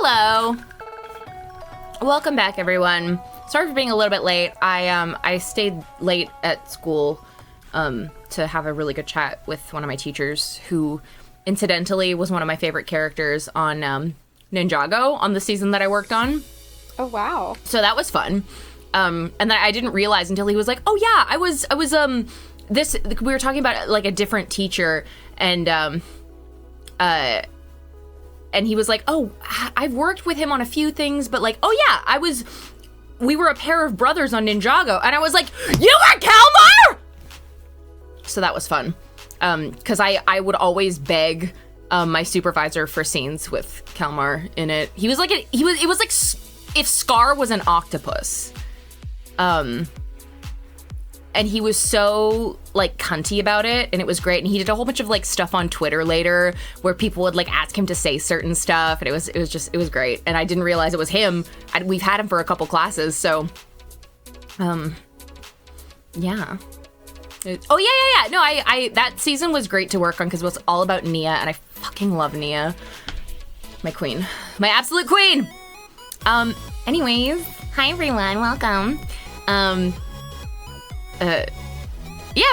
Hello. Welcome back, everyone. Sorry for being a little bit late. I stayed late at school to have a really good chat with one of my teachers, who incidentally was one of my favorite characters on Ninjago on the season that I worked on. Oh, wow. So that was fun. And then I didn't realize until he was like, "Oh yeah, I was we were talking about like a different teacher, and he was like, "Oh, I've worked with him on a few things, but like, oh yeah, we were a pair of brothers on Ninjago." And I was like, "You were Kalmar?" So that was fun. Cause I would always beg my supervisor for scenes with Kalmar in it. It was like if Scar was an octopus. And he was so like cunty about it, and it was great. And he did a whole bunch of like stuff on Twitter later where people would like ask him to say certain stuff, and it was great. And I didn't realize it was him. We've had him for a couple classes, so yeah. Yeah. No, I that season was great to work on because it was all about Nia, and I fucking love Nia. My queen. My absolute queen! Anyways, hi everyone, welcome. Yeah,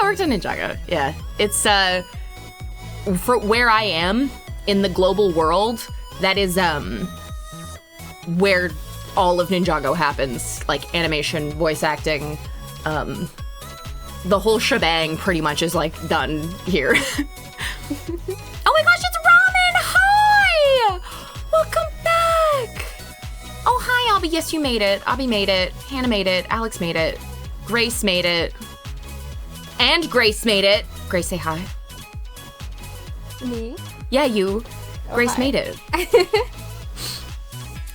I worked on Ninjago. Yeah. It's for where I am in the global world, that is where all of Ninjago happens. Like animation, voice acting, the whole shebang pretty much is like done here. Oh my gosh, it's Ramen! Hi! Welcome back! Oh, hi, Abby. Yes, you made it. Abby made it. Hannah made it. Alex made it. Grace made it. And Grace made it. Grace, say hi. Me? Yeah, you. Oh, Grace hi. made it.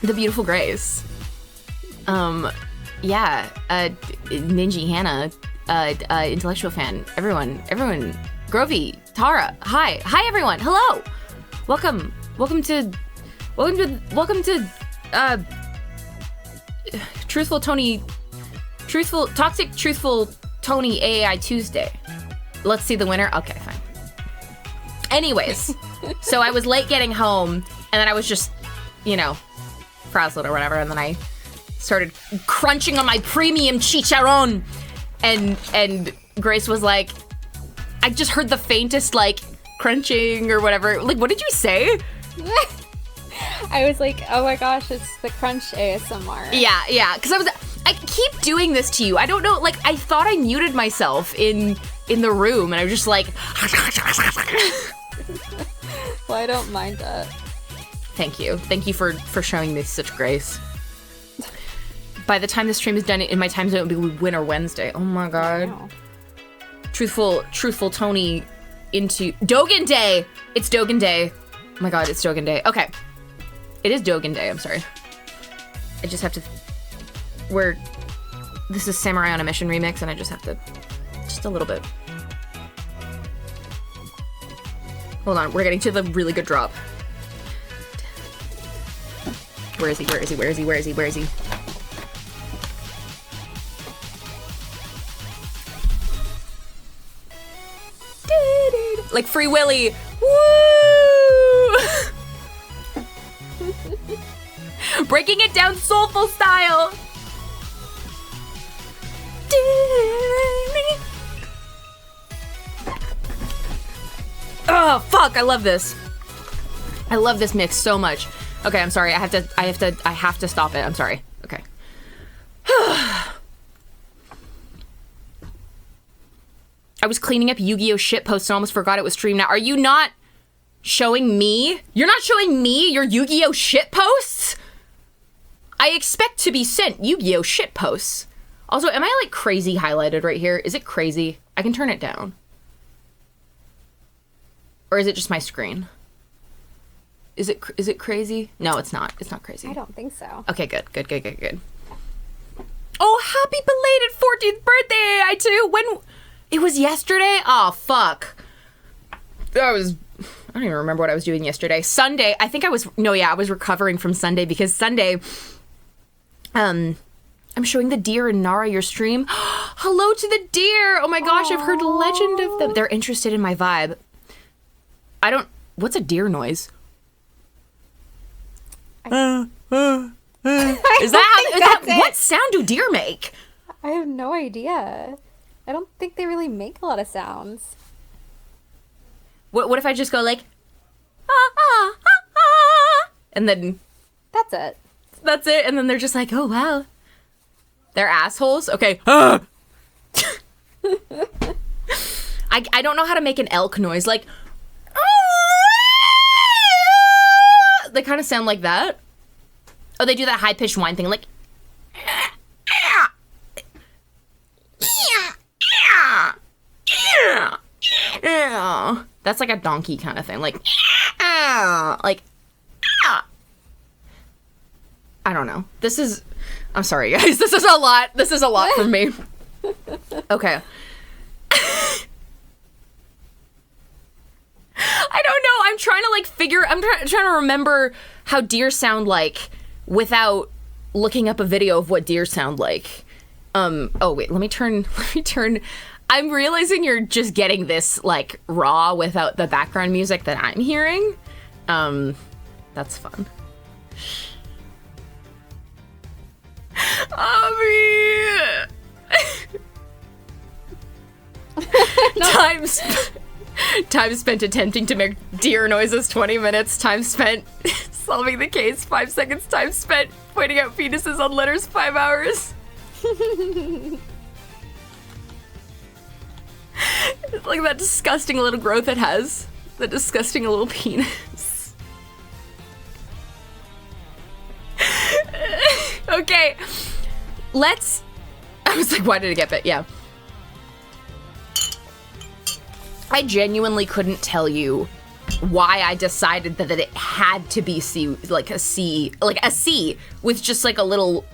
The beautiful Grace. Yeah. Ninja Hannah. Intellectual fan. Everyone. Grovey. Tara. Hi, everyone. Hello. Welcome to Toxic Truthful Tony AAI Tuesday. Let's see the winner. Okay, fine. Anyways, so I was late getting home, and then I was just, frazzled or whatever, and then I started crunching on my premium chicharron, and Grace was like, I just heard the faintest, like, crunching or whatever. Like, what did you say? I was like, oh my gosh, it's the crunch ASMR. Yeah, because I keep doing this to you. I don't know, like, I thought I muted myself in the room, and I was just like... Well, I don't mind that. Thank you for showing me such grace. By the time the stream is done, in my time zone, it will be Winter Wednesday. Oh my god. Wow. Truthful Tony into... Dogen Day! It's Dogen Day. Oh my god, it's Dogen Day. Okay. It is Dogen Day, I'm sorry. I just have to... This is Samurai on a Mission remix, and I just have to... Just a little bit. Hold on, we're getting to the really good drop. Where is he? Like Free Willy. Woo! Breaking it down soulful style. Oh, fuck, I love this. I love this mix so much. Okay, I'm sorry. I have to stop it. I'm sorry. Okay. I was cleaning up Yu-Gi-Oh! Shitposts and almost forgot it was streamed now. Are you not showing me? You're not showing me your Yu-Gi-Oh! Shitposts? I expect to be sent Yu-Gi-Oh! Shitposts. Also, am I like crazy highlighted right here? Is it crazy? I can turn it down. Or is it just my screen? Is it crazy? No, it's not. It's not crazy. I don't think so. Okay, good. Oh, happy belated 14th birthday, I too. When... It was yesterday? Oh, fuck. I don't even remember what I was doing yesterday. Sunday, I think I was recovering from Sunday because Sunday, I'm showing the deer in Nara your stream. Hello to the deer. Oh my gosh, I've heard legend of them. They're interested in my vibe. What's a deer noise? Is that what sound do deer make? I have no idea. I don't think they really make a lot of sounds. What if I just go like, ah, ah, ah, ah, and then That's it. that's it, and then they're just like, oh wow, they're assholes. Okay. Ah! I don't know how to make an elk noise. Like, they kind of sound like that. Oh, they do that high pitched whine thing, like. That's like a donkey kind of thing, like. I don't know. I'm sorry, guys. This is a lot. This is a lot for me. Okay. I don't know. I'm trying to I'm trying to remember how deer sound like without looking up a video of what deer sound like. Oh wait, let me turn. I'm realizing you're just getting this like raw without the background music that I'm hearing. That's fun. Time spent attempting to make deer noises, 20 minutes. Time spent solving the case, 5 seconds. Time spent pointing out fetuses on litters, 5 hours. It's like that disgusting little growth it has. The disgusting little penis. Okay. I was like, why did it get bit? Yeah. I genuinely couldn't tell you why I decided that it had to be C with just like a little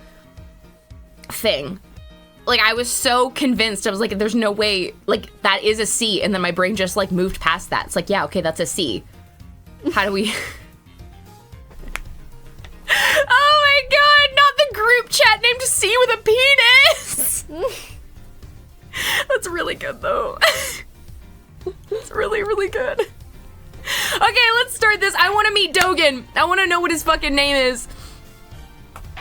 thing. Like, I was so convinced. I was like, there's no way, like, that is a C. And then my brain just like moved past that. It's like, yeah, okay, that's a C. How do we... Oh my god, not the group chat named C with a penis! That's really good, though. It's really, really good. Okay, let's start this. I want to meet Dogan. I want to know what his fucking name is.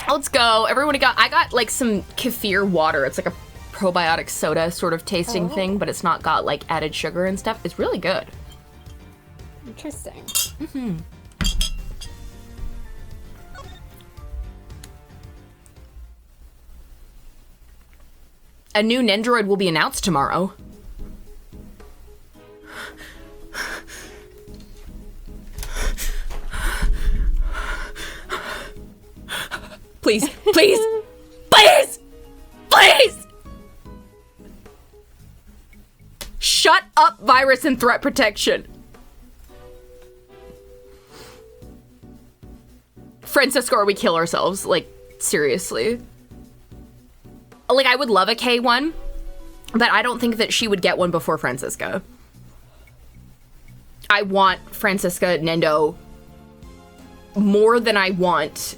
Let's go. I got like some kefir water. It's like a probiotic soda sort of tasting thing, but it's not got like added sugar and stuff. It's really good. Interesting. Mm-hmm. A new Nendoroid will be announced tomorrow. Please, please, please, please! Shut up, virus and threat protection. Francisco, or we kill ourselves. Like, seriously. Like, I would love a K1, but I don't think that she would get one before Francisca. I want Francisca Nendo more than I want...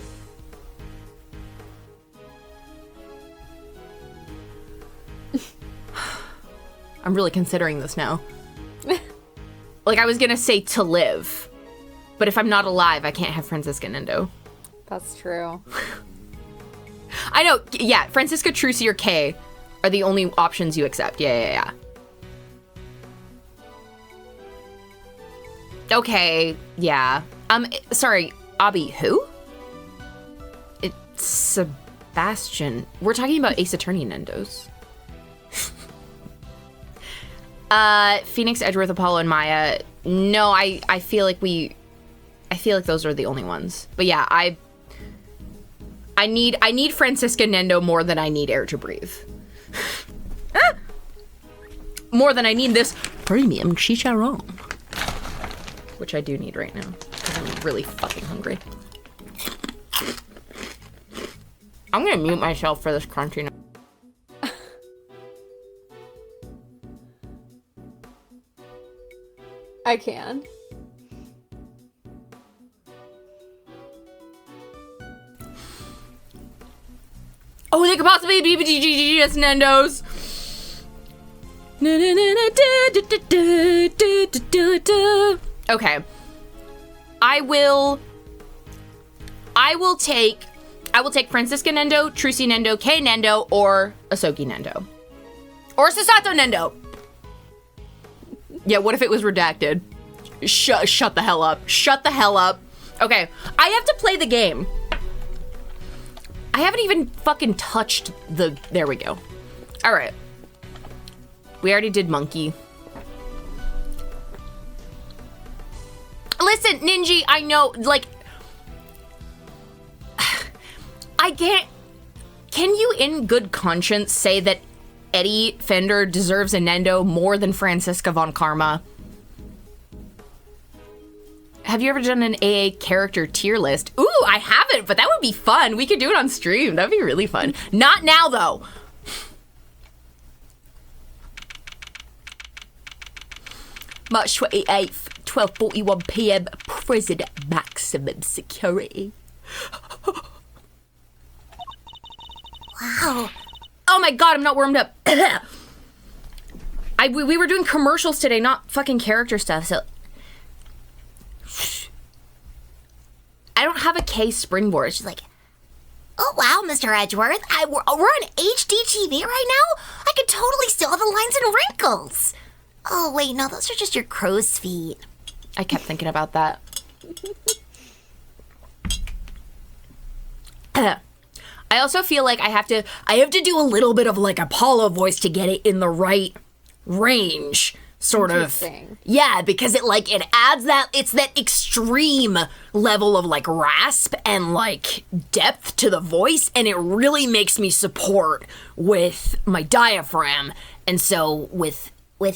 I'm really considering this now. Like, I was gonna say to live, but if I'm not alive, I can't have Francisca Nendo. That's true. I know, yeah, Francisca, Trucy, or K are the only options you accept. Yeah. Okay, yeah. Sorry, Abby, who? It's Sebastian. We're talking about Ace Attorney Nendos. Phoenix, Edgeworth, Apollo, and Maya. No, I feel like those are the only ones. But yeah, I need Francisca Nendo more than I need Air to Breathe. More than I need this premium chicharron. Which I do need right now, because I'm really fucking hungry. I'm gonna mute myself for this crunchy now. I can. Oh, they could possibly be BBGGGS Nendos. Okay. I will take Francisca Nendo, Trucy Nendo, Kei Nendo, or Asogi Nendo. Or Sasato Nendo. Yeah, what if it was redacted? Shut the hell up. Shut the hell up. Okay, I have to play the game. I haven't even fucking touched the... There we go. All right. We already did Monkey. Listen, Ninji, I know, like... I can't... Can you in good conscience say that Eddie Fender deserves a Nendo more than Francisca Von Karma? Have you ever done an AA character tier list? Ooh, I haven't, but that would be fun. We could do it on stream. That would be really fun. Not now, though. March 28th, 12:41 p.m. Prison maximum security. Wow. Oh my god, I'm not warmed up. We were doing commercials today, not fucking character stuff, so... I don't have a K springboard. She's like, oh wow, Mr. Edgeworth, we're on HD TV right now? I could totally see all the lines and wrinkles. Oh wait, no, those are just your crow's feet. I kept thinking about that. I also feel like I have to do a little bit of like Apollo voice to get it in the right range, sort of. Yeah, because it adds it's that extreme level of like rasp and like depth to the voice, and it really makes me support with my diaphragm. And so with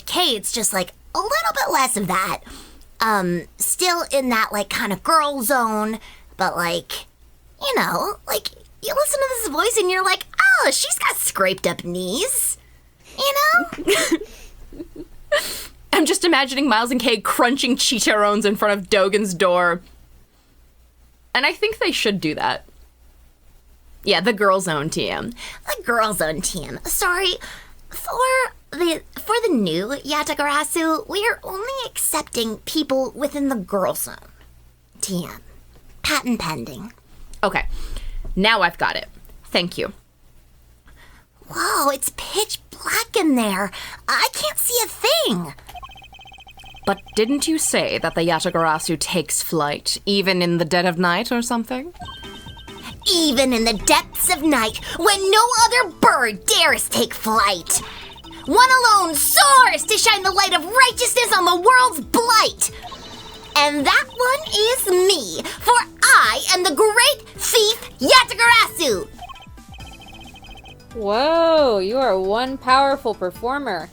Kay, it's just like a little bit less of that. Still in that like kind of girl zone, but like, you know, like you listen to this voice and you're like, oh, she's got scraped up knees, you know? I'm just imagining Miles and Kay crunching chicharrones in front of Dogen's door. And I think they should do that. Yeah, the Girl Zone TM. The Girl Zone TM. Sorry, for the new Yatagarasu, we're only accepting people within the Girl Zone TM. Patent pending. Okay, now I've got it. Thank you. Whoa, it's pitch black in there. I can't see a thing. But didn't you say that the Yatagarasu takes flight, even in the dead of night or something? Even in the depths of night, when no other bird dares take flight. One alone soars to shine the light of righteousness on the world's blight. And that one is me, for I am the great thief Yatagarasu. Whoa, you are one powerful performer.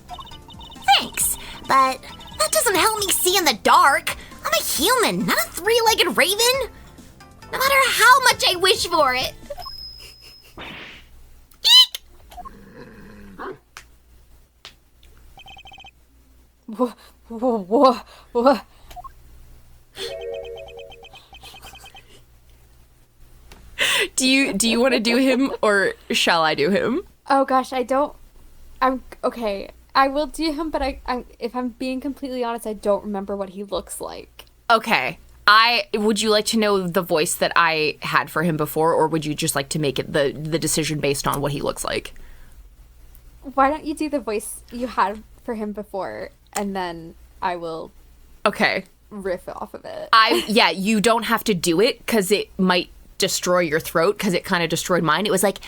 Thanks, but that doesn't help me see in the dark. I'm a human, not a three-legged raven. No matter how much I wish for it. Eek! Whoa. Do you want to do him, or shall I do him? Oh gosh, I'm okay. I will do him, but I if I'm being completely honest, I don't remember what he looks like. Okay. Would you like to know the voice that I had for him before, or would you just like to make it the decision based on what he looks like? Why don't you do the voice you had for him before, and then I will riff off of it. Yeah, you don't have to do it, because it might destroy your throat, because it kind of destroyed mine. It was like,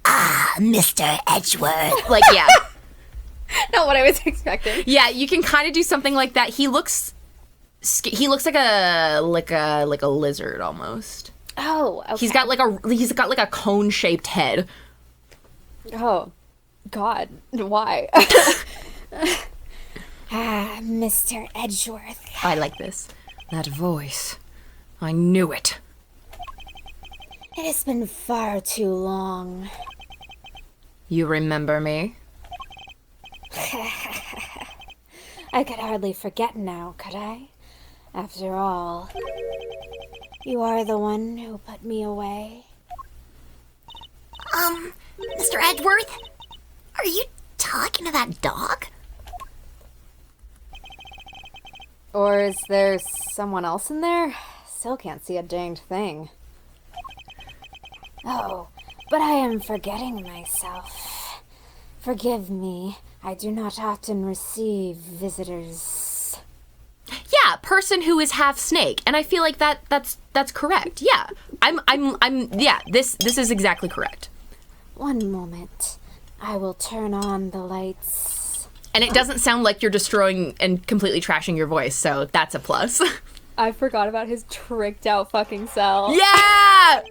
Mr. Edgeworth. Like, yeah. Not what I was expecting. Yeah, you can kind of do something like that. He looks like a lizard almost. Oh, okay. He's got like a cone-shaped head. Oh, God, why? Mr. Edgeworth. I like this. That voice. I knew it. It has been far too long. You remember me? I could hardly forget now, could I? After all, you are the one who put me away. Mr. Edgeworth? Are you talking to that dog? Or is there someone else in there? Still can't see a danged thing. Oh, but I am forgetting myself. Forgive me, I do not often receive visitors. Yeah, person who is half snake, and I feel like that's correct. Yeah, this is exactly correct. One moment, I will turn on the lights. And it doesn't sound like you're destroying and completely trashing your voice, so that's a plus. I forgot about his tricked out fucking self. Yeah!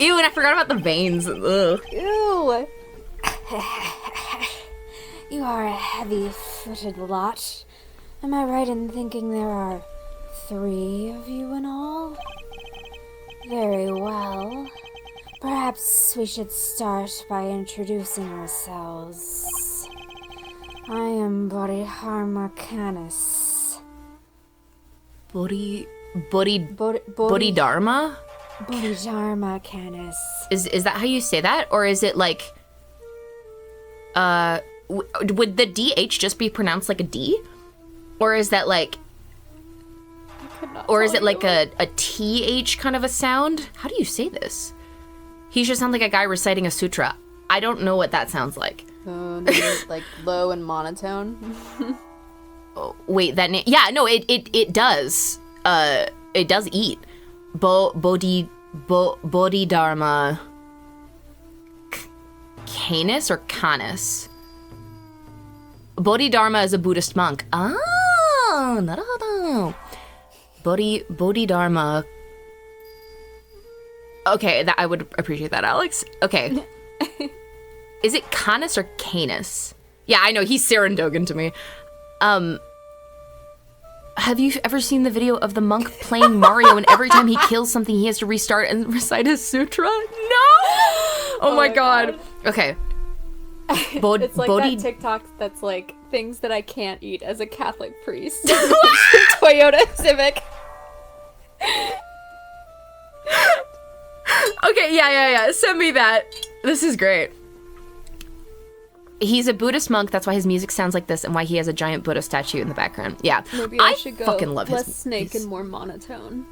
Ew, and I forgot about the veins. Ugh. Ew. You are a heavy-footed lot. Am I right in thinking there are 3 of you in all? Very well. Perhaps we should start by introducing ourselves. I am Bodhidharma Canis. Bodhidharma? Bodhidharma Canis. Is that how you say that? Or is it like... would the DH just be pronounced like a D? Or is that like... Or is it like a TH kind of a sound? How do you say this? He should sound like a guy reciting a sutra. I don't know what that sounds like. Like low and monotone. Oh, wait, that name... Yeah, no, it does. It does eat. Bodhidharma... Canis or Canis? Bodhidharma is a Buddhist monk. Ah, naruhodo. Bodhidharma. Okay, I would appreciate that, Alex. Okay. Is it Canis or Canis? Yeah, I know, he's Sarandogan to me. Have you ever seen the video of the monk playing Mario and every time he kills something he has to restart and recite his sutra? No! Oh my god. Okay. It's like that TikTok that's like things that I can't eat as a Catholic priest. Toyota Civic. Okay, yeah. Send me that. This is great. He's a Buddhist monk, that's why his music sounds like this and why he has a giant Buddha statue in the background. Yeah. Maybe I should go fucking love less his snake and more monotone.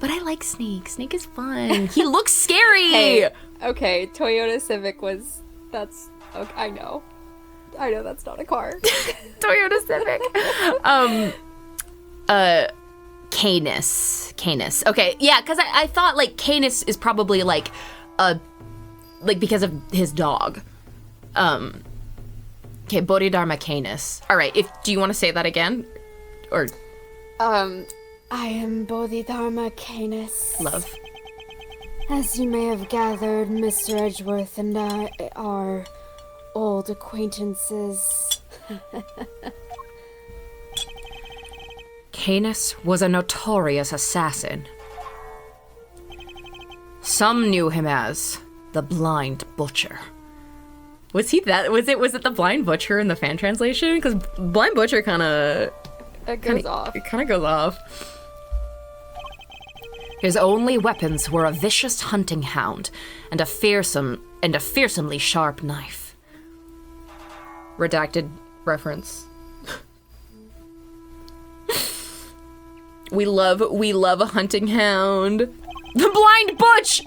But I like Snake. Snake is fun. He looks scary. Hey, okay, Toyota Civic was... That's... Okay, I know that's not a car. Toyota Civic. Canis. Okay, yeah, because I thought, like, Canis is probably, like, because of his dog. Okay, Bodhidharma Canis. All right, do you want to say that again? Or... I am Bodhidharma Canis. Love. As you may have gathered, Mr. Edgeworth and I are old acquaintances. Canis was a notorious assassin. Some knew him as the Blind Butcher. Was he that? Was it the Blind Butcher in the fan translation? Because Blind Butcher kind of... It goes off. It kind of goes off. His only weapons were a vicious hunting hound and a fearsomely sharp knife. Redacted reference. We love a hunting hound. The Blind Butch!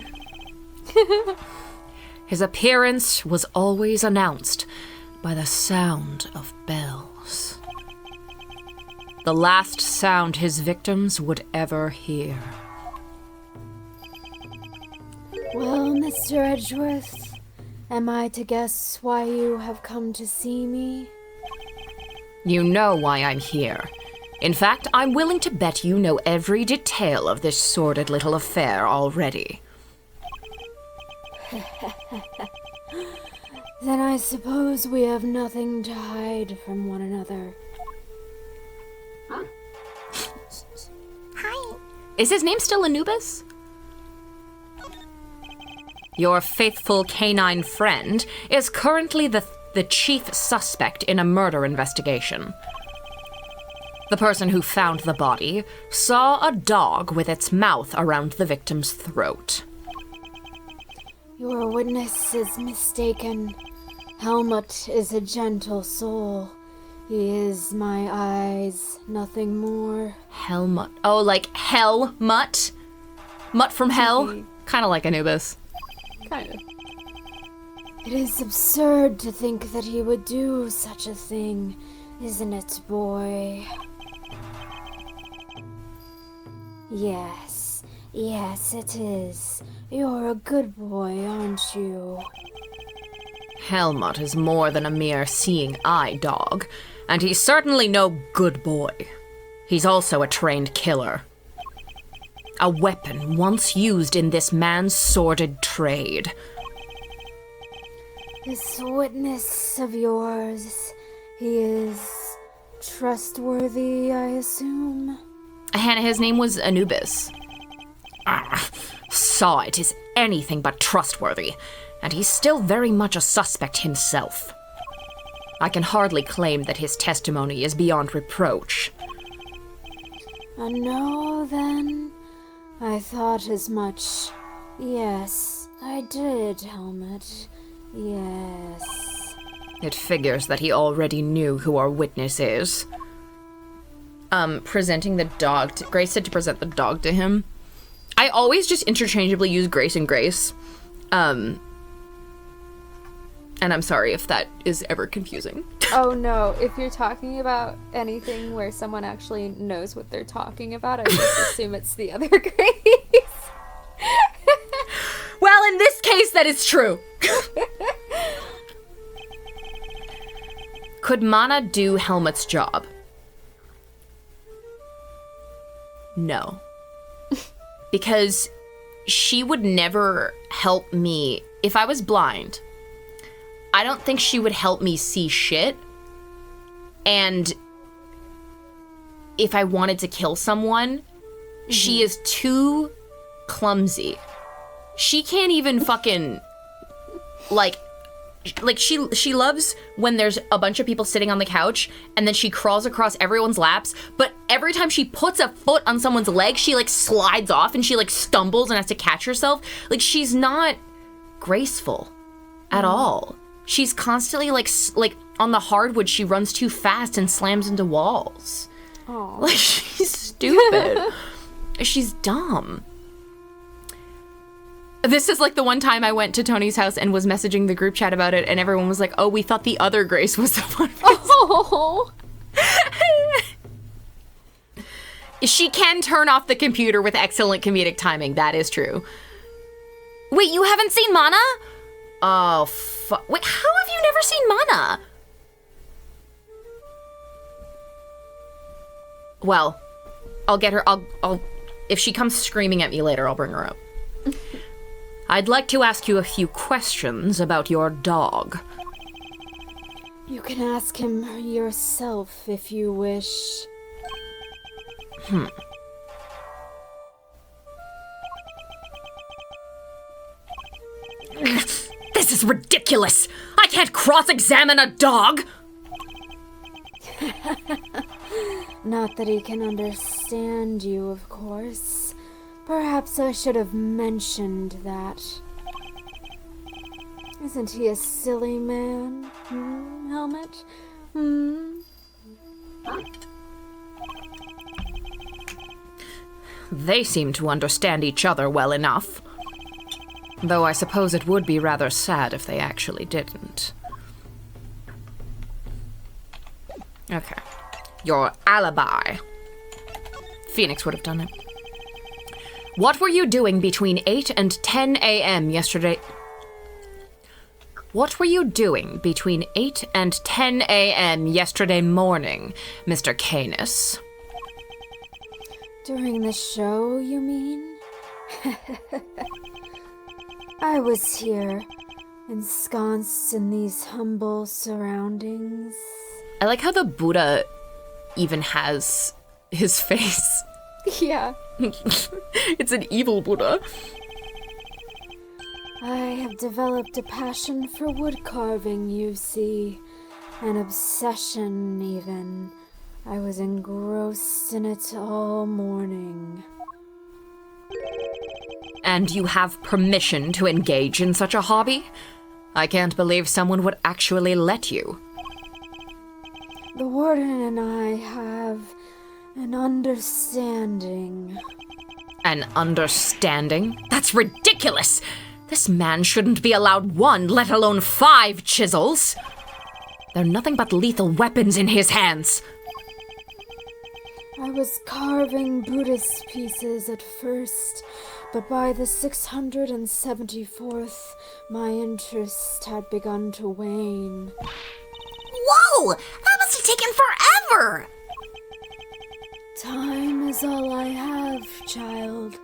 His appearance was always announced by the sound of bells. The last sound his victims would ever hear. Well, Mr. Edgeworth, am I to guess why you have come to see me? You know why I'm here. In fact, I'm willing to bet you know every detail of this sordid little affair already. Then I suppose we have nothing to hide from one another. Hi. Is his name still Anubis? Your faithful canine friend is currently the chief suspect in a murder investigation. The person who found the body saw a dog with its mouth around the victim's throat. Your witness is mistaken. Helmut is a gentle soul. He is my eyes, nothing more. Helmut. Oh, like Hell Mutt? Mutt from Hell? Kind of like Anubis. Kind of. It is absurd to think that he would do such a thing, isn't it, boy? Yes, it is. You're a good boy, aren't you? Helmut is more than a mere seeing eye dog, and he's certainly no good boy. He's also a trained killer. A weapon once used in this man's sordid trade. This witness of yours, he is trustworthy, I assume? Hannah, his name was Anubis. Saw it is anything but trustworthy, and he's still very much a suspect himself. I can hardly claim that his testimony is beyond reproach. No, then. I thought as much. Yes, I did, Helmut. Yes. It figures that he already knew who our witness is. Presenting the dog to... Grace said to present the dog to him. I always just interchangeably use Grace and Grace. And I'm sorry if that is ever confusing. Oh no, if you're talking about anything where someone actually knows what they're talking about, I just assume it's the other Grace. Well, in this case, that is true. Could Mana do Helmut's job? No. Because she would never help me. If I was blind, I don't think she would help me see shit. And if I wanted to kill someone, she is too clumsy. She can't even fucking, like she loves when there's a bunch of people sitting on the couch and then she crawls across everyone's laps, but every time she puts a foot on someone's leg, she like slides off and she like stumbles and has to catch herself. Like, she's not graceful at all. She's constantly like on the hardwood, she runs too fast and slams into walls. Aww. Like, she's stupid. She's dumb. This is like the one time I went to Tony's house and was messaging the group chat about it, and everyone was like, oh, we thought the other Grace was the one. Oh. She can turn off the computer with excellent comedic timing. That is true. Wait, you haven't seen Mana? Oh, fuck. Wait, how have you never seen Mana? Well, I'll get her. I'll if she comes screaming at me later, I'll bring her up. I'd like to ask you a few questions about your dog. You can ask him yourself if you wish. This is ridiculous! I can't cross-examine a dog! Not that he can understand you, of course. Perhaps I should have mentioned that. Isn't he a silly man? Helmut? They seem to understand each other well enough. Though I suppose it would be rather sad if they actually didn't. Okay. Your alibi. Phoenix would have done it. What were you doing between 8 and 10 a.m. yesterday? What were you doing between 8 and 10 a.m. yesterday morning, Mr. Canis? During the show, you mean? I was here, ensconced in these humble surroundings. I like how the Buddha even has his face. Yeah. It's an evil Buddha. I have developed a passion for wood carving, you see. An obsession, even. I was engrossed in it all morning. And you have permission to engage in such a hobby? I can't believe someone would actually let you. The warden and I have an understanding. An understanding? That's ridiculous! This man shouldn't be allowed 1, let alone 5 chisels. They're nothing but lethal weapons in his hands. I was carving Buddhist pieces at first, but by the 674th, my interest had begun to wane. Whoa! That must have taken forever! Time is all I have, child.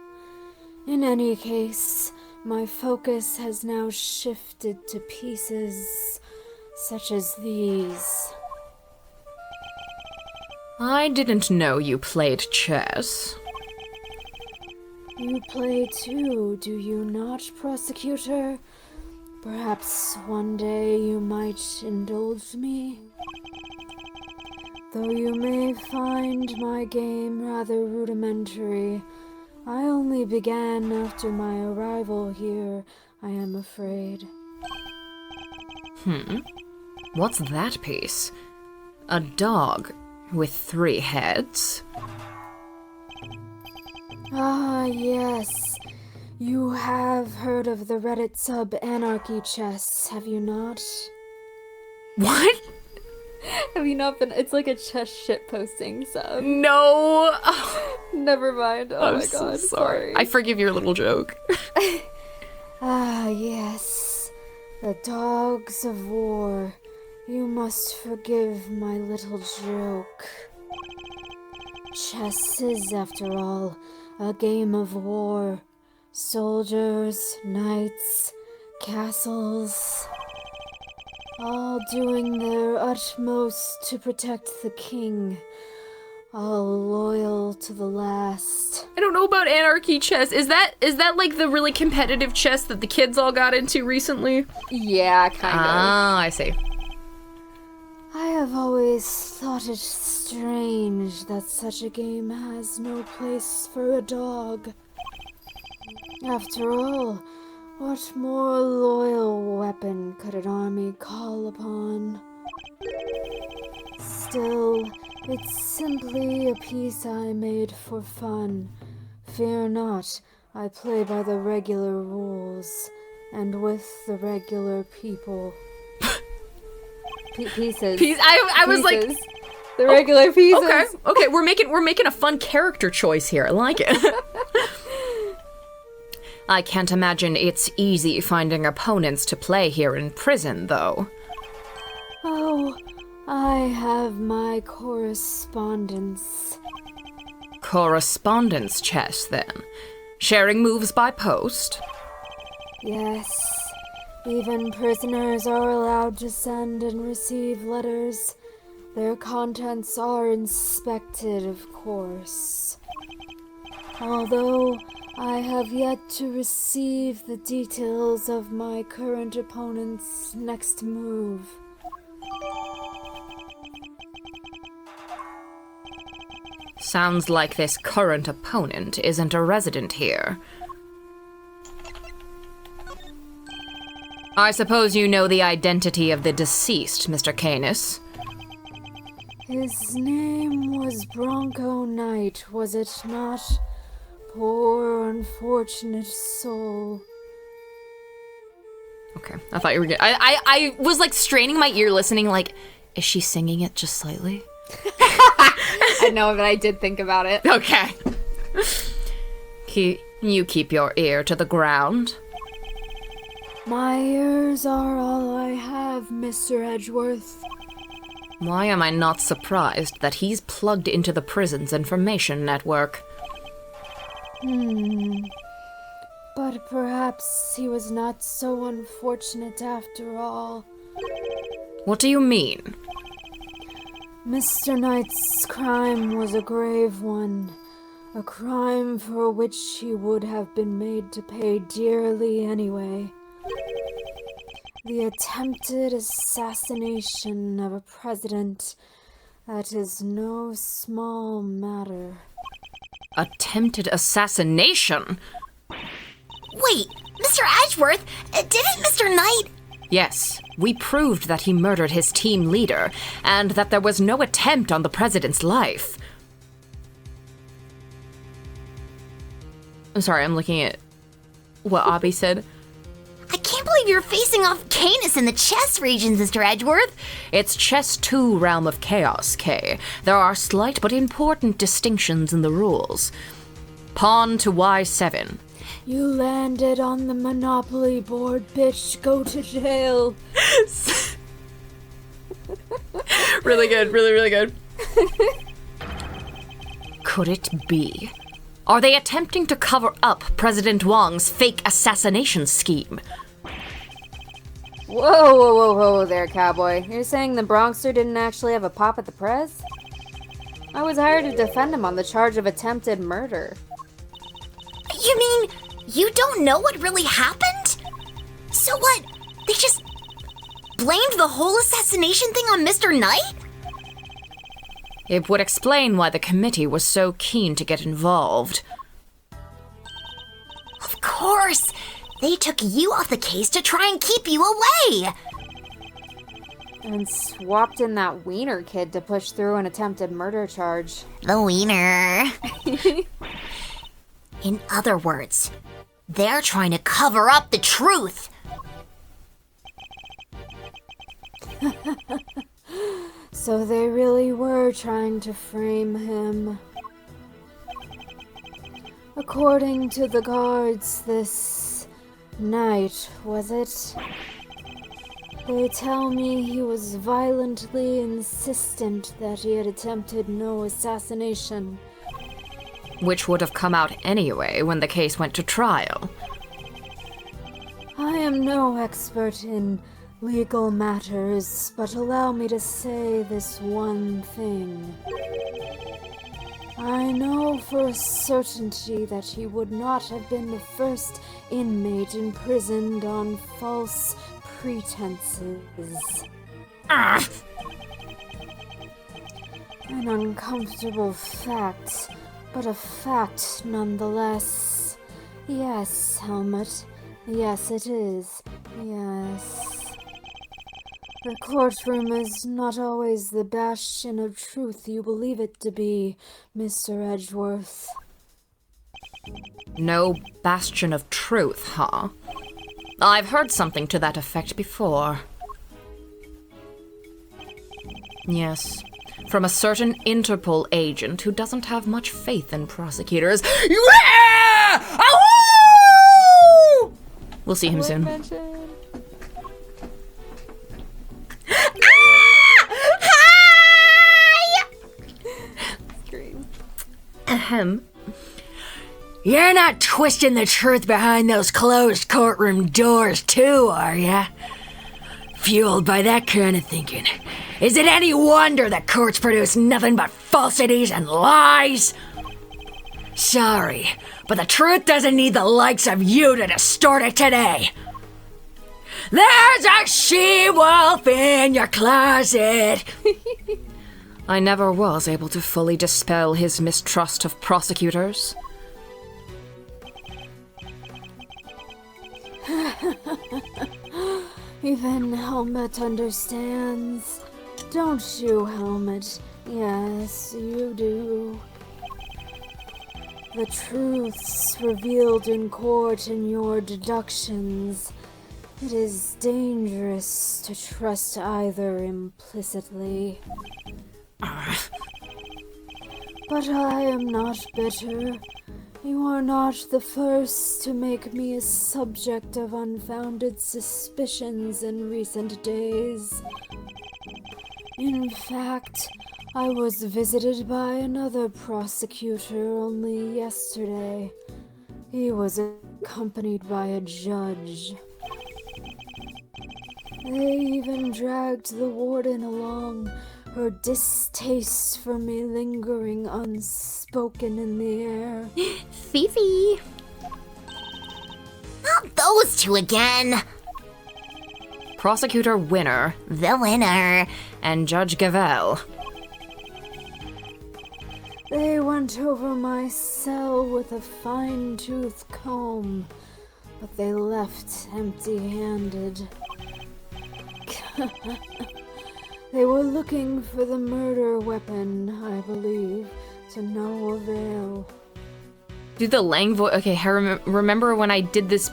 In any case, my focus has now shifted to pieces such as these. I didn't know you played chess. You play too, do you not, prosecutor? Perhaps one day you might indulge me? Though you may find my game rather rudimentary, I only began after my arrival here, I am afraid. What's that piece? A dog with 3 heads? Ah, yes. You have heard of the Reddit sub Anarchy Chess, have you not? What? Have you not been? It's like a chess shit posting sub. No! Never mind. Oh I'm my so god. sorry. I forgive your little joke. Ah, yes. The dogs of war. You must forgive my little joke. Chess is, after all, a game of war. Soldiers, knights, castles, all doing their utmost to protect the king, all loyal to the last. I don't know about Anarchy Chess. Is that like the really competitive chess that the kids all got into recently? Yeah, kind of. Ah, I see. I have always thought it strange that such a game has no place for a dog. After all, what more loyal weapon could an army call upon? Still, it's simply a piece I made for fun. Fear not, I play by the regular rules, and with the regular people. Pieces. I was like, Pieces. The regular pieces. okay, we're making a fun character choice here. I like it. I can't imagine it's easy finding opponents to play here in prison, though. Oh, I have my correspondence. Correspondence chess, then. Sharing moves by post? Yes, even prisoners are allowed to send and receive letters. Their contents are inspected, of course. Although I have yet to receive the details of my current opponent's next move. Sounds like this current opponent isn't a resident here. I suppose you know the identity of the deceased, Mr. Canis. His name was Bronco Knight, was it not? Poor, unfortunate soul. Okay, I thought you were good. I was like straining my ear listening, like, is she singing it just slightly? I know, but I did think about it. Okay. You keep your ear to the ground. My ears are all I have, Mr. Edgeworth. Why am I not surprised that he's plugged into the prison's information network? But perhaps he was not so unfortunate after all. What do you mean? Mr. Knight's crime was a grave one. A crime for which he would have been made to pay dearly anyway. The attempted assassination of a president, that is no small matter. Attempted assassination? Wait, Mr. Edgeworth, didn't Mr. Knight... Yes, we proved that he murdered his team leader, and that there was no attempt on the president's life. I'm sorry, I'm looking at what Abby said. like you're facing off Canis in the chess regions, Mr. Edgeworth. It's chess 2 realm of chaos, Kay. There are slight but important distinctions in the rules. Pawn to Y7. You landed on the Monopoly board, bitch. Go to jail. Really good, really good. Could it be? Are they attempting to cover up President Wang's fake assassination scheme? Whoa there, cowboy. You're saying the Bronxer didn't actually have a pop at the press? I was hired to defend him on the charge of attempted murder. You mean you don't know what really happened? So what? They just blamed the whole assassination thing on Mr. Knight? It would explain why the committee was so keen to get involved. Of course! They took you off the case to try and keep you away! And swapped in that Wiener kid to push through an attempted murder charge. The wiener. In other words, they're trying to cover up the truth. So they really were trying to frame him. According to the guards, this night, was it? They tell me he was violently insistent that he had attempted no assassination. Which would have come out anyway when the case went to trial. I am no expert in legal matters, but allow me to say this one thing. I know for a certainty that he would not have been the first inmate imprisoned on false pretenses. Ah. An uncomfortable fact, but a fact nonetheless. Yes, Helmut. Yes, it is. Yes. The courtroom is not always the bastion of truth you believe it to be, Mr. Edgeworth. No bastion of truth, huh? I've heard something to that effect before. Yes, from a certain Interpol agent who doesn't have much faith in prosecutors. Yeah! Ahoo! We'll see him soon. Ahem. You're not twisting the truth behind those closed courtroom doors, too, are ya? Fueled by that kind of thinking, is it any wonder that courts produce nothing but falsities and lies? Sorry, but the truth doesn't need the likes of you to distort it today. There's a she-wolf in your closet. I never was able to fully dispel his mistrust of prosecutors. Even Helmut understands. Don't you, Helmut? Yes, you do. The truths revealed in court and your deductions. It is dangerous to trust either implicitly. But I am not bitter. You are not the first to make me a subject of unfounded suspicions in recent days. In fact, I was visited by another prosecutor only yesterday. He was accompanied by a judge. They even dragged the warden along, her distaste for me lingering unspoken in the air. Fifi. Not those two again. Prosecutor Winner The winner. and Judge Gavel. They went over my cell with a fine-tooth comb, but they left empty-handed. They were looking for the murder weapon, I believe, to no avail. Do the Lang voice. Okay, I remember when I did this.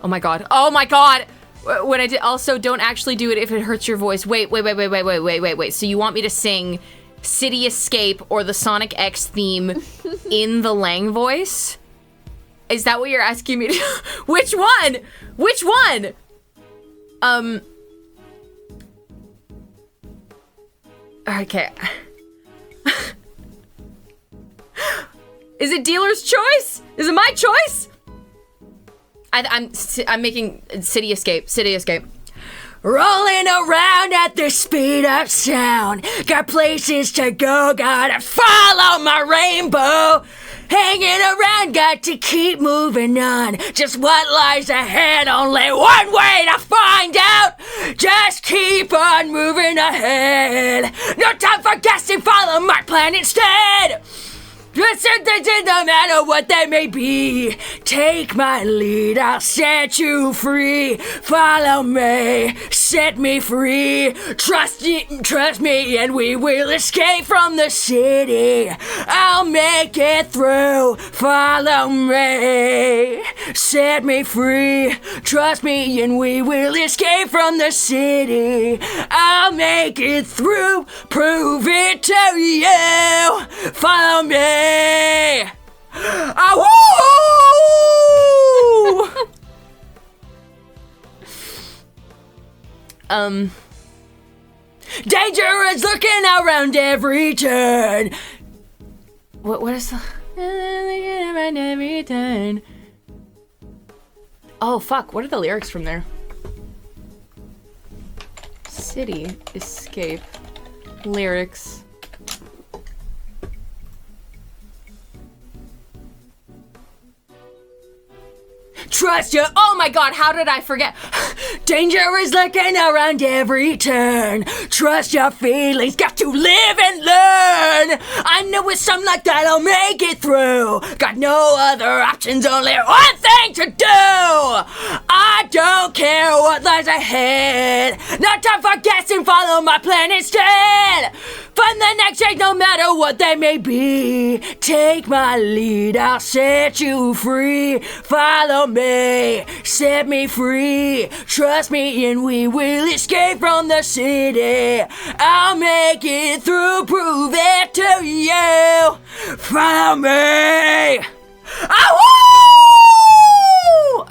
Oh my god. Oh my god! When I did, also don't actually do it if it hurts your voice. Wait. So you want me to sing City Escape or the Sonic X theme in the Lang voice? Is that what you're asking me to do? Which one? Which one? Okay. Is it dealer's choice? Is it my choice? I'm making City Escape. City Escape. Rolling around at the speed of sound. Got places to go, gotta follow my rainbow. Hanging around, got to keep moving on. Just what lies ahead, only one way to find out. Just keep on moving ahead. No time for guessing, follow my plan instead. No matter what they may be, take my lead, I'll set you free. Follow me, set me free. Trust me, and we will escape from the city. I'll make it through. Follow me, set me free. Trust me, and we will escape from the city. I'll make it through. Prove it to you. Follow me. Danger is looking around every turn. What is the around every turn? Oh fuck, what are the lyrics from there? City Escape lyrics. Trust you. Oh my god, how did I forget? Danger is lurking around every turn. Trust your feelings, got to live and learn. I know with something like that I'll make it through. Got no other options, only one thing to do. I don't care what lies ahead. No time for guessing, follow my plan instead. Find the next change no matter what they may be. Take my lead, I'll set you free. Follow me, set me free. Trust me and we will escape from the city. I'll make it through, prove it to you. Follow me. Ow!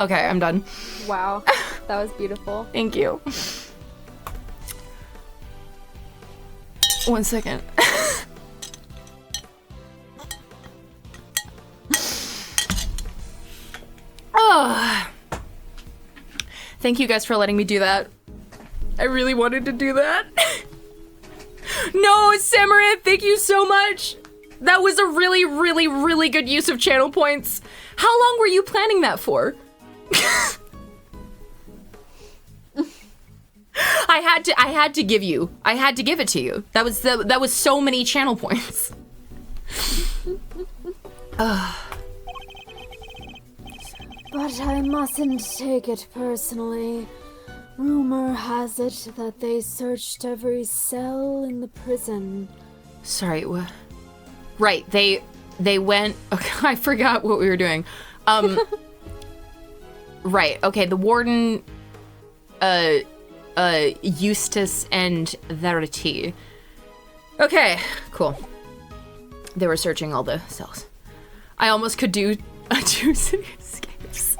Okay, I'm done. Wow, that was beautiful. Thank you. 1 second. Oh. Thank you guys for letting me do that. I really wanted to do that. No, Samaranth, thank you so much. That was a really, really, really good use of channel points. How long were you planning that for? I had to give it to you. That was so many channel points. But I mustn't take it personally. Rumor has it that they searched every cell in the prison. Sorry, what? Right, they went. Okay, I forgot what we were doing. Right. Okay, the warden, Eustace and Verity. Okay, cool. They were searching all the cells. I almost could do a 2 city escapes.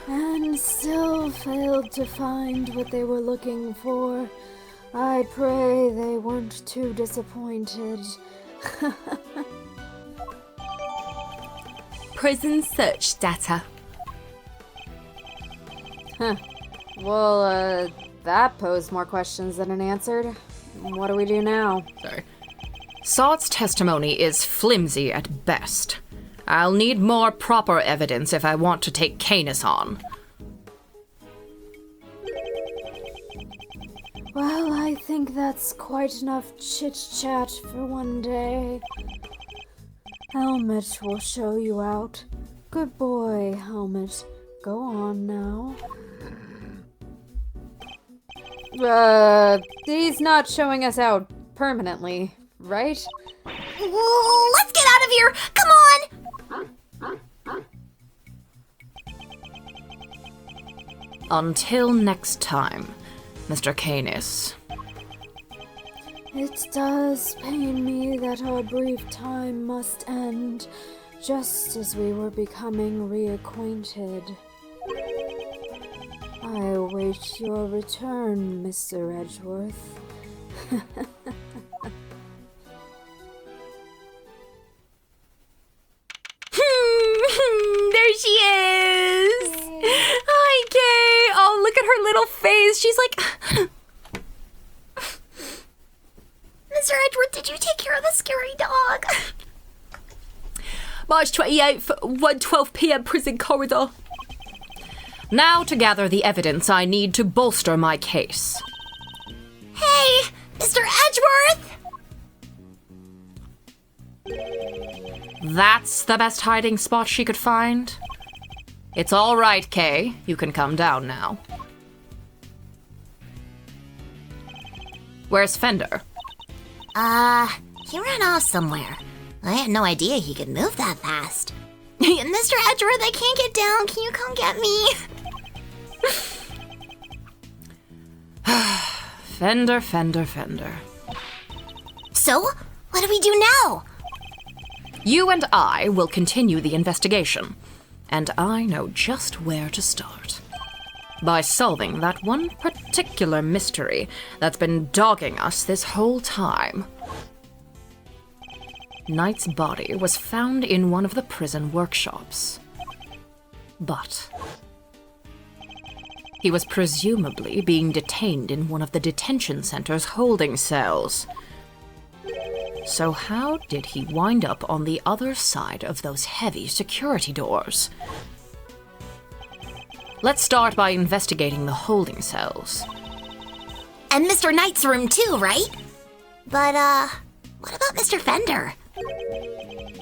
And still failed to find what they were looking for. I pray they weren't too disappointed. Prison search data. Huh. Well, that posed more questions than it answered. What do we do now? Sorry. Sod's testimony is flimsy at best. I'll need more proper evidence if I want to take Canis on. Well, I think that's quite enough chit-chat for one day. Helmet will show you out. Good boy, Helmet. Go on now. He's not showing us out permanently, right? Let's get out of here! Come on! Until next time, Mr. Canis. It does pain me that our brief time must end, just as we were becoming reacquainted. I await your return, Mr. Edgeworth. There she is! Hi, Kay! Oh, look at her little face. She's like... Mr. Edgeworth, did you take care of the scary dog? March 28th, 1:12 p.m. prison corridor. Now to gather the evidence I need to bolster my case. Hey, Mr. Edgeworth! That's the best hiding spot she could find? It's all right, Kay. You can come down now. Where's Fender? He ran off somewhere. I had no idea he could move that fast. Mr. Edgeworth, I can't get down. Can you come get me? Fender. So, what do we do now? You and I will continue the investigation, and I know just where to start. By solving that one particular mystery that's been dogging us this whole time. Knight's body was found in one of the prison workshops. But he was presumably being detained in one of the detention center's holding cells. So how did he wind up on the other side of those heavy security doors? Let's start by investigating the holding cells. And Mr. Knight's room too, right? But, what about Mr. Fender?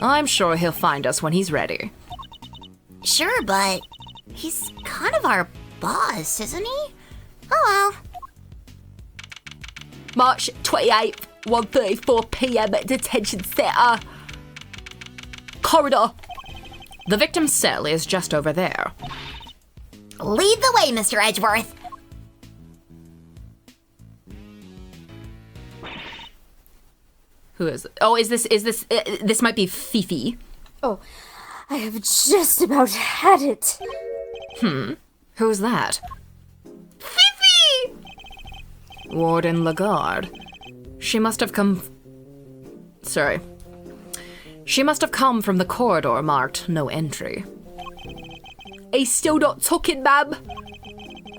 I'm sure he'll find us when he's ready. Sure, but he's kind of our boss, isn't he? Oh well. March 28th, 1:34 p.m. at detention center. Corridor. The victim's cell is just over there. Lead the way, Mr. Edgeworth. Who is it? Oh, this might be Fifi. Oh, I have just about had it. Who's that? Fifi! Warden Lagarde. She must have come from the corridor marked no entry. He's still not talking, ma'am.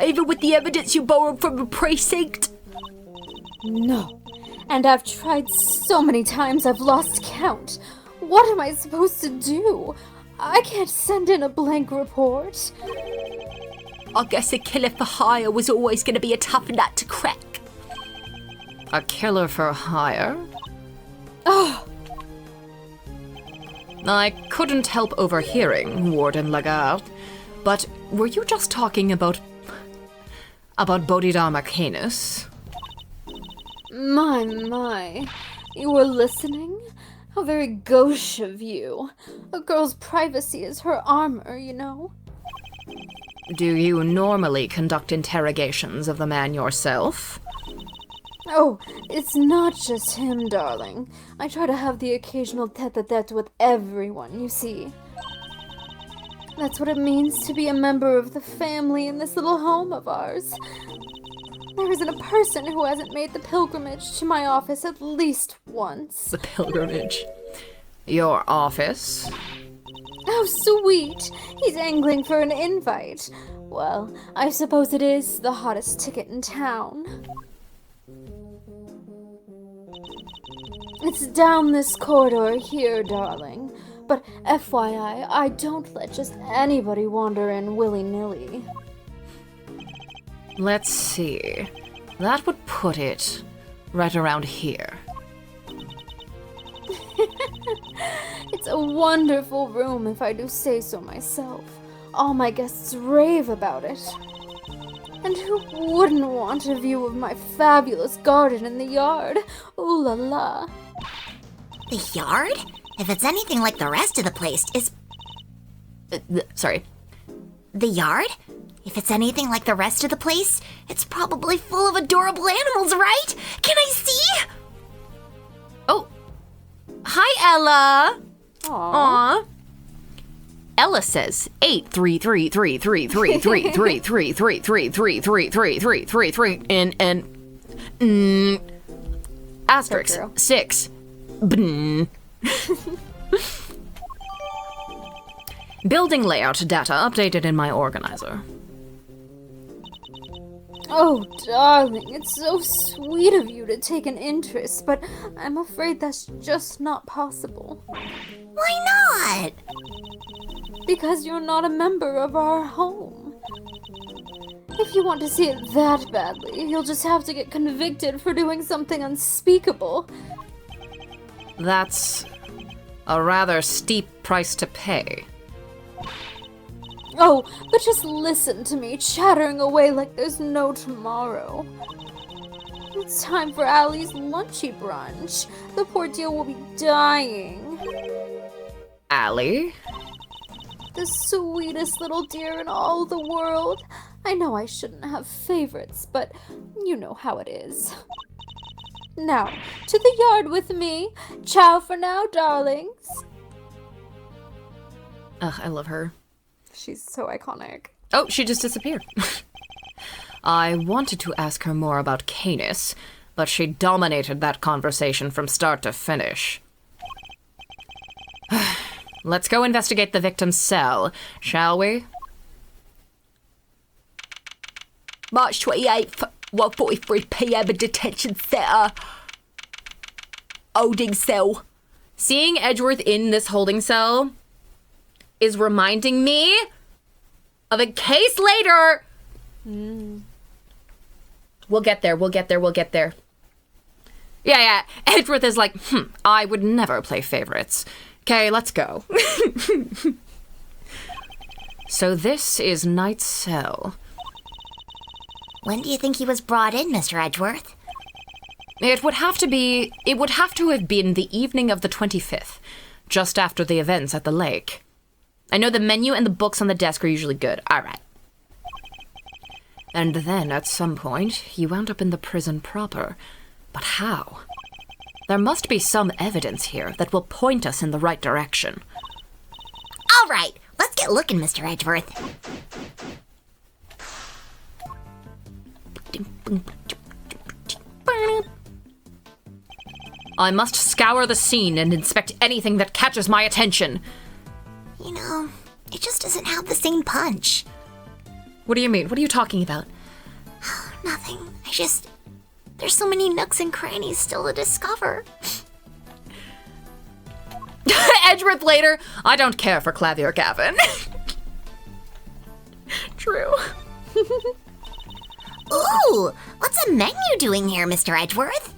Even with the evidence you borrowed from the precinct. No. And I've tried so many times I've lost count. What am I supposed to do? I can't send in a blank report. I guess a killer for hire was always going to be a tough nut to crack. A killer for hire? Oh, I couldn't help overhearing, Warden Lagarde, but were you just talking about Bodhidharma Canis? my. You were listening? How very gauche of you. A girl's privacy is her armor, you know. Do you normally conduct interrogations of the man yourself? Oh, it's not just him, darling. I try to have the occasional tete-a-tete with everyone, you see. That's what it means to be a member of the family in this little home of ours. There isn't a person who hasn't made the pilgrimage to my office at least once. The pilgrimage. Your office? How sweet! He's angling for an invite. Well, I suppose it is the hottest ticket in town. It's down this corridor here, darling. But FYI, I don't let just anybody wander in willy-nilly. Let's see. That would put it right around here. It's a wonderful room, if I do say so myself. All my guests rave about it. And who wouldn't want a view of my fabulous garden in the yard? Ooh la la. The yard? If it's anything like the rest of the place, is... Sorry. The yard? If it's anything like the rest of the place, it's probably full of adorable animals, right? Can I see? Oh. Hi, Ella. Aww. Ella says 8333333333333333333 and asterisk 6. Building layout data updated in my organizer. Oh, darling, it's so sweet of you to take an interest, but I'm afraid that's just not possible. Why not? Because you're not a member of our home. If you want to see it that badly, you'll just have to get convicted for doing something unspeakable. That's a rather steep price to pay. Oh, but just listen to me chattering away like there's no tomorrow. It's time for Allie's lunchy brunch. The poor dear will be dying. Allie? The sweetest little dear in all the world. I know I shouldn't have favorites, but you know how it is. Now, to the yard with me. Ciao for now, darlings. Ugh, I love her. She's so iconic. Oh, she just disappeared. I wanted to ask her more about Canis, but she dominated that conversation from start to finish. Let's go investigate the victim's cell, shall we? March 28th, 1:43 p.m. in detention center. Holding cell. Seeing Edgeworth in this holding cell is reminding me of a case later. We'll get there. Yeah. Edgeworth is like, I would never play favorites. Okay, let's go. So this is Knight's cell. When do you think he was brought in, Mr. Edgeworth? It would have to have been the evening of the 25th, just after the events at the lake. I know the menu and the books on the desk are usually good. All right. And then, at some point, he wound up in the prison proper. But how? There must be some evidence here that will point us in the right direction. All right, let's get looking, Mr. Edgeworth. I must scour the scene and inspect anything that catches my attention. You know, it just doesn't have the same punch. What do you mean? What are you talking about? Nothing. There's so many nooks and crannies still to discover. Edgeworth later. I don't care for Clavier Gavin. True. Ooh, what's a menu doing here, Mr. Edgeworth?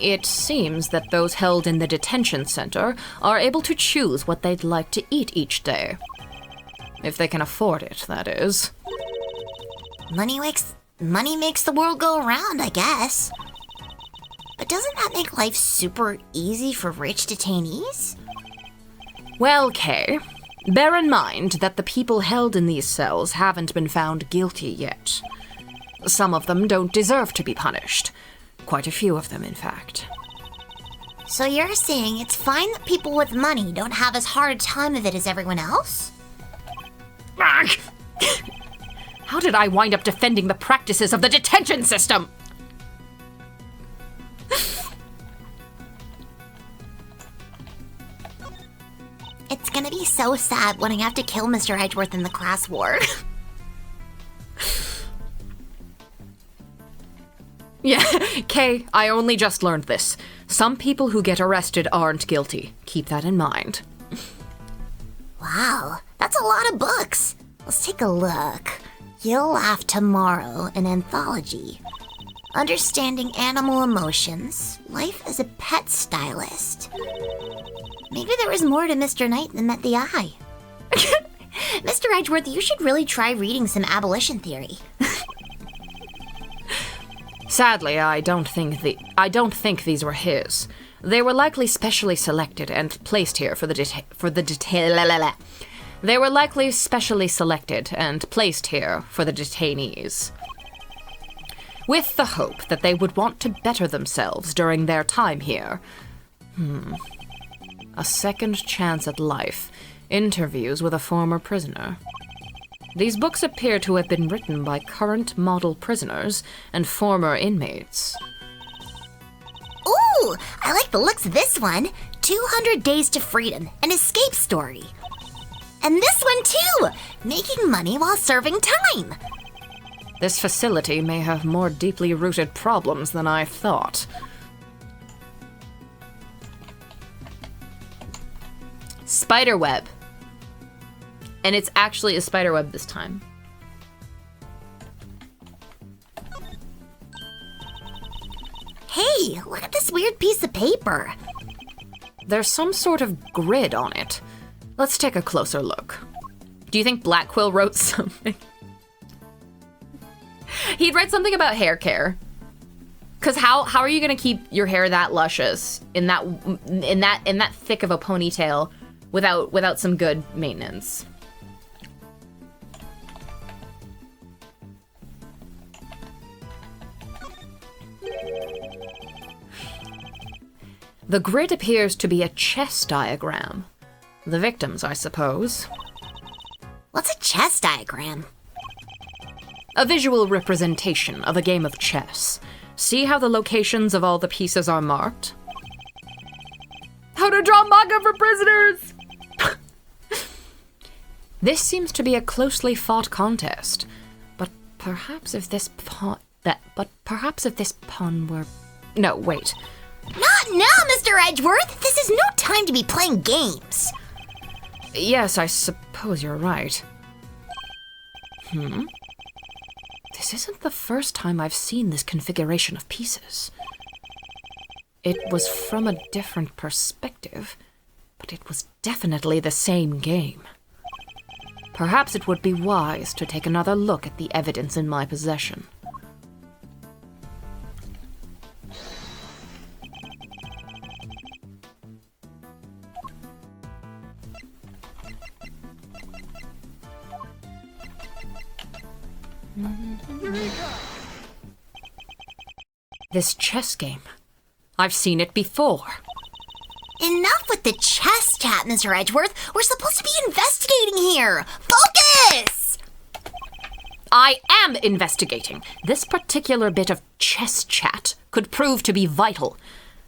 It seems that those held in the detention center are able to choose what they'd like to eat each day. If they can afford it, that is. Money makes the world go around, I guess. But doesn't that make life super easy for rich detainees? Well, Kay, bear in mind that the people held in these cells haven't been found guilty yet. Some of them don't deserve to be punished. Quite a few of them, in fact. So you're saying it's fine that people with money don't have as hard a time of it as everyone else? How did I wind up defending the practices of the detention system? It's gonna be so sad when I have to kill Mr. Edgeworth in the class war. Yeah, Kay, I only just learned this. Some people who get arrested aren't guilty. Keep that in mind. Wow, that's a lot of books. Let's take a look. You'll Laugh Tomorrow, an anthology. Understanding Animal Emotions. Life as a Pet Stylist. Maybe there was more to Mr. Knight than met the eye. Mr. Edgeworth, you should really try reading some abolition theory. Sadly, I don't think these were his. They were likely specially selected and placed here for the They were likely specially selected and placed here for the detainees, with the hope that they would want to better themselves during their time here. A second chance at life. Interviews with a former prisoner. These books appear to have been written by current model prisoners and former inmates. Ooh, I like the looks of this one. 200 Days to Freedom, an escape story. And this one too, making money while serving time. This facility may have more deeply rooted problems than I thought. Spiderweb. And it's actually a spiderweb this time. Hey, look at this weird piece of paper. There's some sort of grid on it. Let's take a closer look. Do you think Black Quill wrote something? He'd write something about hair care. Cause how are you gonna keep your hair that luscious in that thick of a ponytail without some good maintenance? The grid appears to be a chess diagram. The victims, I suppose. What's a chess diagram? A visual representation of a game of chess. See how the locations of all the pieces are marked? How to draw manga for prisoners! This seems to be a closely fought contest, but perhaps if this pawn were... No, wait. Not now, Mr. Edgeworth! This is no time to be playing games. Yes, I suppose you're right. This isn't the first time I've seen this configuration of pieces. It was from a different perspective, but it was definitely the same game. Perhaps it would be wise to take another look at the evidence in my possession. This chess game. I've seen it before. Enough with the chess chat, Mr. Edgeworth. We're supposed to be investigating here. Focus! I am investigating. This particular bit of chess chat could prove to be vital.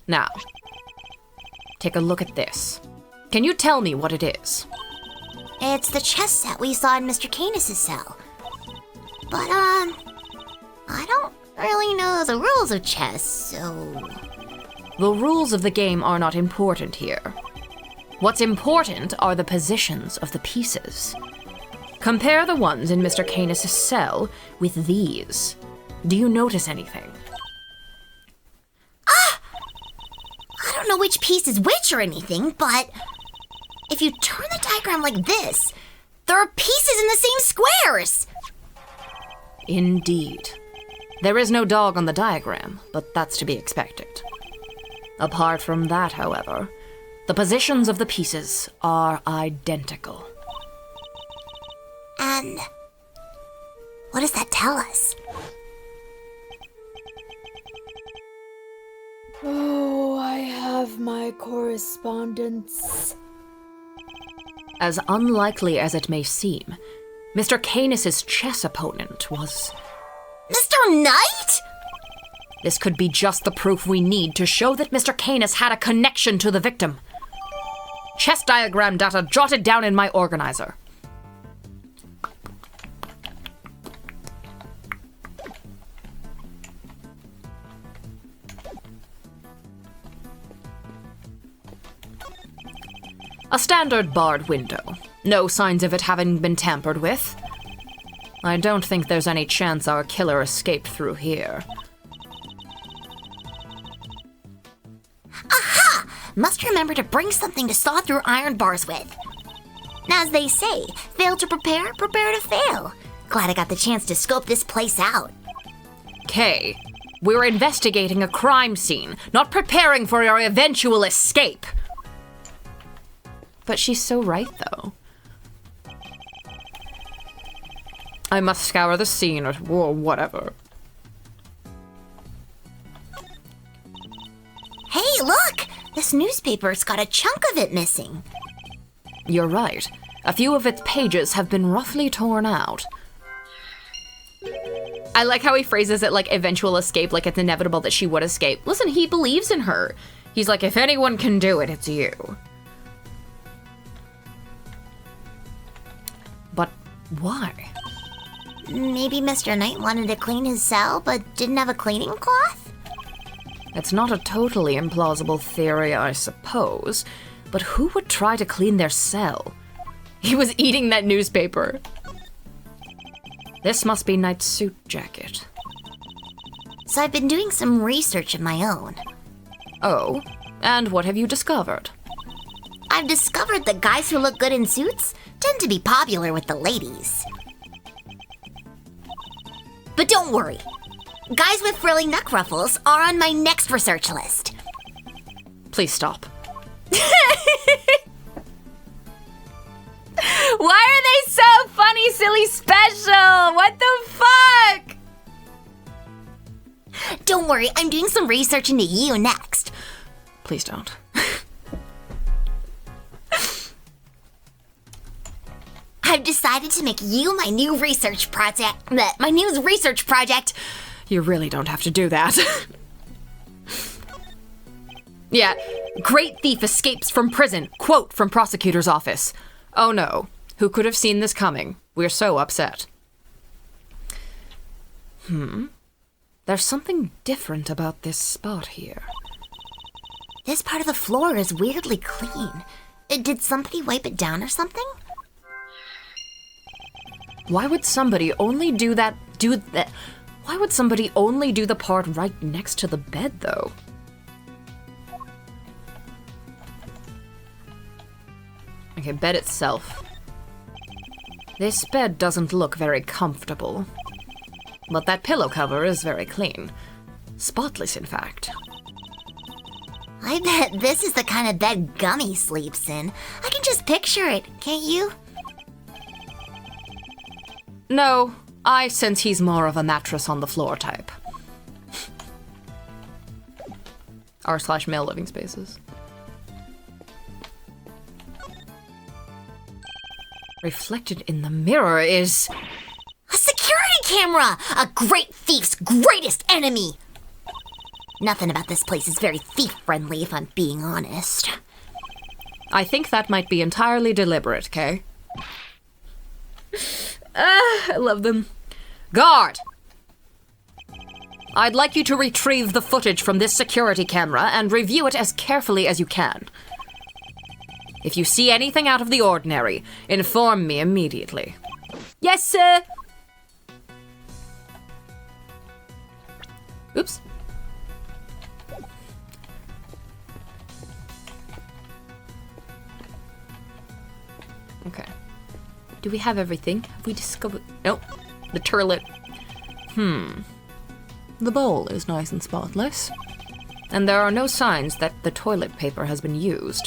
Now, take a look at this. Can you tell me what it is? It's the chess set we saw in Mr. Canis' cell. But, I don't really know the rules of chess, so... The rules of the game are not important here. What's important are the positions of the pieces. Compare the ones in Mr. Canis' cell with these. Do you notice anything? I don't know which piece is which or anything, but... if you turn the diagram like this, there are pieces in the same squares! Indeed. There is no dog on the diagram, but that's to be expected. Apart from that, however, the positions of the pieces are identical. And what does that tell us? Oh, I have my correspondence. As unlikely as it may seem, Mr. Canis' chess opponent was... Mr. Knight? This could be just the proof we need to show that Mr. Canis had a connection to the victim. Chess diagram data jotted down in my organizer. A standard barred window. No signs of it having been tampered with. I don't think there's any chance our killer escaped through here. Aha! Must remember to bring something to saw through iron bars with. As they say, fail to prepare, prepare to fail. Glad I got the chance to scope this place out. Kay, we're investigating a crime scene, not preparing for your eventual escape. But she's so right, though. I must scour the scene or whatever. Hey, look! This newspaper's got a chunk of it missing. You're right. A few of its pages have been roughly torn out. I like how he phrases it like eventual escape, like it's inevitable that she would escape. Listen, he believes in her. He's like, if anyone can do it, it's you. But why? Maybe Mr. Knight wanted to clean his cell, but didn't have a cleaning cloth? It's not a totally implausible theory, I suppose, but who would try to clean their cell? He was eating that newspaper. This must be Knight's suit jacket. So I've been doing some research of my own. Oh, and what have you discovered? I've discovered that guys who look good in suits tend to be popular with the ladies. But don't worry. Guys with frilly neck ruffles are on my next research list. Please stop. Why are they so funny, silly, special? What the fuck? Don't worry, I'm doing some research into you next. Please don't. I've decided to make you my new research project. You really don't have to do that. Yeah, great thief escapes from prison. Quote from prosecutor's office. Oh no, who could have seen this coming? We're so upset. There's something different about this spot here. This part of the floor is weirdly clean. Did somebody wipe it down or something? Why would somebody only do that? Why would somebody only do the part right next to the bed, though? Okay, bed itself. This bed doesn't look very comfortable. But that pillow cover is very clean. Spotless, in fact. I bet this is the kind of bed Gummy sleeps in. I can just picture it, can't you? No, I sense he's more of a mattress on the floor type. R/male living spaces. Reflected in the mirror is... A security camera! A great thief's greatest enemy! Nothing about this place is very thief-friendly, if I'm being honest. I think that might be entirely deliberate, Kay. I love them. Guard! I'd like you to retrieve the footage from this security camera and review it as carefully as you can. If you see anything out of the ordinary, inform me immediately. Yes, sir! Oops. Okay. Do we have everything? Have we discovered... Nope. The turlet. The bowl is nice and spotless. And there are no signs that the toilet paper has been used.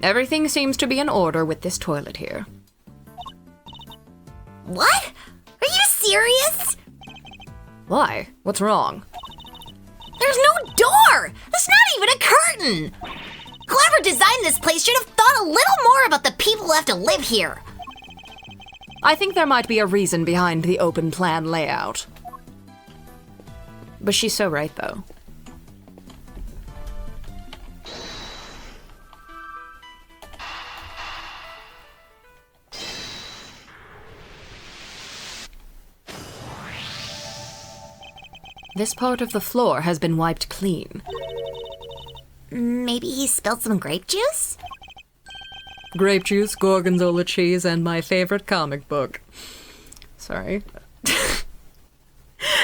Everything seems to be in order with this toilet here. What? Are you serious? Why? What's wrong? There's no door! There's not even a curtain! Whoever designed this place should have thought a little more about the people who have to live here. I think there might be a reason behind the open plan layout. But she's so right, though. This part of the floor has been wiped clean. Maybe he spilled some grape juice? Grape juice, gorgonzola cheese, and my favorite comic book. Sorry.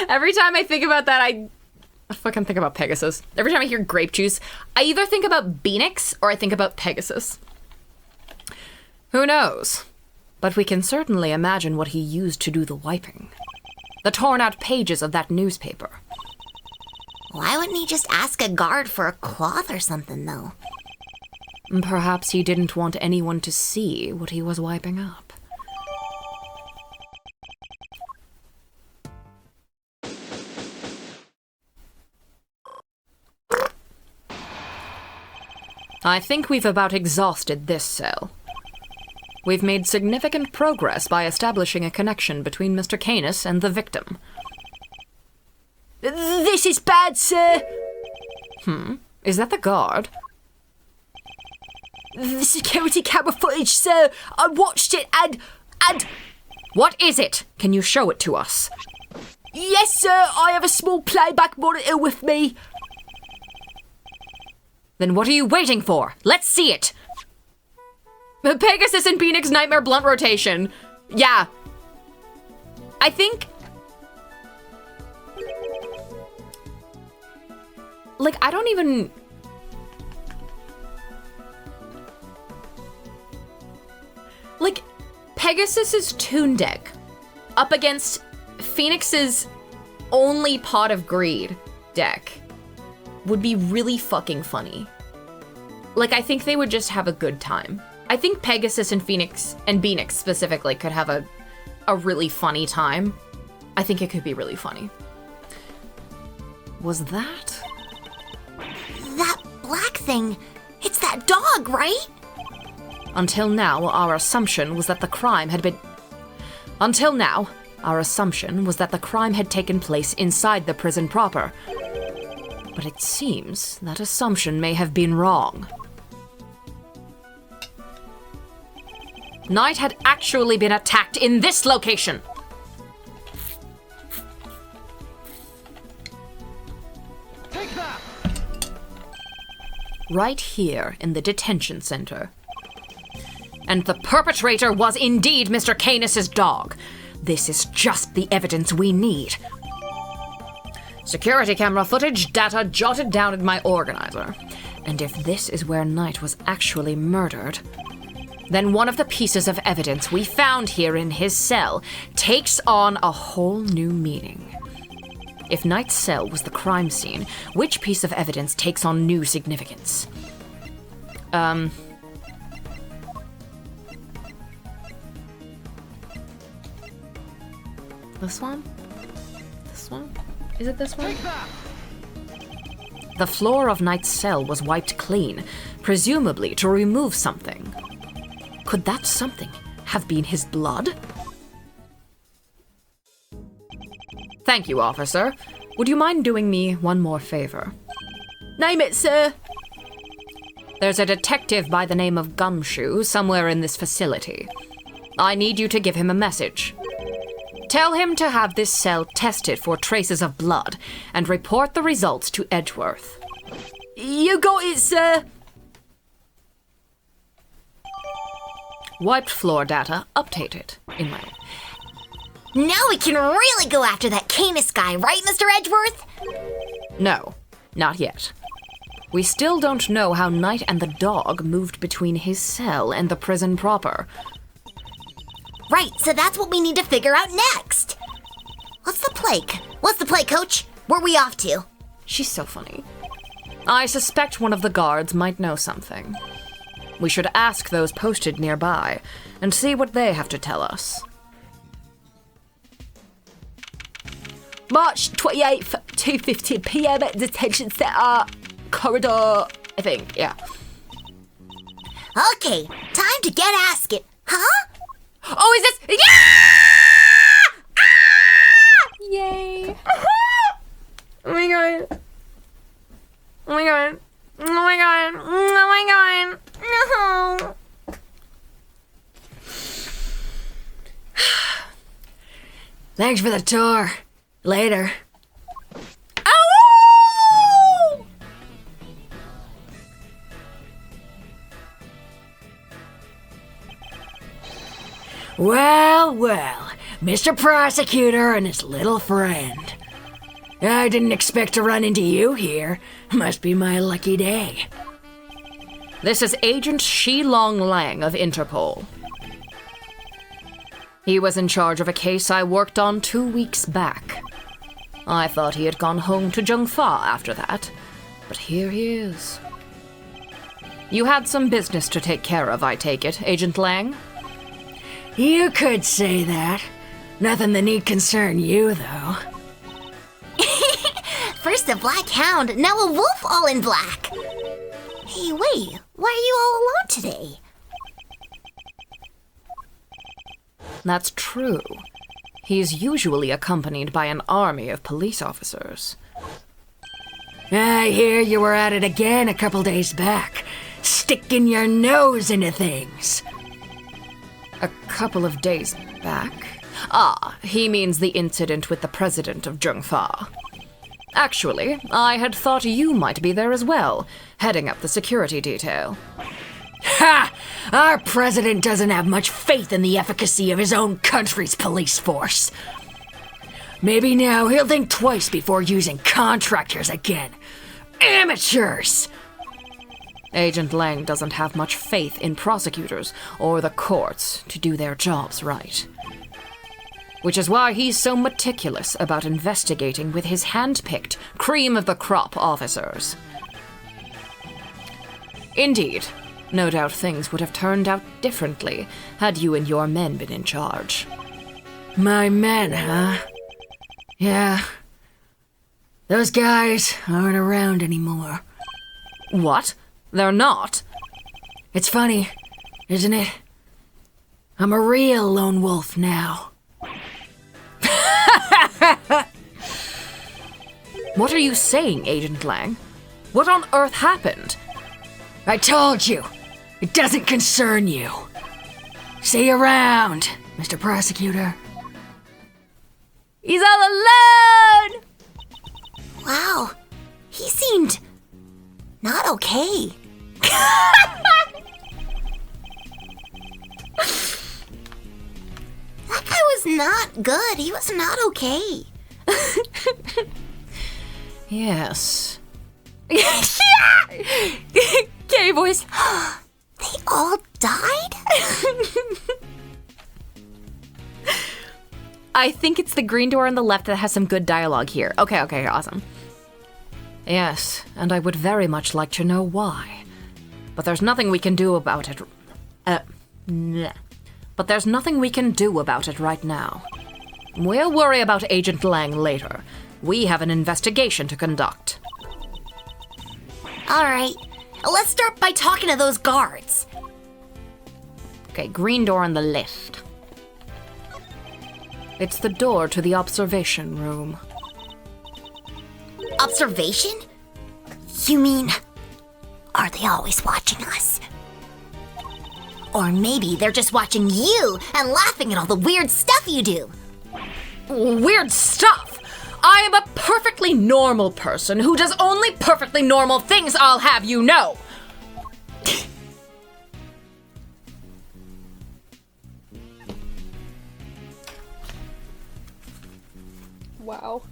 Every time I think about that, I fucking think about Pegasus. Every time I hear grape juice, I either think about Beanix or I think about Pegasus. Who knows? But we can certainly imagine what he used to do the wiping. The torn out pages of that newspaper. Why wouldn't he just ask a guard for a cloth or something, though? Perhaps he didn't want anyone to see what he was wiping up. I think we've about exhausted this cell. We've made significant progress by establishing a connection between Mr. Canis and the victim. This is bad, sir. Is that the guard? The security camera footage, sir. I watched it and... What is it? Can you show it to us? Yes, sir, I have a small playback monitor with me. Then what are you waiting for? Let's see it! The Pegasus and Phoenix Nightmare Blunt Rotation. Yeah. I think... Like, I don't even... Like, Pegasus's Toon Deck up against Phoenix's Only Pot of Greed deck would be really fucking funny. Like, I think they would just have a good time. I think Pegasus and Phoenix and Beanix specifically could have a really funny time. I think it could be really funny. Was that? That black thing, it's that dog, right? Until now, our assumption was that the crime had taken place inside the prison proper. But it seems that assumption may have been wrong. Knight had actually been attacked in this location. Take that! Right here in the detention center. And the perpetrator was indeed Mr. Canis's dog. This is just the evidence we need. Security camera footage data jotted down in my organizer. And if this is where Knight was actually murdered, then one of the pieces of evidence we found here in his cell takes on a whole new meaning. If Knight's cell was the crime scene, which piece of evidence takes on new significance? This one? This one? Is it this one? The floor of Knight's cell was wiped clean, presumably to remove something. Could that something have been his blood? Thank you, officer. Would you mind doing me one more favor? Name it, sir. There's a detective by the name of Gumshoe somewhere in this facility. I need you to give him a message. Tell him to have this cell tested for traces of blood and report the results to Edgeworth. You got it, sir. Wiped floor data updated in my... Now we can really go after that Canis guy, right, Mr. Edgeworth? No, not yet. We still don't know how Knight and the dog moved between his cell and the prison proper. Right, so that's what we need to figure out next. What's the play, coach? Where are we off to? She's so funny. I suspect one of the guards might know something. We should ask those posted nearby and see what they have to tell us. March 28th, 2:15 p.m. at detention center corridor, I think, yeah. Okay, time to get asking. Huh? Oh, is this? Yeah! Yay! Oh my god. Oh my god. Oh my god. Oh my god. No. Thanks for the tour. Later. Ow! Well, Mr. Prosecutor and his little friend. I didn't expect to run into you here. Must be my lucky day. This is Agent Shilong Lang of Interpol. He was in charge of a case I worked on 2 weeks back. I thought he had gone home to Zhengfa after that, but here he is. You had some business to take care of, I take it, Agent Lang? You could say that. Nothing that need concern you, though. First a black hound, now a wolf all in black. Hey, wait, Why are you all alone today? That's true. He's usually accompanied by an army of police officers. I hear you were at it again a couple days back, sticking your nose into things. A couple of days back? Ah, he means the incident with the president of Zhengfa. Actually, I had thought you might be there as well, heading up the security detail. Ha! Our president doesn't have much faith in the efficacy of his own country's police force. Maybe now he'll think twice before using contractors again. Amateurs! Agent Lang doesn't have much faith in prosecutors or the courts to do their jobs right. Which is why he's so meticulous about investigating with his hand-picked, cream-of-the-crop officers. Indeed, no doubt things would have turned out differently had you and your men been in charge. My men, huh? Yeah. Those guys aren't around anymore. What? They're not? It's funny, isn't it? I'm a real lone wolf now. What are you saying, Agent Lang? What on earth happened? I told you, it doesn't concern you. See you around, Mr. Prosecutor. He's all alone! Wow, he seemed not okay. That guy was not good. He was not okay. Yes. K-voice. They all died? I think it's the green door on the left that has some good dialogue here. Okay, awesome. Yes, and I would very much like to know why. But there's nothing we can do about it. But there's nothing we can do about it right now. We'll worry about Agent Lang later. We have an investigation to conduct. All right, let's start by talking to those guards. Okay, green door on the left. It's the door to the observation room. Observation? You mean, are they always watching us? Or maybe they're just watching you and laughing at all the weird stuff you do. Weird stuff? I am a perfectly normal person who does only perfectly normal things, I'll have you know. Wow.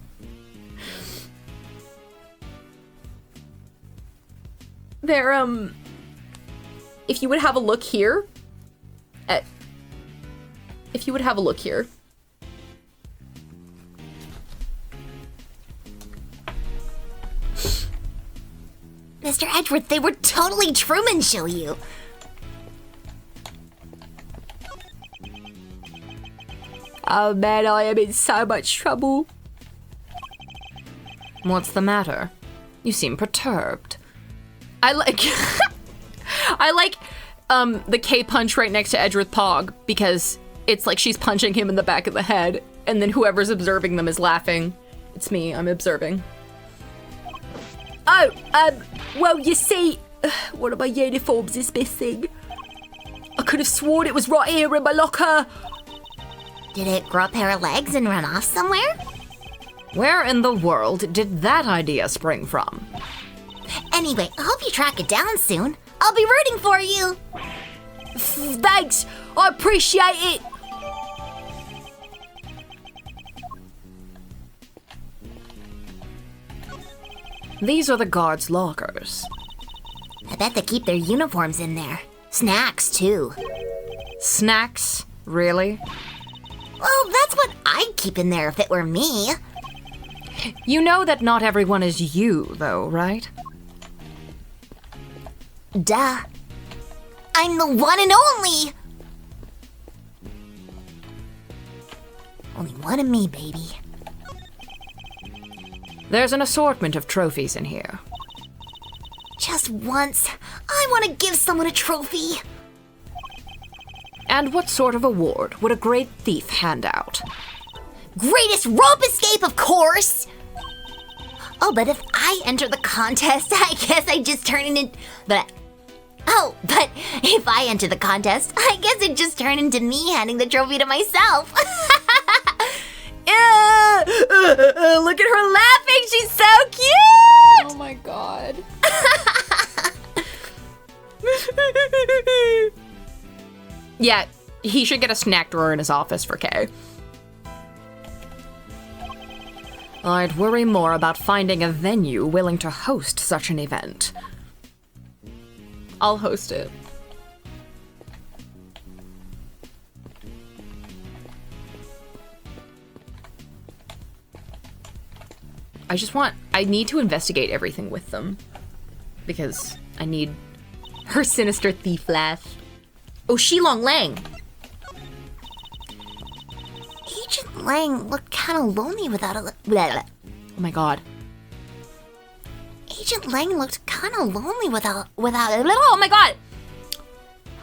There, if you would have a look here, Mr. Edgeworth, they were totally Truman Show you. Oh man, I am in so much trouble. What's the matter? You seem perturbed. I like the K punch right next to Edgeworth Pog because it's like she's punching him in the back of the head and then whoever's observing them is laughing. It's me, I'm observing. Oh, well, you see, one of my uniforms is missing. I could have sworn it was right here in my locker. Did it grow a pair of legs and run off somewhere? Where in the world did that idea spring from? Anyway, I hope you track it down soon. I'll be rooting for you. Thanks, I appreciate it. These are the guards' lockers. I bet they keep their uniforms in there. Snacks, too. Snacks? Really? Well, that's what I'd keep in there if it were me. You know that not everyone is you, though, right? Duh. I'm the one and only. Only one of me, baby. There's an assortment of trophies in here. Just once, I want to give someone a trophy. And what sort of award would a great thief hand out? Greatest rope escape, of course! Oh, but if I enter the contest, I guess I just turn into... But if I enter the contest, I guess it just turned into me handing the trophy to myself. Look at her laughing, she's so cute! Oh my god. Yeah, he should get a snack drawer in his office for Kay. I'd worry more about finding a venue willing to host such an event. I'll host it. I need to investigate everything with them. Because I need her sinister thief laugh. Oh, Shilong Lang! Agent Lang looked kind of lonely without a... Blah, blah. Oh my god. Agent Lang looked kind of lonely without a... Oh my god!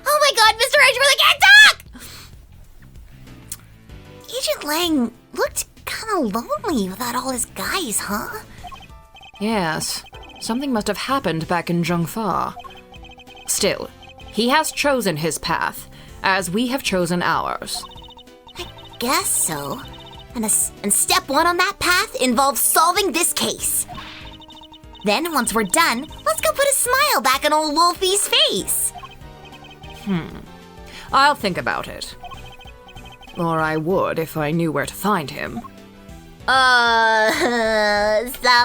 Oh my god, Mr. Edgeworth, I can't talk! Agent Lang looked kind of lonely without all his guys, huh? Yes. Something must have happened back in Zhongfa. Still, he has chosen his path, as we have chosen ours. I guess so. And step one on that path involves solving this case. Then, once we're done, let's go put a smile back on old Wolfie's face. I'll think about it. Or I would if I knew where to find him. Stop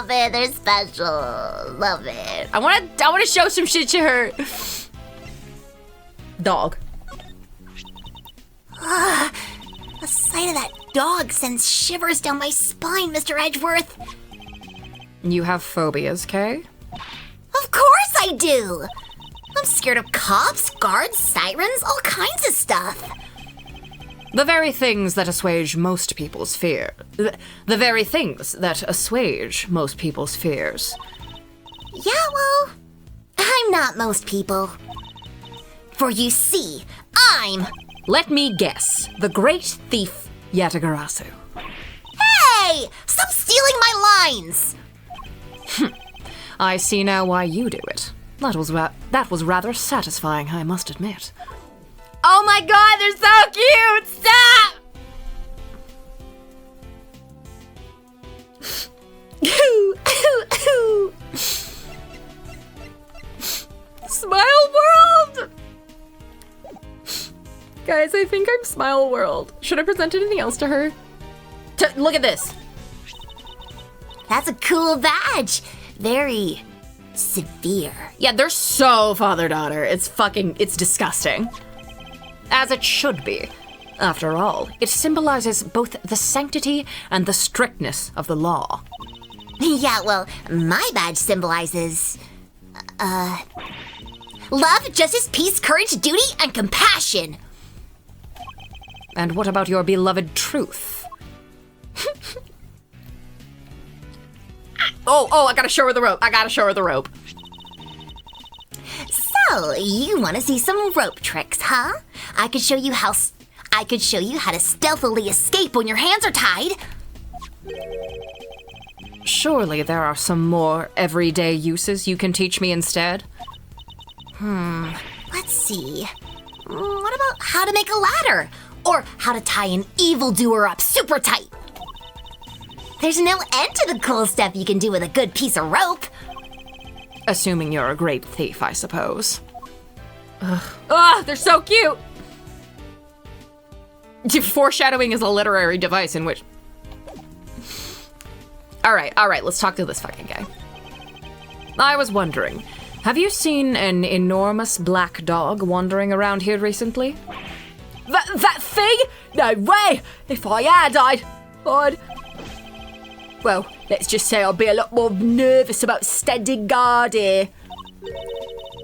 it, they're special. Love it. I wanna show some shit to her. Dog. The sight of that dog sends shivers down my spine, Mr. Edgeworth. You have phobias, Kay? Of course I do! I'm scared of cops, guards, sirens, all kinds of stuff. The very things that assuage most people's fear. The very things that assuage most people's fears. Yeah, well, I'm not most people. For you see, I'm... Let me guess. The great thief, Yatagarasu. Hey! Stop stealing my lines! I see now why you do it. That was rather satisfying, I must admit. Oh my god, they're so cute! Stop! Smile World! Guys, I think I'm Smile World. Should I present anything else to her? Look at this. That's a cool badge. Very severe. Yeah, they're so father-daughter. It's disgusting. As it should be. After all, it symbolizes both the sanctity and the strictness of the law. Yeah, well, my badge symbolizes... love, justice, peace, courage, duty, and compassion. And what about your beloved truth? Oh, I gotta show her the rope. So, you want to see some rope tricks, huh? I could show you how to stealthily escape when your hands are tied. Surely there are some more everyday uses you can teach me instead. Let's see. What about how to make a ladder? Or how to tie an evildoer up super tight? There's no end to the cool stuff you can do with a good piece of rope. Assuming you're a great thief, I suppose. Ugh, they're so cute! Foreshadowing is a literary device in which... Alright, let's talk to this fucking guy. I was wondering, have you seen an enormous black dog wandering around here recently? That thing? No way! If I had, I'd... Well, let's just say I'll be a lot more nervous about standing guard here.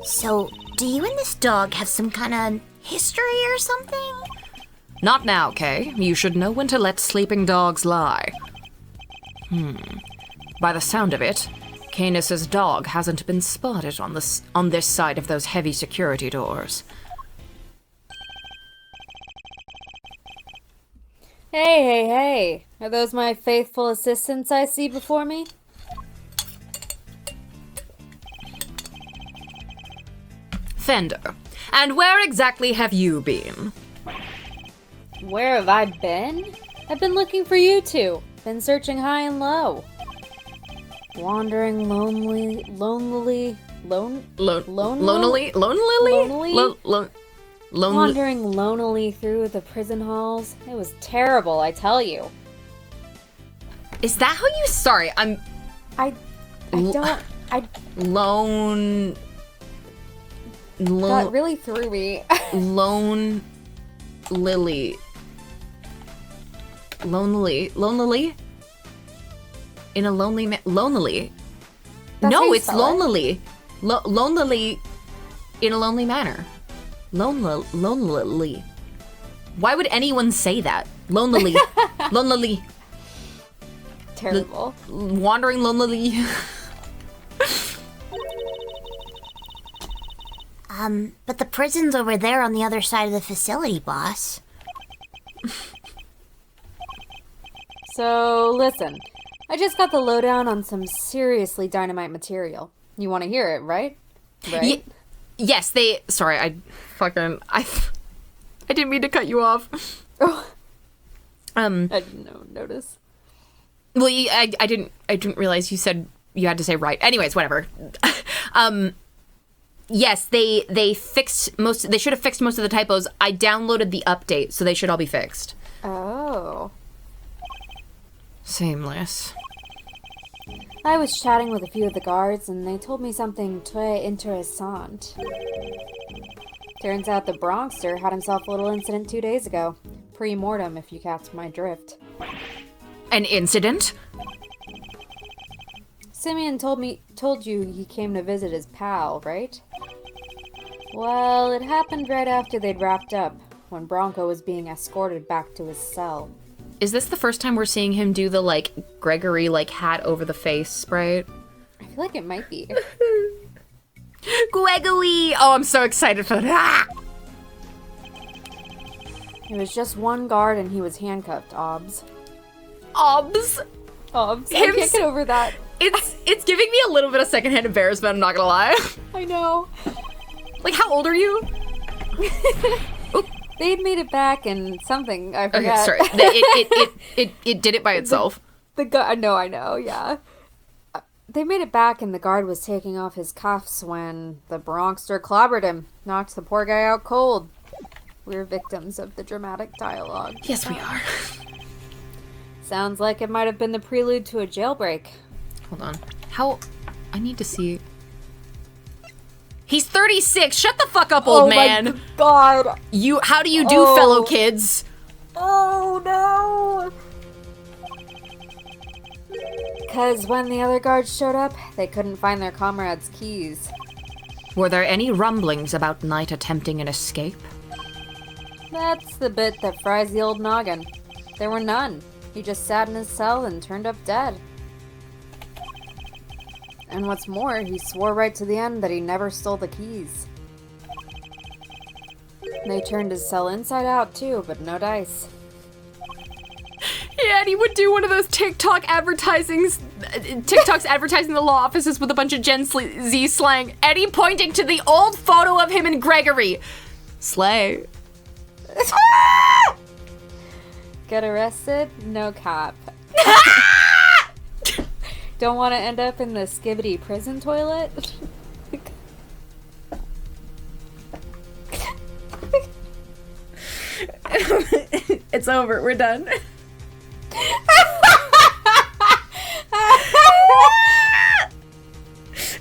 So, do you and this dog have some kind of history or something? Not now, Kay. You should know when to let sleeping dogs lie. By the sound of it, Canis's dog hasn't been spotted on this side of those heavy security doors. Hey. Are those my faithful assistants I see before me? Fender, and where exactly have you been? Where have I been? I've been looking for you two. Been searching high and low. Wandering lonely. Wandering lonely through the prison halls. It was terrible, I tell you. Is that how you... Sorry, That really threw me. Lonely. In a lonely lonely. That's how No, you it's spell it. lonely. Lonely in a lonely manner. Lonely. Why would anyone say that? Lonely. Lonely. Terrible. Wandering lonely. But the prison's over there on the other side of the facility, boss. So, listen. I just got the lowdown on some seriously dynamite material. You want to hear it, right? Right? Yes, they... Sorry, I didn't mean to cut you off. Oh. I didn't notice. Well, I didn't realize you said you had to say right. Anyways, whatever. Yes, they fixed most... They should have fixed most of the typos. I downloaded the update, so they should all be fixed. Oh. Seamless. I was chatting with a few of the guards, and they told me something très interessant. Turns out the Bronxer had himself a little incident 2 days ago. Pre-mortem, if you catch my drift. An incident? Simeon told you he came to visit his pal, right? Well, it happened right after they'd wrapped up, when Bronco was being escorted back to his cell. Is this the first time we're seeing him do the, Gregory, hat over the face spray? I feel like it might be. Gregory! Oh, I'm so excited for that! It was just one guard and he was handcuffed, Obs. Obs! I can't get over that. It's giving me a little bit of secondhand embarrassment, I'm not gonna lie. I know. How old are you? They'd made it back and something, I Okay, forgot. sorry. It did it by itself. I know, yeah. They made it back and the guard was taking off his cuffs when the Bronxer clobbered him, knocked the poor guy out cold. We're victims of the dramatic dialogue. Yes, we are. Sounds like it might have been the prelude to a jailbreak. Hold on. I need to see... He's 36! Shut the fuck up, old man! My God! How do you do, fellow kids? Oh, no! Because when the other guards showed up, they couldn't find their comrade's keys. Were there any rumblings about Knight attempting an escape? That's the bit that fries the old noggin. There were none. He just sat in his cell and turned up dead. And what's more, he swore right to the end that he never stole the keys. They turned his cell inside out too, but no dice. Yeah, and he would do one of those TikToks advertising the law offices with a bunch of Gen Z slang. Eddie pointing to the old photo of him and Gregory. Slay. Get arrested? No cap. Don't want to end up in the skibbity prison toilet? It's over. We're done.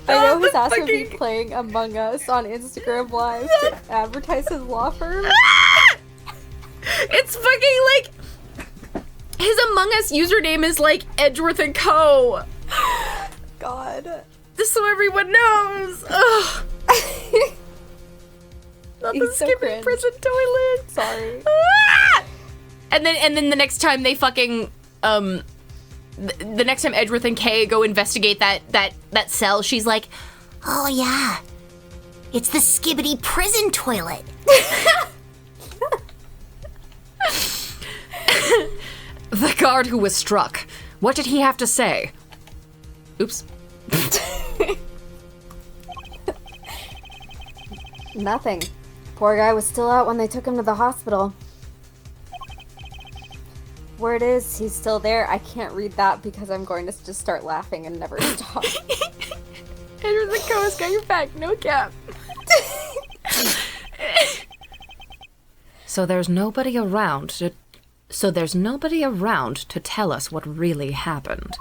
I know he's also gonna be playing Among Us on Instagram Live to advertise his law firm. It's fucking his Among Us username is Edgeworth and Co. God. Just so everyone knows. Ugh. Not the He's so skipping cringe. prison toilet. Sorry. And then the next time they fucking the next time Edgeworth and Kay go investigate that cell, she's like, oh yeah, it's the Skibbity prison toilet. the guard who was struck. What did he have to say? Oops. Nothing. Poor guy was still out when they took him to the hospital. Word is, he's still there. I can't read that because I'm going to just start laughing and never stop. Edward the Coast got your back, no cap. So there's nobody around to tell us what really happened.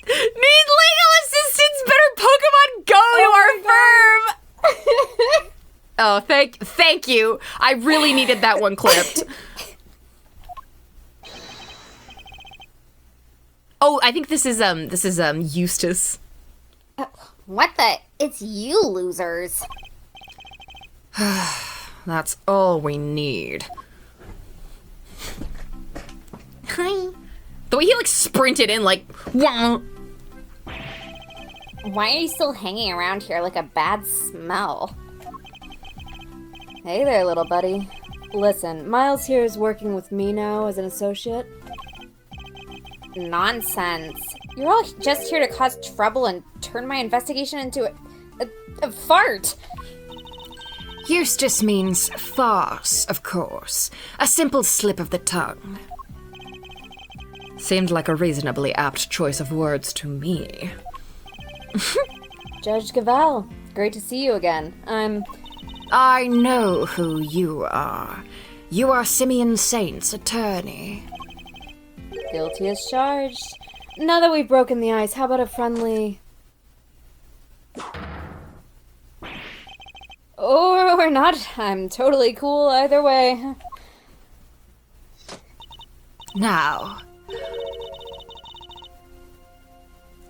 Need legal assistance? Better Pokemon Go to our firm! Oh, thank you. I really needed that one clipped. Oh, I think this is Eustace. What the? It's you losers. That's all we need. Hi. The way he like sprinted in like, wah. Why are you still hanging around here like a bad smell? Hey there, little buddy. Listen, Miles here is working with me now as an associate. Nonsense. You're all just here to cause trouble and turn my investigation into a fart. Eustace means farce, of course. A simple slip of the tongue. Seemed like a reasonably apt choice of words to me. Judge Gaval, great to see you again. I know who you are. You are Simeon Saint's attorney. Guilty as charged. Now that we've broken the ice, how about a friendly... Or not. I'm totally cool either way. Now.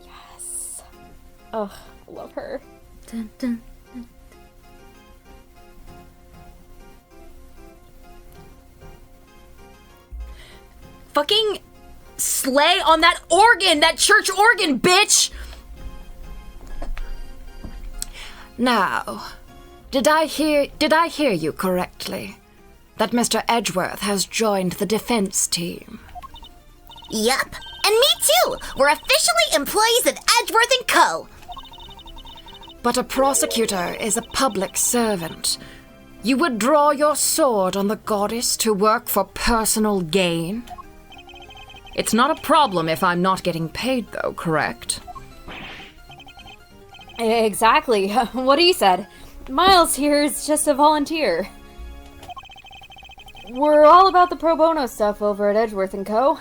Yes. Ugh, I love her. Dun, dun. Fucking slay on that organ, that church organ, bitch! Now, did I hear you correctly? That Mr. Edgeworth has joined the defense team. Yup. And me too. We're officially employees of Edgeworth & Co. But a prosecutor is a public servant. You would draw your sword on the goddess to work for personal gain? It's not a problem if I'm not getting paid, though, correct? Exactly. What he said. Miles here is just a volunteer. We're all about the pro bono stuff over at Edgeworth & Co.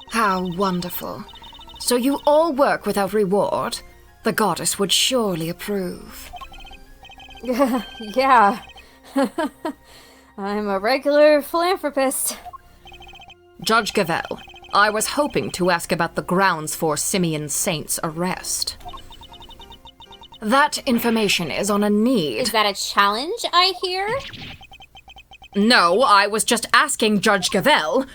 How wonderful. So you all work without reward? The goddess would surely approve. Yeah. I'm a regular philanthropist. Judge Gavel, I was hoping to ask about the grounds for Simeon Saint's arrest. That information is on a need. Is that a challenge, I hear? No, I was just asking Judge Gavel.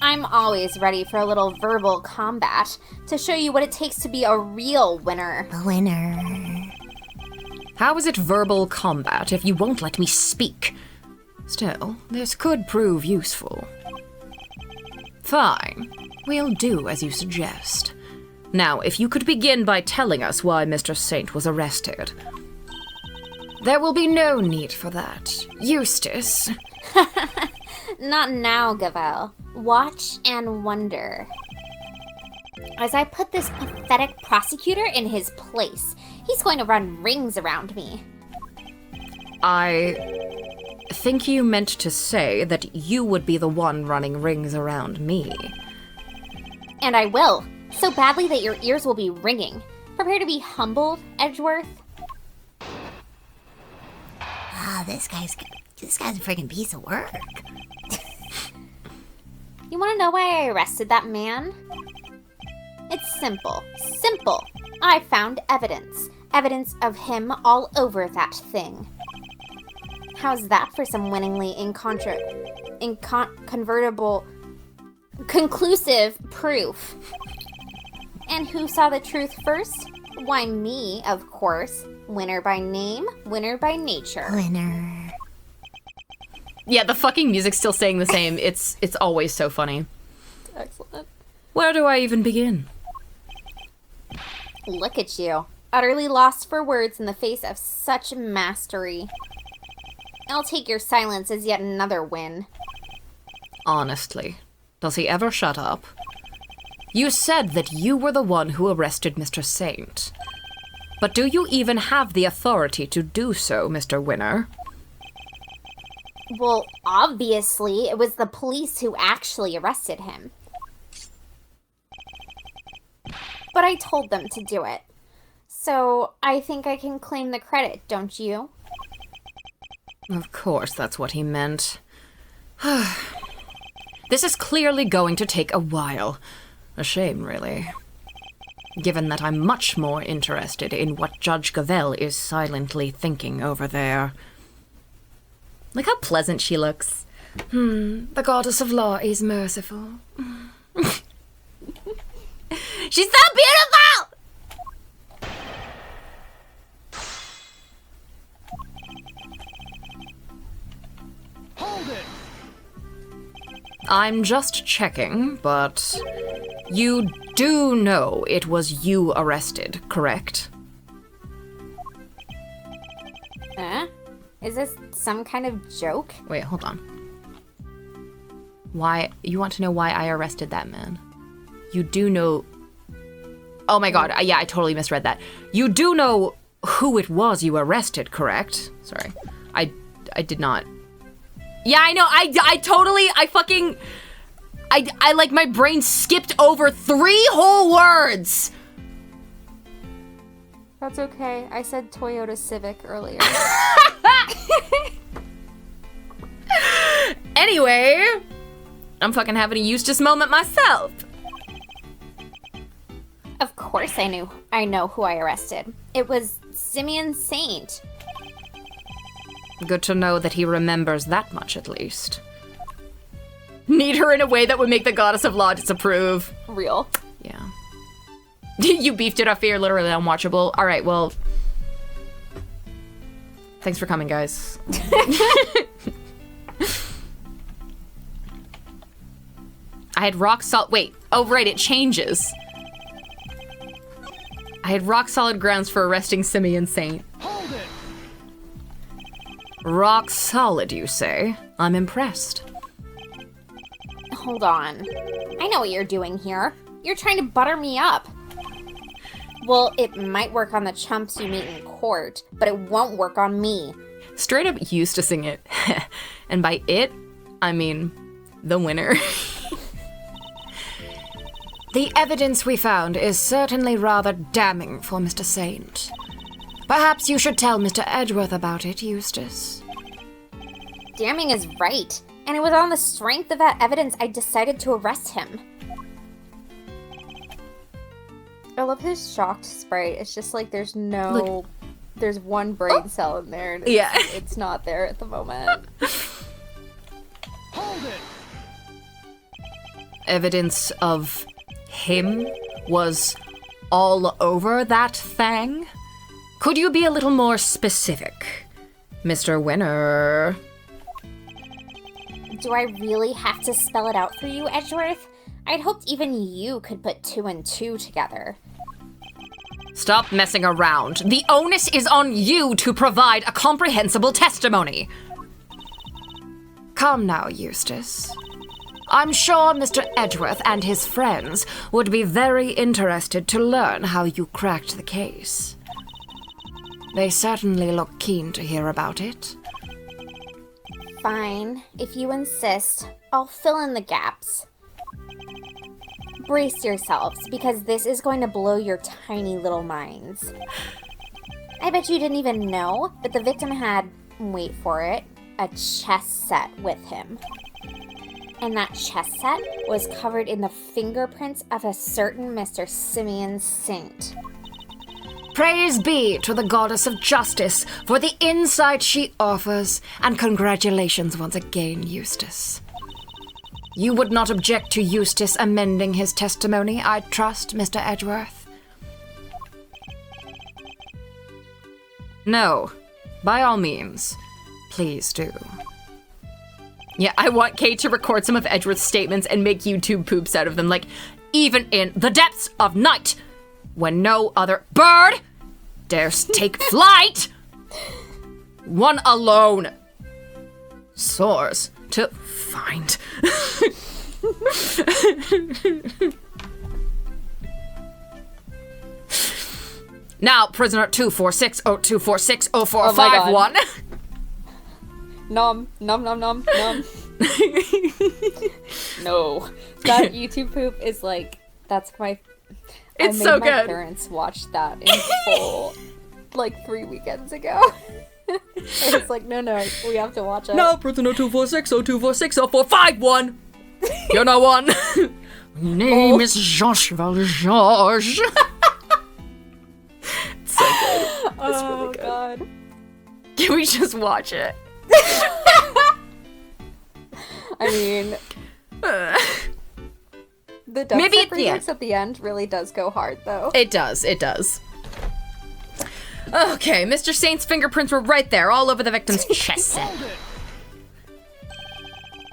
I'm always ready for a little verbal combat to show you what it takes to be a real winner. The winner. How is it verbal combat if you won't let me speak? Still, this could prove useful. Fine. We'll do as you suggest. Now, if you could begin by telling us why Mr. Saint was arrested. There will be no need for that. Eustace. Not now, Gavel. Watch and wonder. As I put this pathetic prosecutor in his place, he's going to run rings around me. I think you meant to say that you would be the one running rings around me. And I will. So badly that your ears will be ringing. Prepare to be humbled, Edgeworth. Ah, this guy's a freaking piece of work. You want to know why I arrested that man? It's simple. Simple. I found evidence. Evidence of him all over that thing. How's that for some winningly convertible, conclusive proof? And who saw the truth first? Why, me, of course. Winner by name, winner by nature. Winner. Yeah, the fucking music's still staying the same. It's always so funny. Excellent. Where do I even begin? Look at you. Utterly lost for words in the face of such mastery. I'll take your silence as yet another win. Honestly, does he ever shut up? You said that you were the one who arrested Mr. Saint. But do you even have the authority to do so, Mr. Winner? Well, obviously, it was the police who actually arrested him. But I told them to do it. So I think I can claim the credit, don't you? Of course, that's what he meant. This is clearly going to take a while. A shame, really. Given that I'm much more interested in what Judge Gavel is silently thinking over there. Look how pleasant she looks. The goddess of law is merciful. She's so beautiful! Hold it! I'm just checking, but you do know it was you arrested, correct? Is this some kind of joke? Wait, hold on. Why? You want to know why I arrested that man? You do know... Oh my god, yeah, I totally misread that. You do know who it was you arrested, correct? Sorry. I did not... Yeah, I know, I like, my brain skipped over 3 whole words! That's okay. I said Toyota Civic earlier. Anyway, I'm fucking having a Eustace moment myself. Of course I know who I arrested. It was Simeon Saint. Good to know that he remembers that much, at least. Need her in a way that would make the goddess of law disapprove. Real. Yeah. You beefed it up here, literally unwatchable. All right, well... Thanks for coming, guys. I had rock solid... Wait. Oh, right, it changes. I had rock solid grounds for arresting Simeon Saint. Hold it! Rock solid, you say? I'm impressed. Hold on. I know what you're doing here. You're trying to butter me up. Well, it might work on the chumps you meet in court, but it won't work on me. Straight up Eusticing it. And by it, I mean the winner. The evidence we found is certainly rather damning for Mr. Saint. Perhaps you should tell Mr. Edgeworth about it, Eustace. Damning is right, and it was on the strength of that evidence I decided to arrest him. I love his shocked sprite. It's just like there's no... There's one brain cell in there, and it's not there at the moment. Hold it! Evidence of him was all over that thing? Could you be a little more specific, Mr. Winner? Do I really have to spell it out for you, Edgeworth? I'd hoped even you could put 2 and 2 together. Stop messing around. The onus is on you to provide a comprehensible testimony. Come now, Eustace. I'm sure Mr. Edgeworth and his friends would be very interested to learn how you cracked the case. They certainly look keen to hear about it. Fine. If you insist, I'll fill in the gaps. Brace yourselves, because this is going to blow your tiny little minds. I bet you didn't even know, but the victim had, wait for it, a chess set with him. And that chess set was covered in the fingerprints of a certain Mr. Simeon Saint. Praise be to the goddess of justice for the insight she offers, and congratulations once again, Eustace. You would not object to Eustace amending his testimony, I trust, Mr. Edgeworth? No. By all means, please do. Yeah, I want Kate to record some of Edgeworth's statements and make YouTube poops out of them, like, even in the depths of night, when no other bird dares take flight, one alone soars to find. Now, prisoner 24602460451. Nom, nom, nom, nom, nom. No. That YouTube poop is like, that's my... It's I made so my good. parents watch that in full, like 3 weekends ago. I was like, no, we have to watch it. No, prisoner 24602460451. You're not one. Your name is Georges Valgeorges. So good. It's really good. God. Can we just watch it? I mean, the dubstep Maybe at the remix at the end really does go hard, though. It does. Okay, Mr. Saint's fingerprints were right there, all over the victim's chest.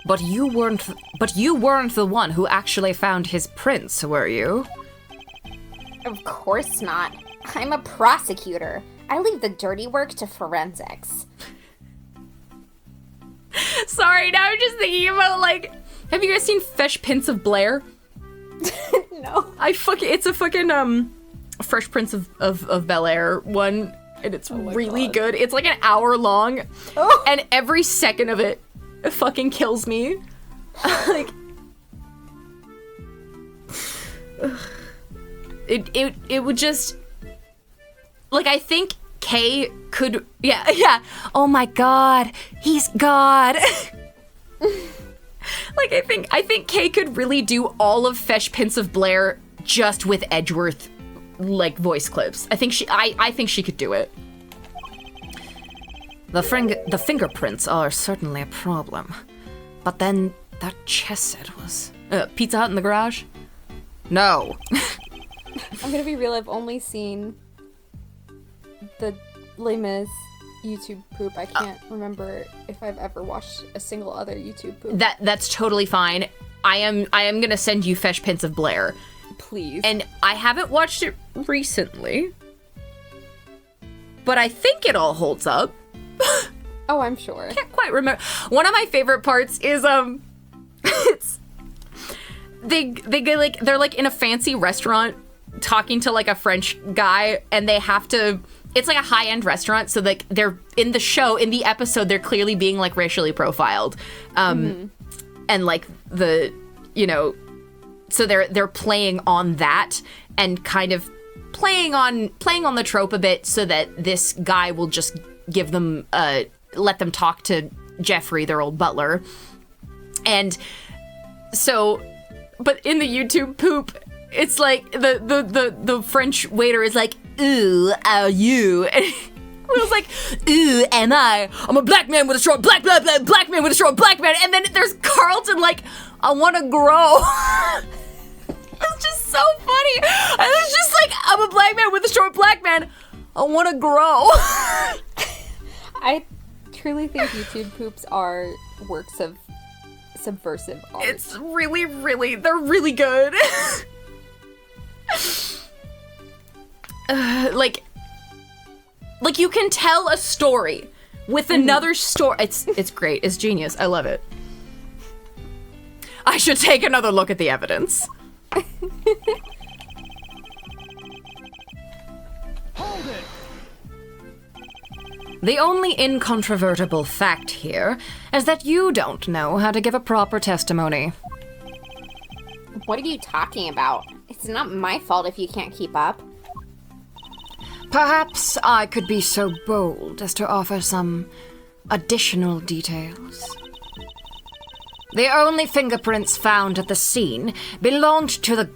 But you weren't the one who actually found his prints, were you? Of course not. I'm a prosecutor. I leave the dirty work to forensics. Sorry, now I'm just thinking about, like, have you guys seen Fresh Prince of Blair? No. It's a fucking, Fresh Prince of Bel-Air one, and it's really good. It's like an hour long, and every second of it fucking kills me. Like, it would just, like, I think Kay could, yeah. Oh my God, he's God. Like, I think Kay could really do all of Fresh Prince of Blair just with Edgeworth, like, voice clips. I think she could do it. The fingerprints are certainly a problem, but then that chess set was Pizza Hut in the garage. No. I'm gonna be real, I've only seen the Les Mis YouTube poop. I can't remember if I've ever watched a single other YouTube poop. That's totally fine. I am gonna send you Fresh Prince of Blair. Please. And I haven't watched it recently, but I think it all holds up. Oh, I'm sure. Can't quite remember. One of my favorite parts is it's they're like in a fancy restaurant talking to like a French guy, and they have to. It's like a high-end restaurant, so like they're in the episode they're clearly being like racially profiled, and like the so they're playing on that and kind of playing on the trope a bit, so that this guy will just give them let them talk to Jeffrey, their old butler, and so, but in the YouTube poop, it's like the French waiter is like, "Ooh, are you?" And Will's like, "Ooh, am I? I'm a black man with a short black man with a short black man." And then there's Carlton like, "I want to grow." It's just so funny. And it's just like, "I'm a black man with a short black man. I want to grow." I truly think YouTube poops are works of subversive art. It's really, really, they're really good. Like you can tell a story with another story. It's great. It's genius. I love it. I should take another look at the evidence. Hold it! The only incontrovertible fact here is that you don't know how to give a proper testimony. What are you talking about? It's not my fault if you can't keep up. Perhaps I could be so bold as to offer some additional details. The only fingerprints found at the scene belonged to the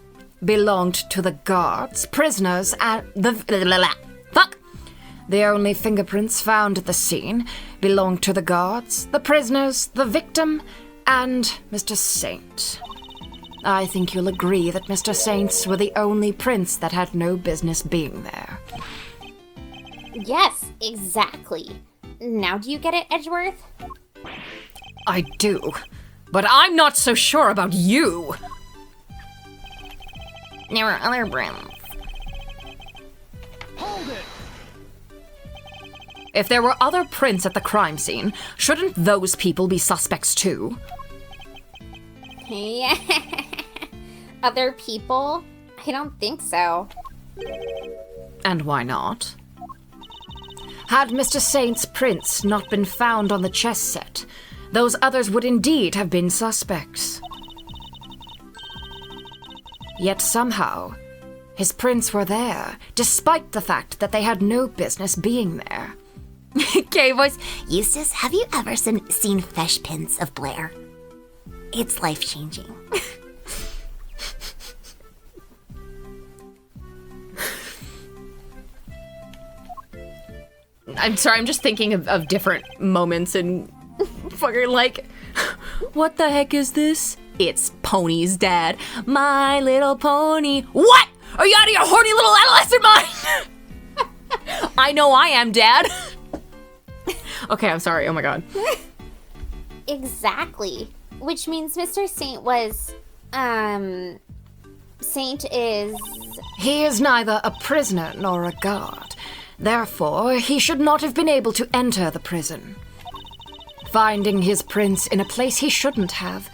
guards, prisoners, and Fuck! The only fingerprints found at the scene belonged to the guards, the prisoners, the victim, and Mr. Saint. I think you'll agree that Mr. Saints were the only prints that had no business being there. Yes, exactly. Now do you get it, Edgeworth? I do, but I'm not so sure about you. There were other prints. Hold it! If there were other prints at the crime scene, shouldn't those people be suspects too? Yeah. Other people? I don't think so. And why not? Had Mr. Saint's prints not been found on the chess set, those others would indeed have been suspects. Yet somehow, his prints were there, despite the fact that they had no business being there. Okay, boys. Eustace, have you ever seen Fesh Pins of Blair? It's life-changing. I'm sorry, I'm just thinking of different moments and fucking like, what the heck is this? It's Pony's dad. My Little Pony. What? Are you out of your horny little adolescent mind? I know I am, Dad. Okay, I'm sorry. Oh my god. Exactly. Which means Mr. Saint was, Saint is... He is neither a prisoner nor a guard. Therefore, he should not have been able to enter the prison. Finding his prints in a place he shouldn't have...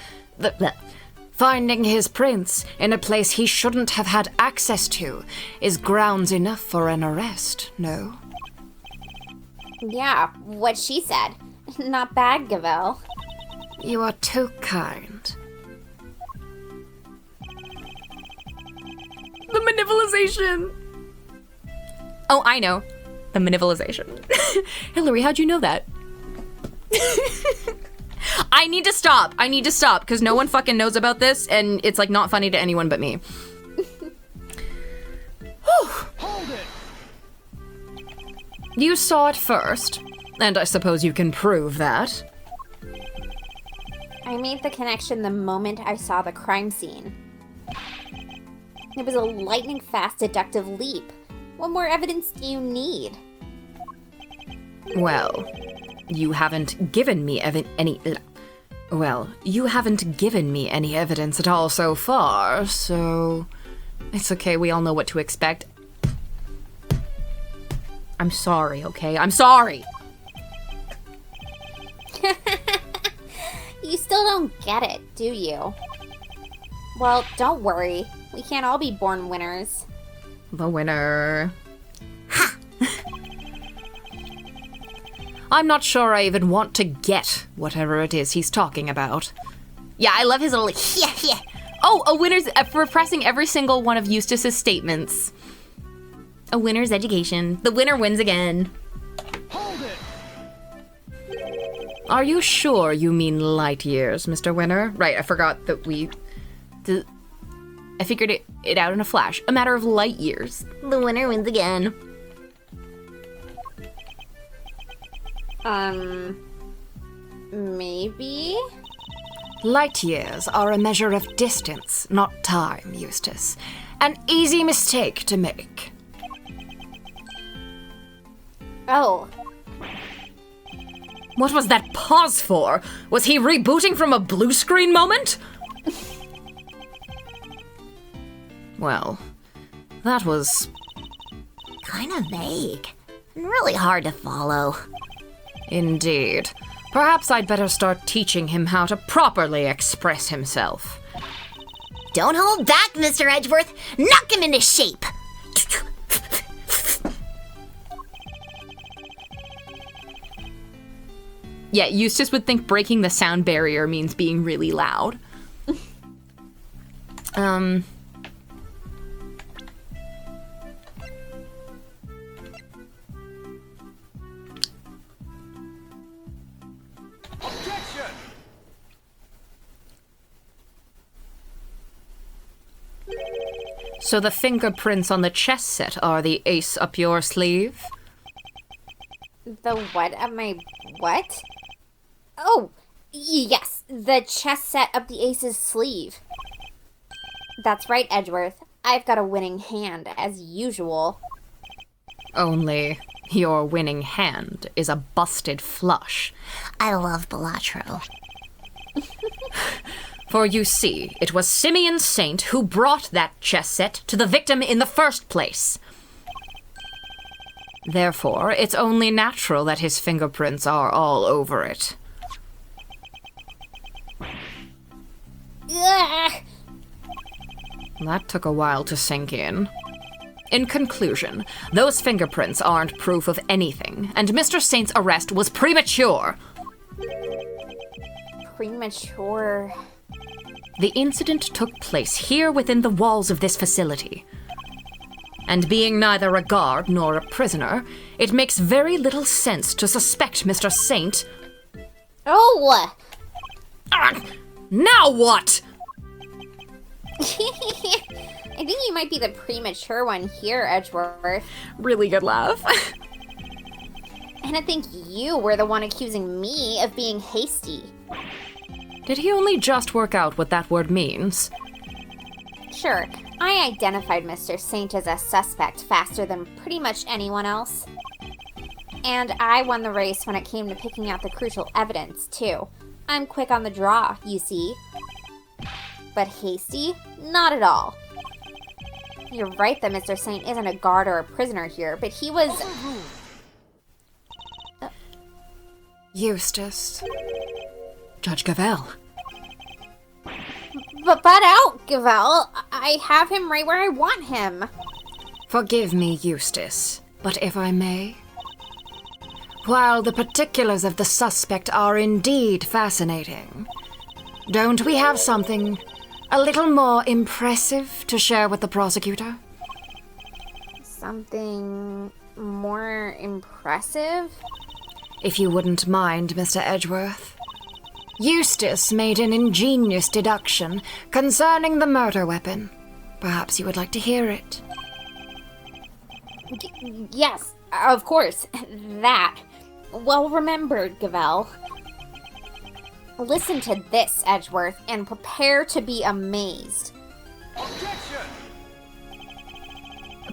Finding his prints in a place he shouldn't have had access to is grounds enough for an arrest, no? Yeah, what she said. Not bad, Gavel. You are too kind. The manipulation. Oh, I know. The manipulation. Hillary, how'd you know that? I need to stop, because no one fucking knows about this, and it's, like, not funny to anyone but me. Hold it! You saw it first, and I suppose you can prove that. I made the connection the moment I saw the crime scene. It was a lightning-fast deductive leap. What more evidence do you need? Well, you haven't given me any evidence at all so far, so it's okay, we all know what to expect. I'm sorry, okay? I'm sorry! You still don't get it, do you? Well, don't worry. We can't all be born winners. The winner. I'm not sure I even want to get whatever it is he's talking about. Yeah, I love his little yeah. Oh, a winner's for pressing every single one of Eustace's statements. A winner's education. The winner wins again. Hold it! Are you sure you mean light years, Mr. Winner? Right, I forgot that I figured it out in a flash. A matter of light years. The winner wins again. Maybe? Light years are a measure of distance, not time, Eustace. An easy mistake to make. Oh. What was that pause for? Was he rebooting from a blue screen moment? Well, that was Kind of vague. And really hard to follow. indeed. Perhaps I'd better start teaching him how to properly express himself. Don't hold back, Mr. Edgeworth. Knock him into shape. Yeah, Eustace would think breaking the sound barrier means being really loud. Objection! So the fingerprints on the chess set are the ace up your sleeve? The what of my what? Oh, yes, the chess set up the ace's sleeve. That's right, Edgeworth. I've got a winning hand, as usual. Only your winning hand is a busted flush. I love Balatro. For you see, it was Simeon Saint who brought that chess set to the victim in the first place. Therefore, it's only natural that his fingerprints are all over it. Ugh. That took a while to sink in. In conclusion, those fingerprints aren't proof of anything, and Mr. Saint's arrest was premature. Premature. The incident took place here within the walls of this facility. And being neither a guard nor a prisoner, it makes very little sense to suspect Mr. Saint. Oh! Now what? I think you might be the premature one here, Edgeworth. Really good laugh. And I think you were the one accusing me of being hasty. Did he only just work out what that word means? Sure, I identified Mr. Saint as a suspect faster than pretty much anyone else. And I won the race when it came to picking out the crucial evidence, too. I'm quick on the draw, you see. But hasty? Not at all. You're right that Mr. Saint isn't a guard or a prisoner here, but he was... Eustace. Judge Gavel. But butt out, Gavel. I have him right where I want him. Forgive me, Eustace, but if I may... While the particulars of the suspect are indeed fascinating, don't we have something a little more impressive to share with the prosecutor? Something more impressive? If you wouldn't mind, Mr. Edgeworth. Eustace made an ingenious deduction concerning the murder weapon. Perhaps you would like to hear it. Yes, of course. That. Well remembered, Gavel. Listen to this, Edgeworth, and prepare to be amazed. Objection!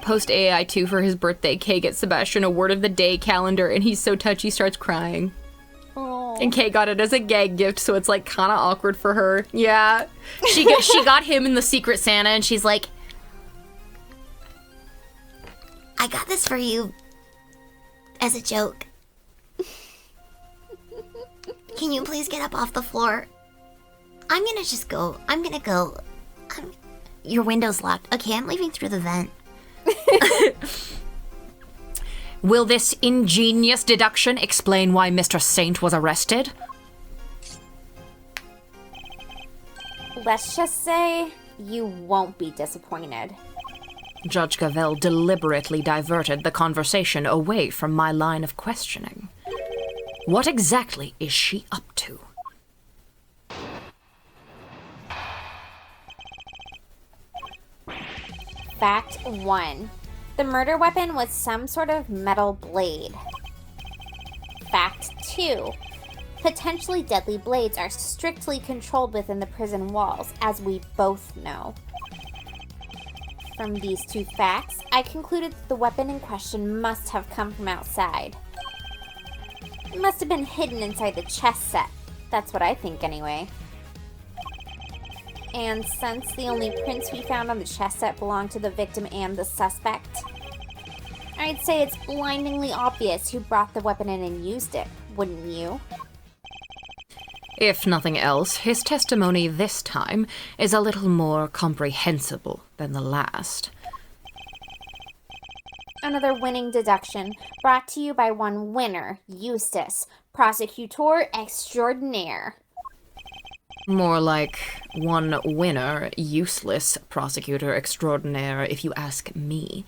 Post AAI2 for his birthday, Kay gets Sebastian a word of the day calendar, and he's so touchy, starts crying. Oh. And Kay got it as a gag gift, so it's like kind of awkward for her. Yeah, she got him in the Secret Santa, and she's like, I got this for you as a joke. Can you please get up off the floor? I'm gonna go. Your window's locked. Okay, I'm leaving through the vent. Will this ingenious deduction explain why Mr. Saint was arrested? Let's just say you won't be disappointed. Judge Gavel deliberately diverted the conversation away from my line of questioning. What exactly is she up to? Fact 1. The murder weapon was some sort of metal blade. Fact 2. Potentially deadly blades are strictly controlled within the prison walls, as we both know. From these two facts, I concluded that the weapon in question must have come from outside. It must have been hidden inside the chess set. That's what I think anyway. And since the only prints we found on the chess set belong to the victim and the suspect, I'd say it's blindingly obvious who brought the weapon in and used it, wouldn't you? If nothing else, his testimony this time is a little more comprehensible than the last. Another winning deduction, brought to you by one winner, Eustace, prosecutor extraordinaire. More like one winner, useless prosecutor extraordinaire, if you ask me.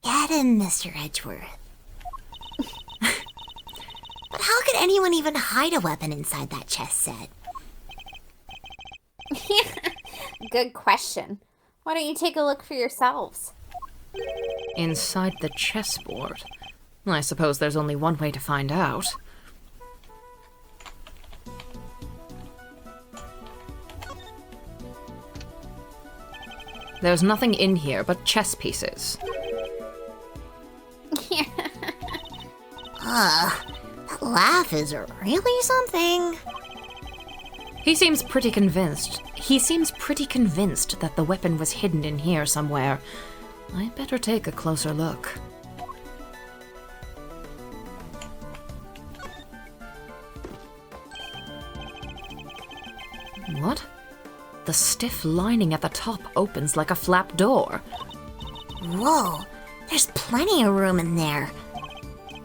Get him, Mr. Edgeworth. But how could anyone even hide a weapon inside that chess set? Good question. Why don't you take a look for yourselves? Inside the chessboard? I suppose there's only one way to find out. There's nothing in here but chess pieces. That laugh is really something. He seems pretty convinced. That the weapon was hidden in here somewhere. I'd better take a closer look. What? The stiff lining at the top opens like a flap door. Whoa, there's plenty of room in there.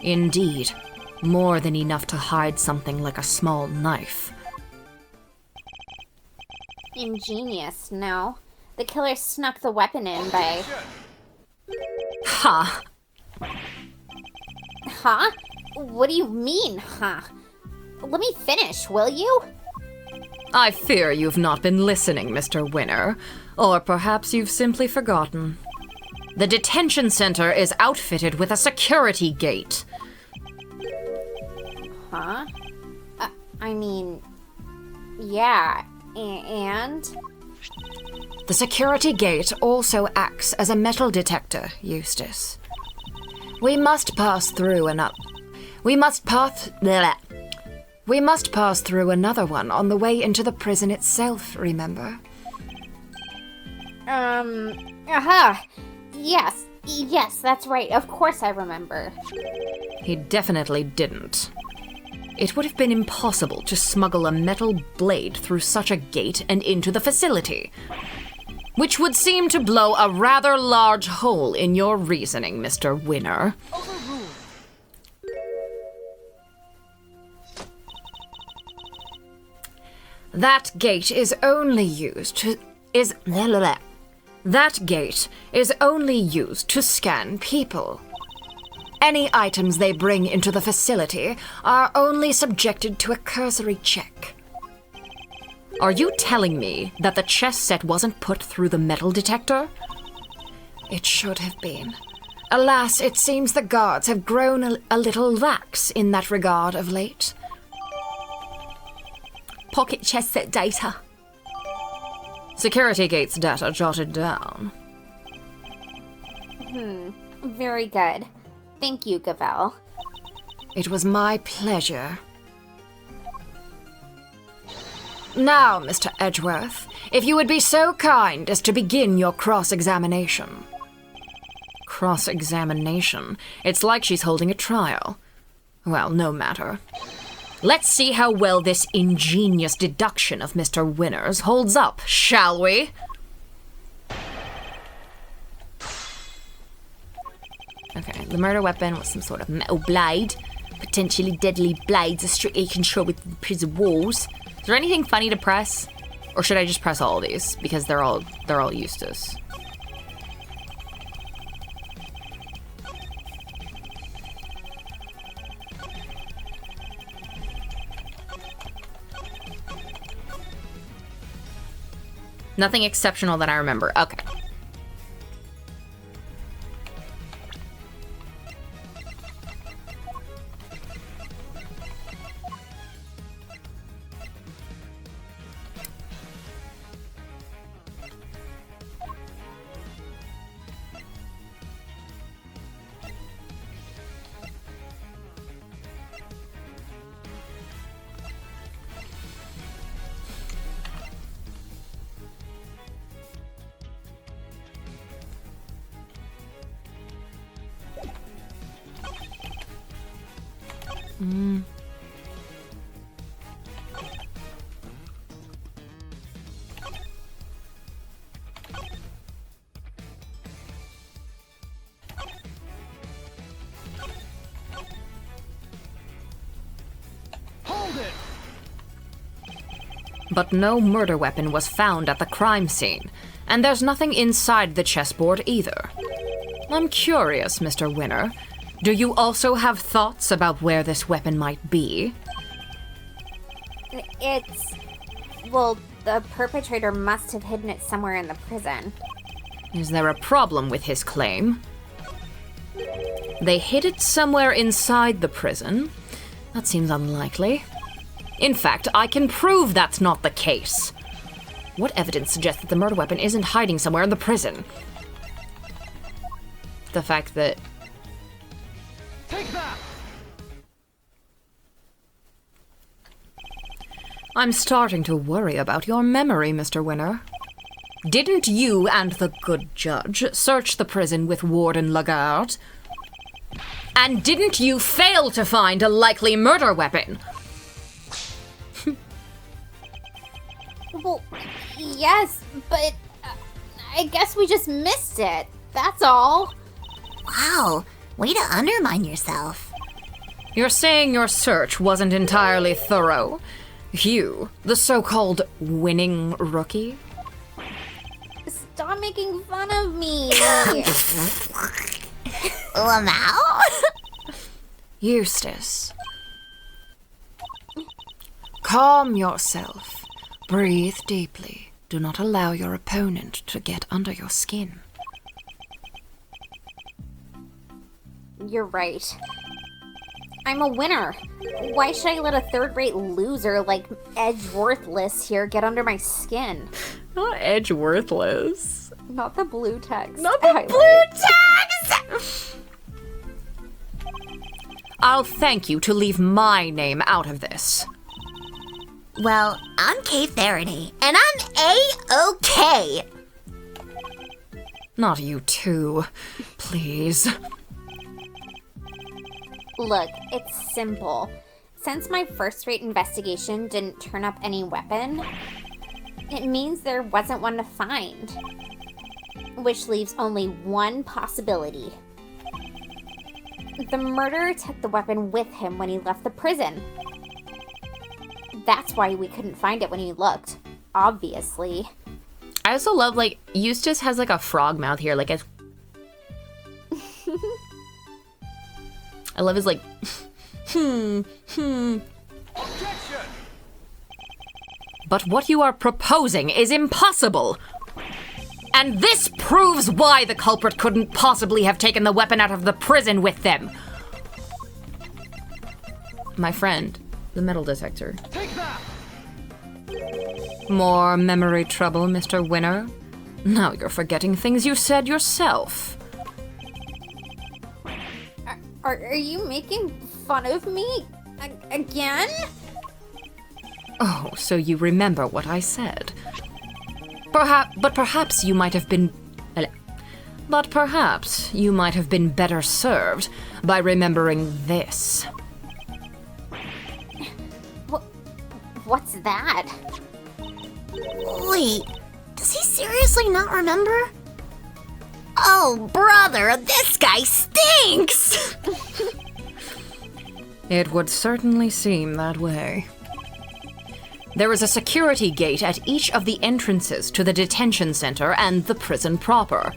Indeed. More than enough to hide something like a small knife. Ingenious, no? The killer snuck the weapon in by... Ha! Huh? What do you mean, huh? Let me finish, will you? I fear you've not been listening, Mr. Winner. Or perhaps you've simply forgotten. The detention center is outfitted with a security gate. Huh? I mean... Yeah, and? The security gate also acts as a metal detector, Eustace. We must pass through another one on the way into the prison itself, remember? Yes, that's right. Of course I remember. He definitely didn't. It would have been impossible to smuggle a metal blade through such a gate and into the facility. Which would seem to blow a rather large hole in your reasoning, Mr. Winner. That gate is only used to scan people. Any items they bring into the facility are only subjected to a cursory check. Are you telling me that the chess set wasn't put through the metal detector? It should have been. Alas, it seems the guards have grown a little lax in that regard of late. Pocket chess set data. Security gates data jotted down. Very good. Thank you, Gavel. It was my pleasure. Now, Mr. Edgeworth, if you would be so kind as to begin your cross-examination. Cross-examination? It's like she's holding a trial. Well, no matter. Let's see how well this ingenious deduction of Mr. Winner's holds up, shall we? Okay, the murder weapon was some sort of metal blade. Potentially deadly blades are strictly controlled with the prison walls. Is there anything funny to press? Or should I just press all of these? Because they're all Eustace. Nothing exceptional that I remember. Okay. Hold it! But no murder weapon was found at the crime scene, and there's nothing inside the chessboard either. I'm curious, Mr. Winner. Do you also have thoughts about where this weapon might be? Well, the perpetrator must have hidden it somewhere in the prison. Is there a problem with his claim? They hid it somewhere inside the prison. That seems unlikely. In fact, I can prove that's not the case. What evidence suggests that the murder weapon isn't hiding somewhere in the prison? The fact that... Take that! I'm starting to worry about your memory, Mr. Winner. Didn't you and the good judge search the prison with Warden Lagarde? And didn't you fail to find a likely murder weapon? Well, yes, but I guess we just missed it. That's all. Wow, way to undermine yourself. You're saying your search wasn't entirely thorough? You, the so-called winning rookie? Stop making fun of me. Lamau? Eustace. Calm yourself. Breathe deeply. Do not allow your opponent to get under your skin. You're right. I'm a winner. Why should I let a third-rate loser like Edgeworthless here get under my skin? Not Edgeworthless. Not the blue text. Not the highlight. blue tags! I'll thank you to leave my name out of this. Well, I'm Kay Faraday, and I'm A-OK. Not you too. Please. Look, it's simple. Since my first-rate investigation didn't turn up any weapon, it means there wasn't one to find. Which leaves only one possibility. The murderer took the weapon with him when he left the prison. That's why we couldn't find it when he looked, obviously. I also love, like, Eustace has, like, a frog mouth here, like, I love his, like, Objection! But what you are proposing is impossible! And this proves why the culprit couldn't possibly have taken the weapon out of the prison with them! My friend, the metal detector. Take that! More memory trouble, Mr. Winner? Now you're forgetting things you said yourself. Are you making fun of me? Again? Oh, so you remember what I said. Perhaps you might have been... But perhaps you might have been better served by remembering this. What's that? Wait, does he seriously not remember? Oh, brother, this guy stinks! It would certainly seem that way. There is a security gate at each of the entrances to the detention center and the prison proper.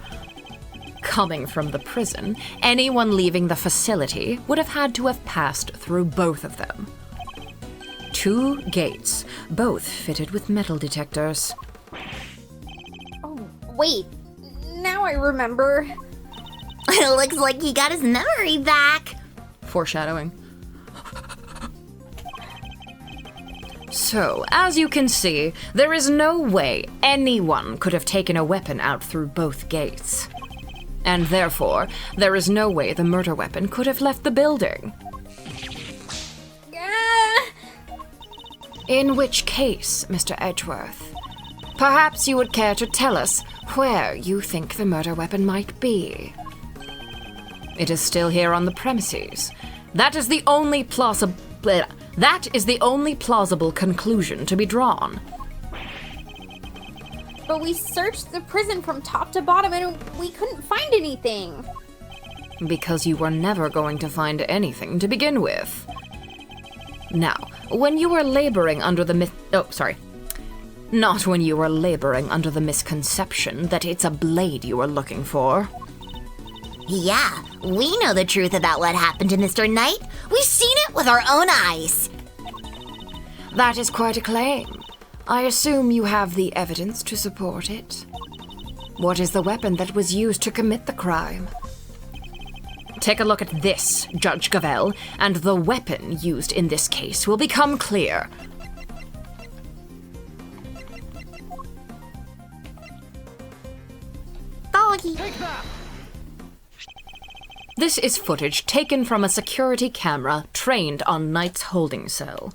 Coming from the prison, anyone leaving the facility would have had to have passed through both of them. 2 gates, both fitted with metal detectors. Oh, wait. Now I remember. It looks like he got his memory back. Foreshadowing. So, as you can see, there is no way anyone could have taken a weapon out through both gates. And therefore, there is no way the murder weapon could have left the building. In which case, Mr. Edgeworth, perhaps you would care to tell us where you think the murder weapon might be. It is still here on the premises. That is the only plausible conclusion to be drawn. But we searched the prison from top to bottom and we couldn't find anything. Because you were never going to find anything to begin with. Now, when you were laboring under the Not when you were laboring under the misconception that it's a blade you were looking for. Yeah, we know the truth about what happened to Mr. Knight. We've seen it with our own eyes. That is quite a claim. I assume you have the evidence to support it. What is the weapon that was used to commit the crime? Take a look at this, Judge Gavel, and the weapon used in this case will become clear. Doggy. Take that! This is footage taken from a security camera trained on Knight's holding cell.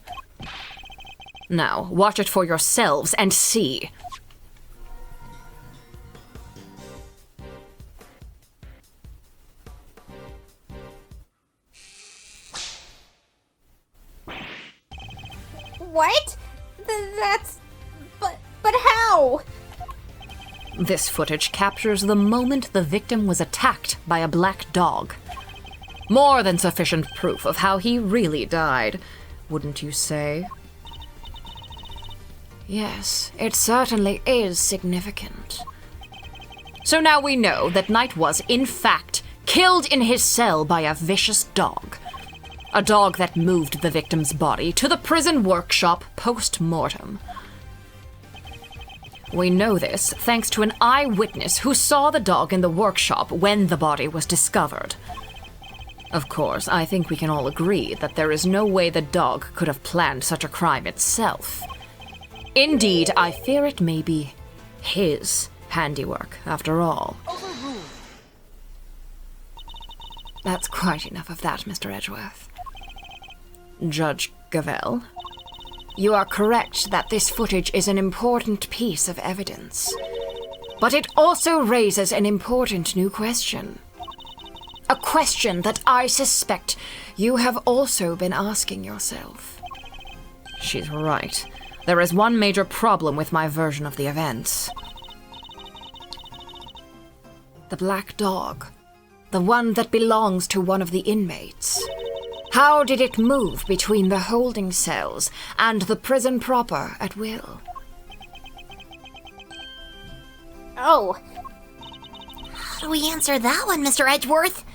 Now, watch it for yourselves and see. What? That's... But how? This footage captures the moment the victim was attacked by a black dog. More than sufficient proof of how he really died, wouldn't you say? Yes, it certainly is significant. So now we know that Knight was, in fact, killed in his cell by a vicious dog. A dog that moved the victim's body to the prison workshop post-mortem. We know this thanks to an eyewitness who saw the dog in the workshop when the body was discovered. Of course, I think we can all agree that there is no way the dog could have planned such a crime itself. Indeed, I fear it may be his handiwork, after all. That's quite enough of that, Mr. Edgeworth. Judge Gavel, you are correct that this footage is an important piece of evidence. But it also raises an important new question. A question that I suspect you have also been asking yourself. She's right. There is one major problem with my version of the events. The black dog. The one that belongs to one of the inmates. How did it move between the holding cells and the prison proper at will? Oh. How do we answer that one, Mr. Edgeworth?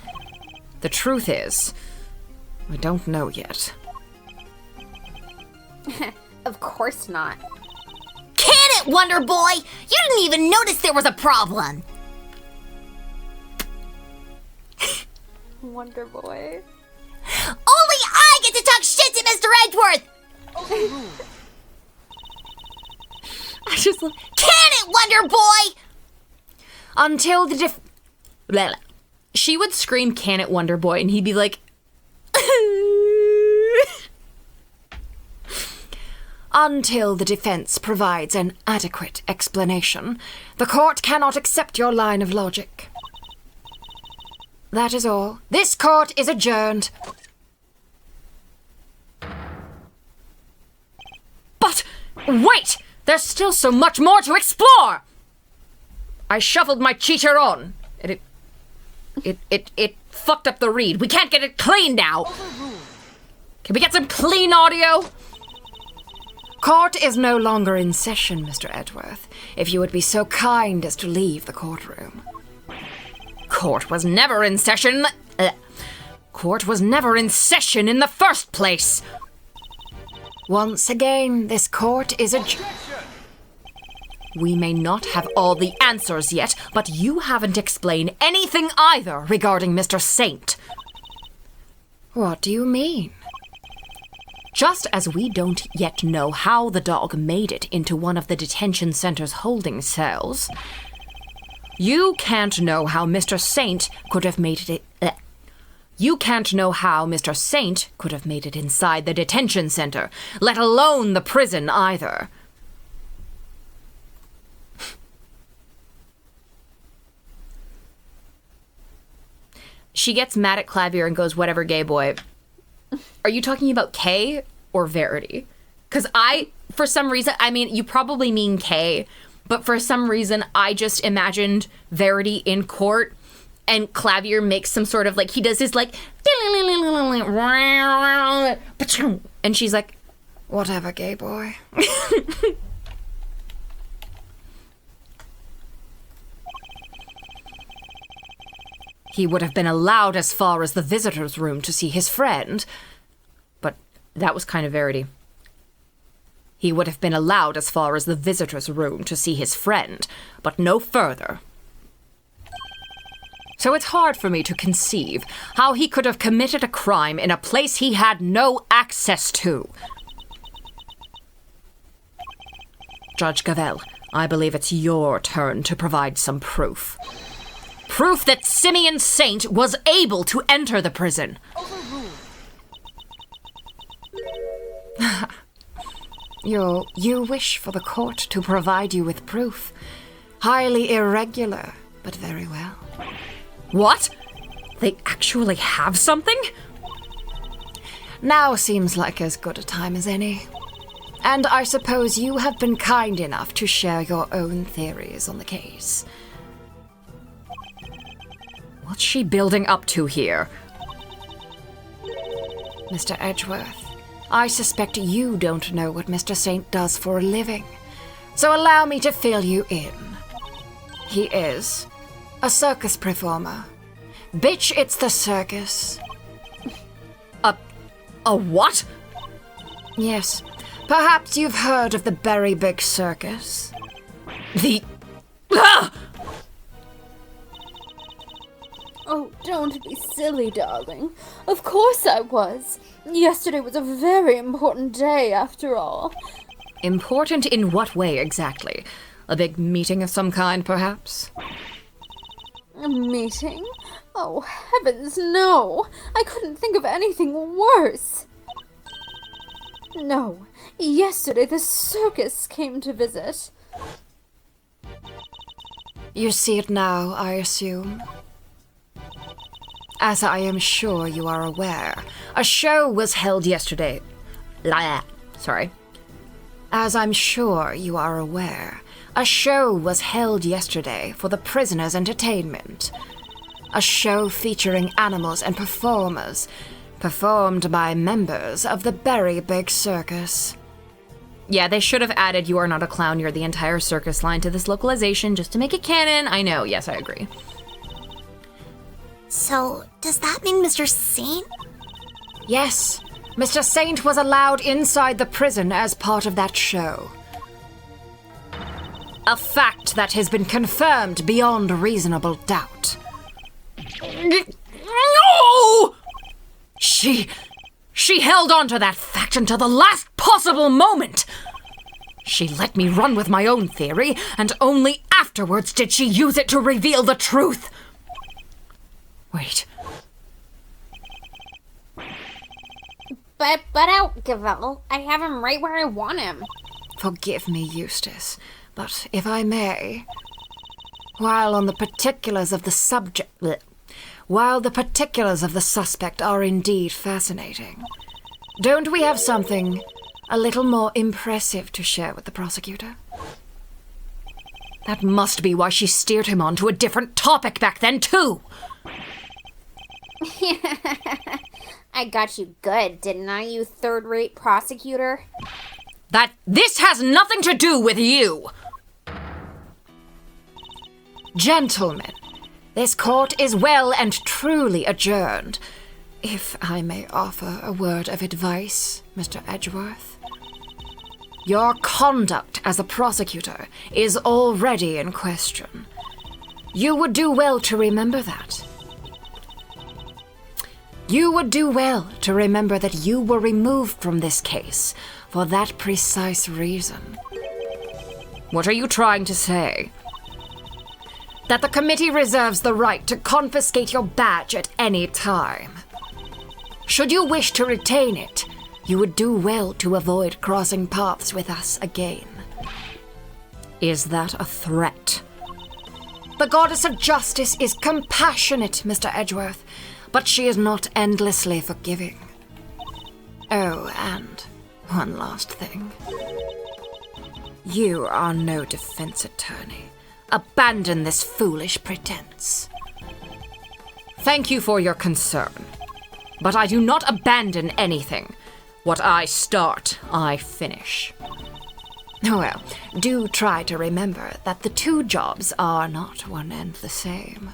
The truth is, I don't know yet. Of course not. Can it, Wonder Boy? You didn't even notice there was a problem. Wonder Boy. Only I get to talk shit to Mr. Edgeworth! I just love... Can it, Wonder Boy? Until the Blah, blah. She would scream, "Can it, Wonder Boy?" and he'd be like... Until the defense provides an adequate explanation, the court cannot accept your line of logic. That is all. This court is adjourned. But wait! There's still so much more to explore! I shuffled my cheater on. It fucked up the read. We can't get it clean now. Can we get some clean audio? Court is no longer in session, Mr. Edgeworth. If you would be so kind as to leave the courtroom. Court was never in session. Court was never in session in the first place. Once again, this court is We may not have all the answers yet, but you haven't explained anything either regarding Mr. Saint. What do you mean? Just as we don't yet know how the dog made it into one of the detention center's holding cells, you can't know how Mr. Saint could have made it. You can't know how Mr. Saint could have made it inside the detention center, let alone the prison either. She gets mad at Clavier and goes, "Whatever, gay boy." Are you talking about Kay or Verity? Because for some reason, I mean, you probably mean Kay, but for some reason, I just imagined Verity in court and Clavier makes some sort of, like, he does his, like, and she's like, "Whatever, gay boy." He would have been allowed as far as the visitor's room to see his friend. But that was kind of Verity. He would have been allowed as far as the visitor's room to see his friend, but no further. So it's hard for me to conceive how he could have committed a crime in a place he had no access to. Judge Gavel, I believe it's your turn to provide some proof. Proof that Simeon Saint was able to enter the prison. You wish for the court to provide you with proof. Highly irregular, but very well. What? They actually have something? Now seems like as good a time as any. And I suppose you have been kind enough to share your own theories on the case. What's she building up to here? Mr. Edgeworth, I suspect you don't know what Mr. Saint does for a living, so allow me to fill you in. He is a circus performer. Bitch, it's the circus. A what? Yes, perhaps you've heard of the Berry Big Circus. The... Ah! Oh, don't be silly, darling. Of course I was. Yesterday was a very important day, after all. Important in what way, exactly? A big meeting of some kind, perhaps? A meeting? Oh, heavens, no! I couldn't think of anything worse. No, yesterday the circus came to visit. You see it now, I assume? As I am sure you are aware, a show was held yesterday. As I'm sure you are aware, a show was held yesterday for the prisoners' entertainment. A show featuring animals and performers, performed by members of the Berry Big Circus. Yeah, they should have added "You are not a clown, you're the entire circus" line to this localization just to make it canon. I know, yes, I agree. So, does that mean Mr. Saint? Yes, Mr. Saint was allowed inside the prison as part of that show. A fact that has been confirmed beyond reasonable doubt. No! She held on to that fact until the last possible moment. She let me run with my own theory, and only afterwards did she use it to reveal the truth. Wait. But out, Gavel. I have him right where I want him. Forgive me, Eustace, but if I may, while the particulars of the suspect are indeed fascinating, don't we have something a little more impressive to share with the prosecutor? That must be why she steered him on to a different topic back then, too. I got you good, didn't I, you third-rate prosecutor? This has nothing to do with you! Gentlemen, this court is well and truly adjourned. If I may offer a word of advice, Mr. Edgeworth. Your conduct as a prosecutor is already in question. You would do well to remember that. You would do well to remember that you were removed from this case for that precise reason. What are you trying to say? That the committee reserves the right to confiscate your badge at any time. Should you wish to retain it, you would do well to avoid crossing paths with us again. Is that a threat? The goddess of justice is compassionate, Mr. Edgeworth, but she is not endlessly forgiving. Oh, and one last thing. You are no defense attorney. Abandon this foolish pretense. Thank you for your concern, but I do not abandon anything. What I start, I finish. Well, do try to remember that the two jobs are not one and the same,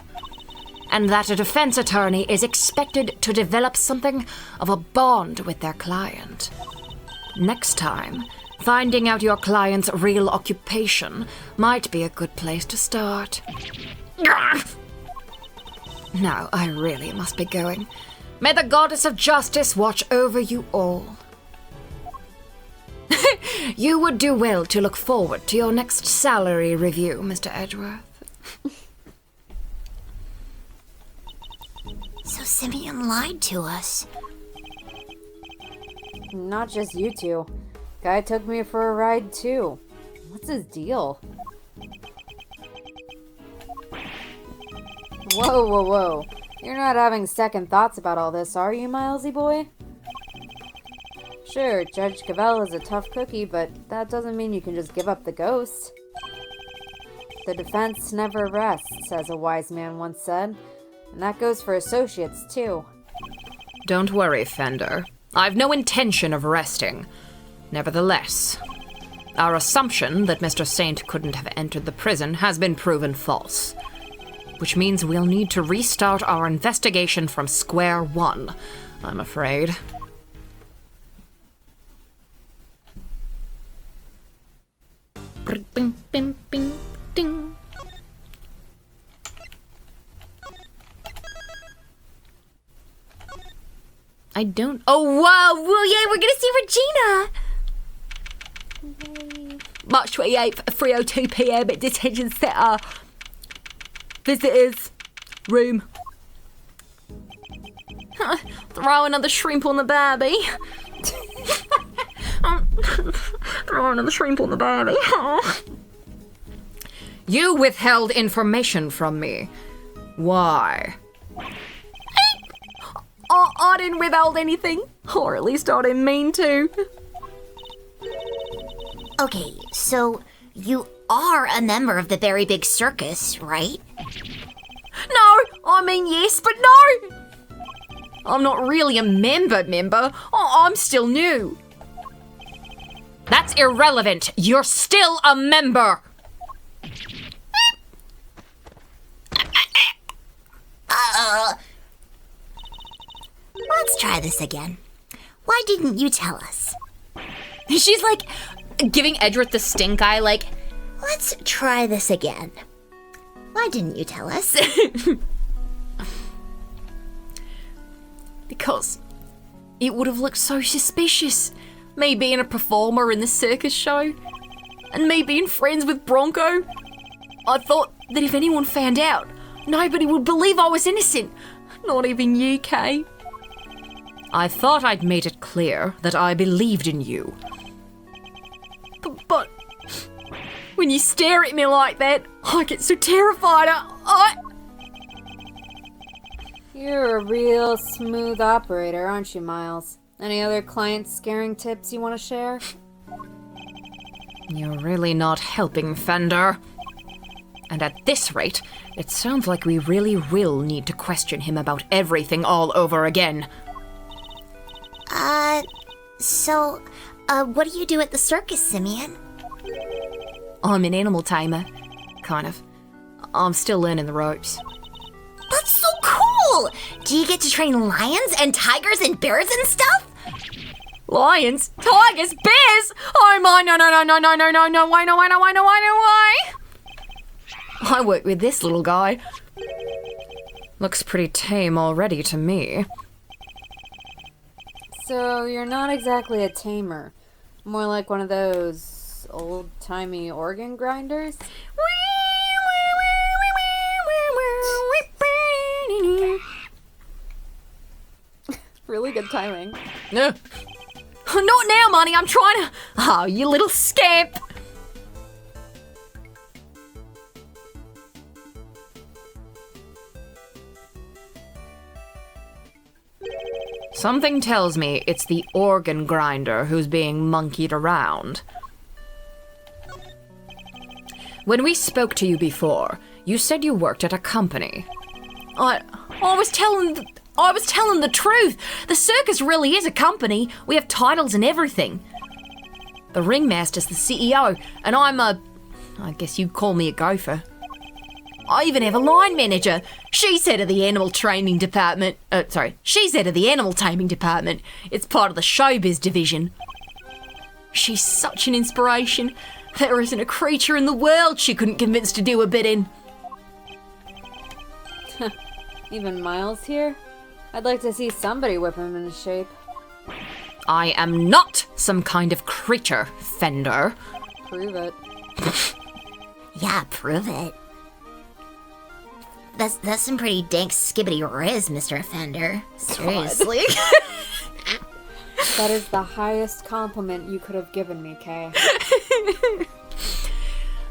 and that a defense attorney is expected to develop something of a bond with their client. Next time, finding out your client's real occupation might be a good place to start. Now I really must be going. May the goddess of justice watch over you all. You would do well to look forward to your next salary review, Mr. Edgeworth. So Simeon lied to us. Not just you two. Guy took me for a ride too. What's his deal? Whoa, whoa, whoa. You're not having second thoughts about all this, are you, Milesy boy? Sure, Judge Cavell is a tough cookie, but that doesn't mean you can just give up the ghost. The defense never rests, as a wise man once said. And that goes for associates, too. Don't worry, Fender. I've no intention of resting. Nevertheless, our assumption that Mr. Saint couldn't have entered the prison has been proven false. Which means we'll need to restart our investigation from square one, I'm afraid. Bing, bing, bing, ding. I don't. Oh, wow! Well, yeah, we're gonna see Regina! March 28th, 3:02 p.m. at Detention Center. Visitors. Room. Throw another shrimp on the barbie. Throw another shrimp on the barbie. You withheld information from me. Why? I didn't withhold anything. Or at least I didn't mean to. Okay, so you are a member of the very big circus, right? No, I mean yes, but no. I'm not really a member. I'm still new. That's irrelevant. You're still a member. Let's try this again. Why didn't you tell us? She's like giving Edgeworth the stink eye, like, Let's try this again. Why didn't you tell us? Because it would have looked so suspicious. Me being a performer in the circus show, and me being friends with Bronco. I thought that if anyone found out, nobody would believe I was innocent. Not even you, Kay. I thought I'd made it clear that I believed in you. But when you stare at me like that, I get so terrified. You're a real smooth operator, aren't you, Miles? Any other client scaring tips you want to share? You're really not helping, Fender. And at this rate, it sounds like we really will need to question him about everything all over again. What do you do at the circus, Simeon? I'm an animal tamer. Kind of. I'm still learning the ropes. That's so cool! Do you get to train lions and tigers and bears and stuff? Lions? Tigers? Bears? Oh my, no, why? I work with this little guy. Looks pretty tame already to me. So, you're not exactly a tamer. More like one of those old-timey organ grinders? Really good timing. No. Not now, Monty. I'm trying to... Oh, you little scamp. Something tells me it's the organ grinder who's being monkeyed around. When we spoke to you before, you said you worked at a company. I was telling the truth. The circus really is a company. We have titles and everything. The ringmaster's the CEO, and I guess you'd call me a gopher. I even have a line manager. She's head of the animal training department. She's head of the animal taming department. It's part of the showbiz division. She's such an inspiration. There isn't a creature in the world she couldn't convince to do a bit in. Even Miles here? I'd like to see somebody whip him into shape. I am not some kind of creature, Fender. Prove it. Yeah, prove it. That's some pretty dank skibbity riz, Mr. Offender. Seriously. That is the highest compliment you could have given me, Kay.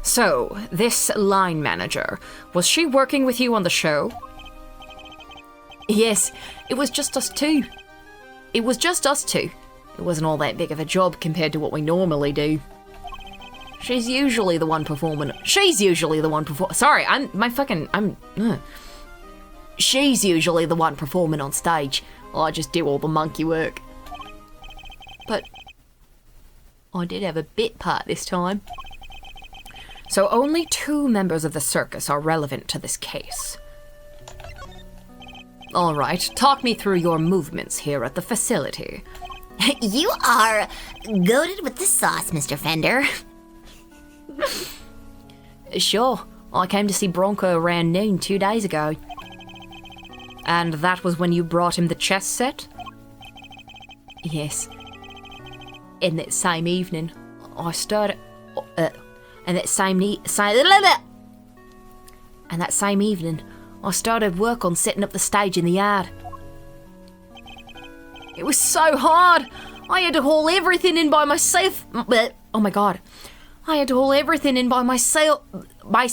So, this line manager, was she working with you on the show? Yes, it was just us two. It was just us two. It wasn't all that big of a job compared to what we normally do. She's usually the one performing. She's usually the one performing on stage. I just do all the monkey work. But I did have a bit part this time. So only 2 members of the circus are relevant to this case. All right, talk me through your movements here at the facility. You are goated with the sauce, Mr. Fender. Sure, I came to see Bronco around noon 2 days ago. And that was when you brought him the chess set? Yes. And that same evening, I started... And that same evening, I started work on setting up the stage in the yard. It was so hard. I had to haul everything in by myself. Oh my god. I had to haul everything in by myself. I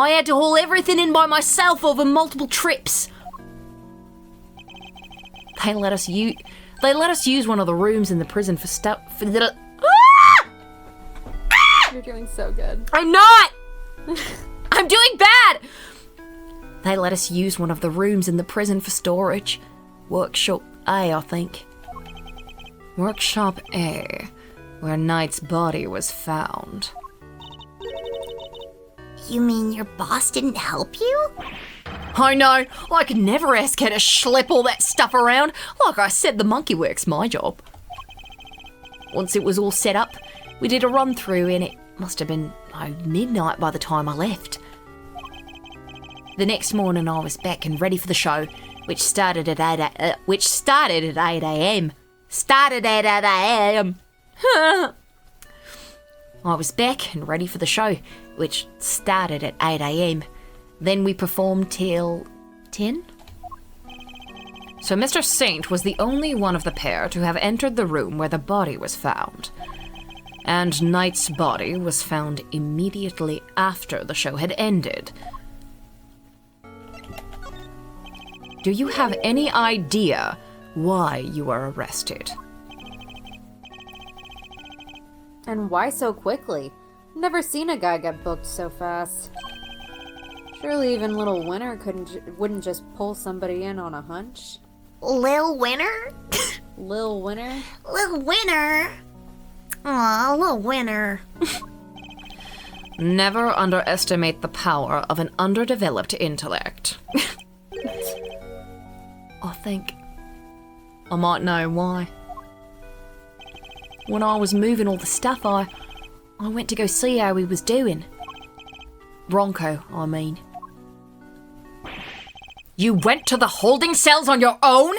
had to haul everything in by myself over multiple trips. They let us use one of the rooms in the prison for stuff. You're doing so good. I'm not! I'm doing bad! They let us use one of the rooms in the prison for storage. Workshop A, I think. Workshop A, where Knight's body was found. You mean your boss didn't help you? I know! I could never ask her to schlep all that stuff around. Like I said, the monkey work's my job. Once it was all set up, we did a run-through and it must have been midnight by the time I left. The next morning I was back and ready for the show, which started at 8 a.m. Started at 8 a.m. I was back and ready for the show, which started at 8 a.m. Then we performed till 10? So Mr. Saint was the only one of the pair to have entered the room where the body was found. And Knight's body was found immediately after the show had ended. Do you have any idea why you were arrested? And why so quickly? Never seen a guy get booked so fast. Surely even Little Winner wouldn't just pull somebody in on a hunch. Lil Winner? Lil Winner? Lil Winner? Aw, Lil Winner. Never underestimate the power of an underdeveloped intellect. I think I might know why. When I was moving all the stuff, I went to go see how he was doing. Bronco, I mean. You went to the holding cells on your own?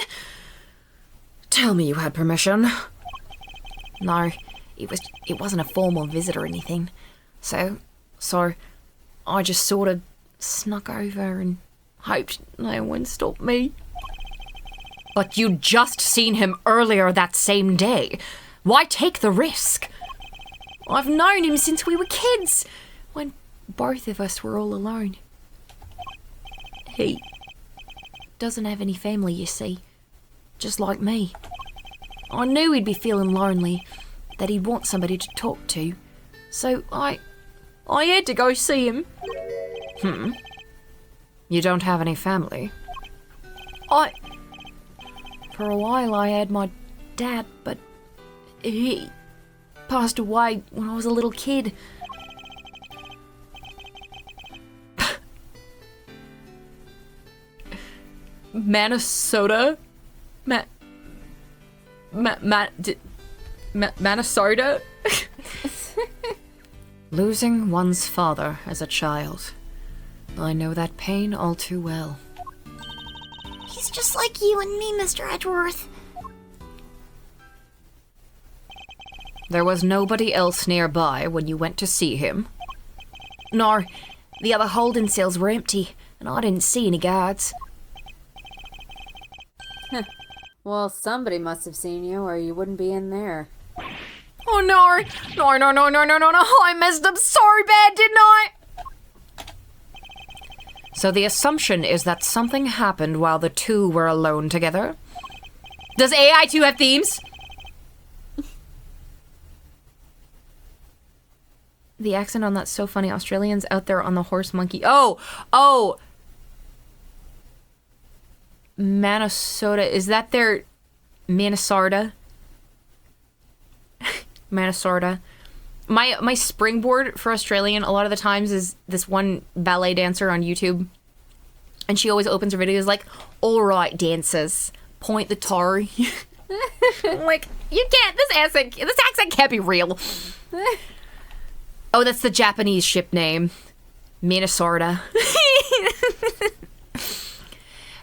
Tell me you had permission. No, it wasn't a formal visit or anything. So I just sort of snuck over and hoped no one stopped me. But you'd just seen him earlier that same day. Why take the risk? I've known him since we were kids, when both of us were all alone. He doesn't have any family, you see, just like me. I knew he'd be feeling lonely, that he'd want somebody to talk to, so I had to go see him. You don't have any family? For a while I had my dad, but he passed away when I was a little kid. Minnesota? Minnesota? Losing one's father as a child. I know that pain all too well. He's just like you and me, Mr. Edgeworth. There was nobody else nearby when you went to see him? No, the other holding cells were empty, and I didn't see any guards. Well, somebody must have seen you, or you wouldn't be in there. Oh no! No, no, no, no, no, no, no! I messed up so bad, didn't I? So the assumption is that something happened while the two were alone together? Does AAI2 have themes? The accent on that's so funny. Australians out there on the horse monkey. Oh! Minnesota. Is that their Minnesota? Minnesota. My springboard for Australian a lot of the times is this one ballet dancer on YouTube. And she always opens her videos like, all right, dancers, point the tar. Like, you can't, this accent can't be real. Oh, that's the Japanese ship name. Minnesota.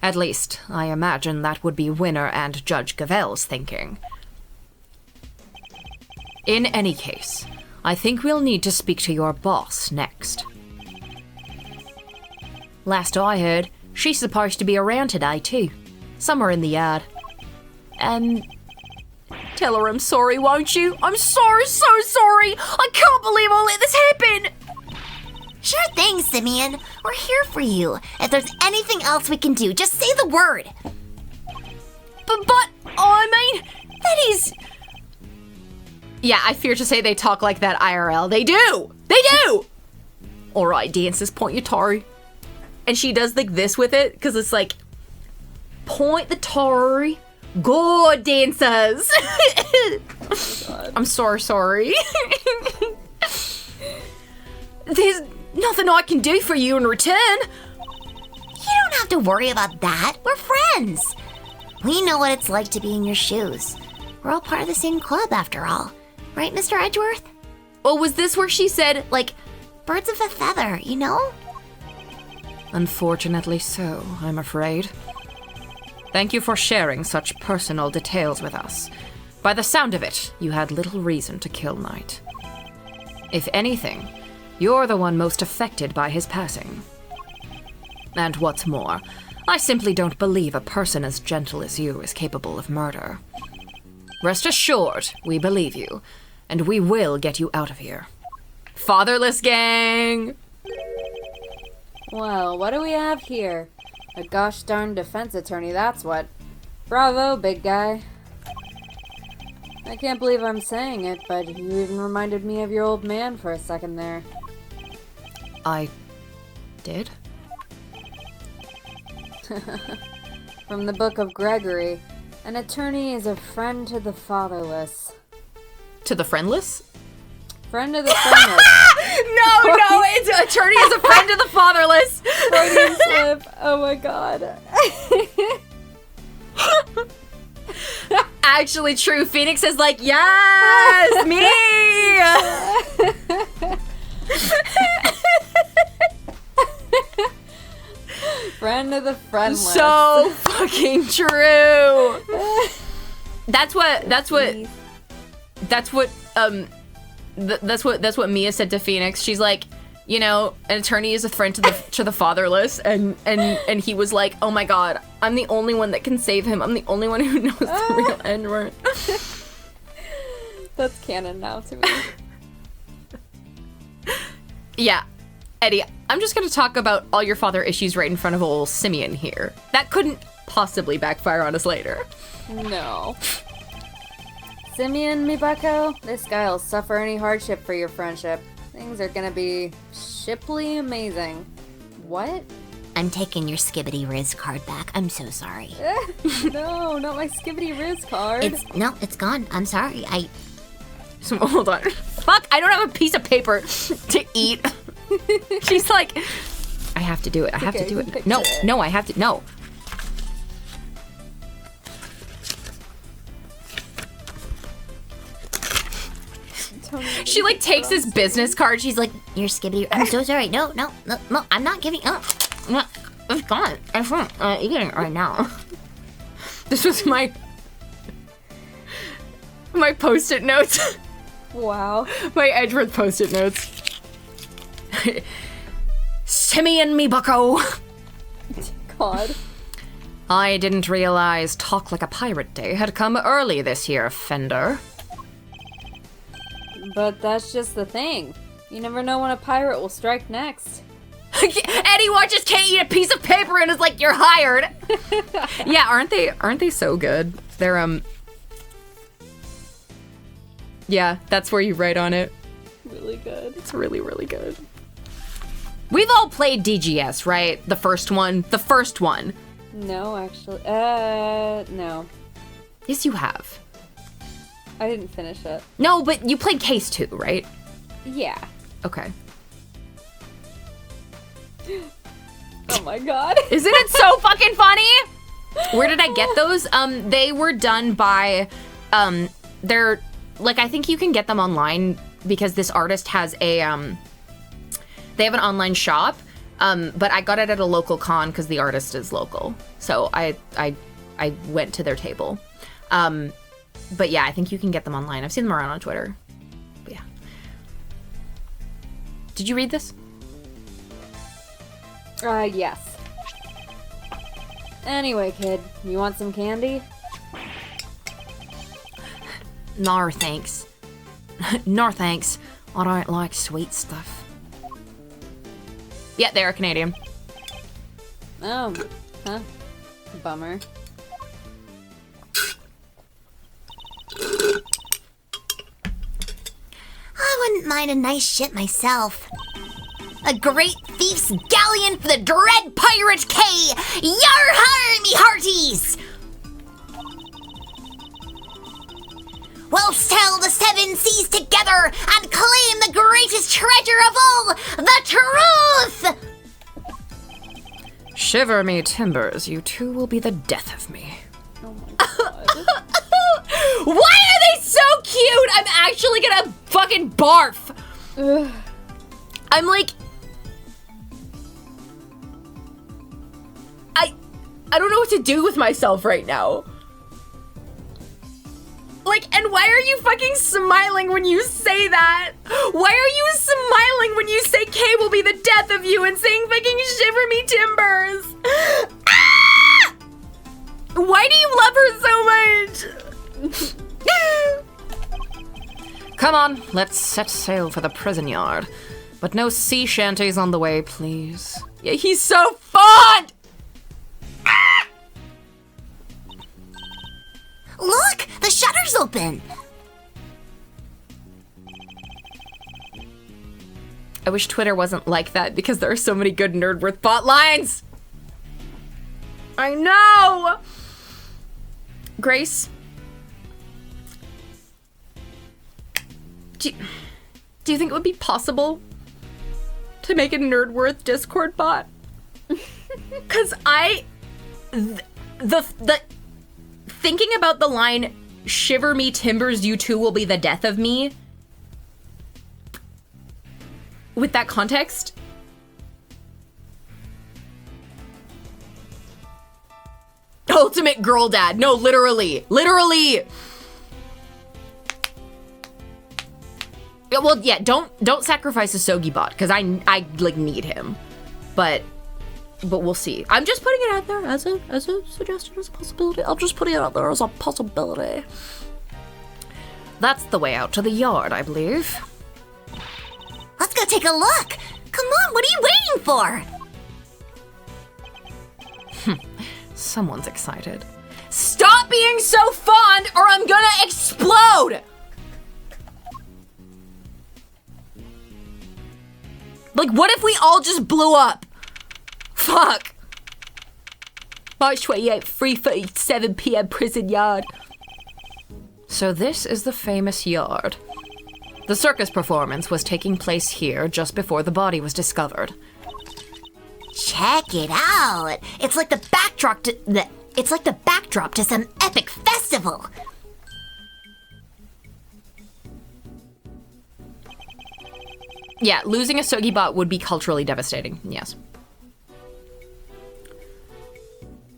At least, I imagine that would be Winner and Judge Gavel's thinking. In any case, I think we'll need to speak to your boss next. Last I heard, she's supposed to be around today too. Somewhere in the yard. Tell her I'm sorry, won't you? I'm so sorry! I can't believe I let this happen! Sure thing, Simeon. We're here for you. If there's anything else we can do, just say the word. But, I mean, that is... Yeah, I fear to say they talk like that IRL. They do! They do! All right, dancers, point your tar. And she does like this with it, because it's like, point the tar. Go, dancers! Oh, I'm so sorry. There's nothing I can do for you in return. You don't have to worry about that. We're friends. We know what it's like to be in your shoes. We're all part of the same club, after all. Right, Mr. Edgeworth? Well, was this where she said, like, birds of a feather, you know? Unfortunately so, I'm afraid. Thank you for sharing such personal details with us. By the sound of it, you had little reason to kill Knight. If anything, you're the one most affected by his passing. And what's more, I simply don't believe a person as gentle as you is capable of murder. Rest assured, we believe you, and we will get you out of here. Fatherless gang! Well, what do we have here? A gosh darn defense attorney, that's what. Bravo, big guy. I can't believe I'm saying it, but you even reminded me of your old man for a second there. I did? From the Book of Gregory, an attorney is a friend to the fatherless. To the friendless? Friend of the friendless. No, it's attorney is a friend of the fatherless. Freudian slip. Oh my god. Actually true. Phoenix is like, yes, me. Friend of the friendless. So fucking true. That's what Mia said to Phoenix. She's like, you know, an attorney is a friend to the fatherless, and he was like, oh my god, I'm the only one that can save him. I'm the only one who knows the real N-word. That's canon now to me. Yeah, Eddie, I'm just gonna talk about all your father issues right in front of old Simeon here. That couldn't possibly backfire on us later. No. Simeon, mi bucko, this guy'll suffer any hardship for your friendship. Things are gonna be shiply amazing. What? I'm taking your Skibbity Riz card back. I'm so sorry. No, not my Skibbity Riz card. It's gone. I'm sorry. So, hold on. Fuck, I don't have a piece of paper to eat. She's like, I have to do it. I have to do it. No, I have to. No. Tony, She like takes his business card. She's like, You're skibbity. I'm so sorry. No, I'm not giving up. No, it's gone. I'm eating it right now. this was my post-it notes. Wow. My Edgeworth post-it notes. Simeon me bucko. God. I didn't realize Talk Like a Pirate Day had come early this year, Fender. But that's just the thing. You never know when a pirate will strike next. Eddie watches Kate eat a piece of paper and is like, "You're hired." Yeah, aren't they so good? They're yeah, that's where you write on it. Really good. It's really, really good. We've all played DGS, right? The first one. The first one. No, actually. No. Yes, you have. I didn't finish it. No, but you played Case 2, right? Yeah. Okay. Oh my god. Isn't it so fucking funny? Where did I get those? They were done by, they're, like, I think you can get them online because this artist has a, they have an online shop, but I got it at a local con because the artist is local. So I went to their table. But yeah, I think you can get them online. I've seen them around on Twitter. But yeah. Did you read this? Yes. Anyway, kid, you want some candy? No, thanks. No, thanks. I don't like sweet stuff. Yeah, they're Canadian. Oh, huh? Bummer. I wouldn't mind a nice shit myself. A great thief's galleon for the dread pirate K! Yar har, me hearties! We'll sail the seven seas together and claim the greatest treasure of all, the truth! Shiver me timbers, you two will be the death of me. Oh my god. Why are they so cute? I'm actually gonna fucking barf. Ugh. I'm like, I don't know what to do with myself right now. Like, and why are you fucking smiling when you say that? Why are you smiling when you say Kay will be the death of you and saying fucking shiver me timbers? Ah! Why do you love her so much? Come on, let's set sail for the prison yard. But no sea shanties on the way, please. Yeah, he's so fond! Ah! Look, the shutter's open. I wish Twitter wasn't like that because there are so many good Nerdworth bot lines. I know! Grace? Do you think it would be possible to make a Nerdworth Discord bot? Because the thinking about the line, shiver me timbers, you two will be the death of me, with that context, ultimate girl dad. No, literally. Yeah, well, yeah, don't sacrifice a Sogi bot, because I like need him, but we'll see. I'm just putting it out there as a suggestion, as a possibility. I'll just put it out there as a possibility. That's the way out to the yard, I believe. Let's go take a look. Come on, what are you waiting for? Someone's excited. Stop being so fond or I'm gonna explode! Like, what if we all just blew up? Fuck. March 28th, 3:37 p.m. prison yard. So this is the famous yard. The circus performance was taking place here just before the body was discovered. Check it out. It's like the backdrop to some epic festival. Yeah, losing a Sogibot would be culturally devastating, yes.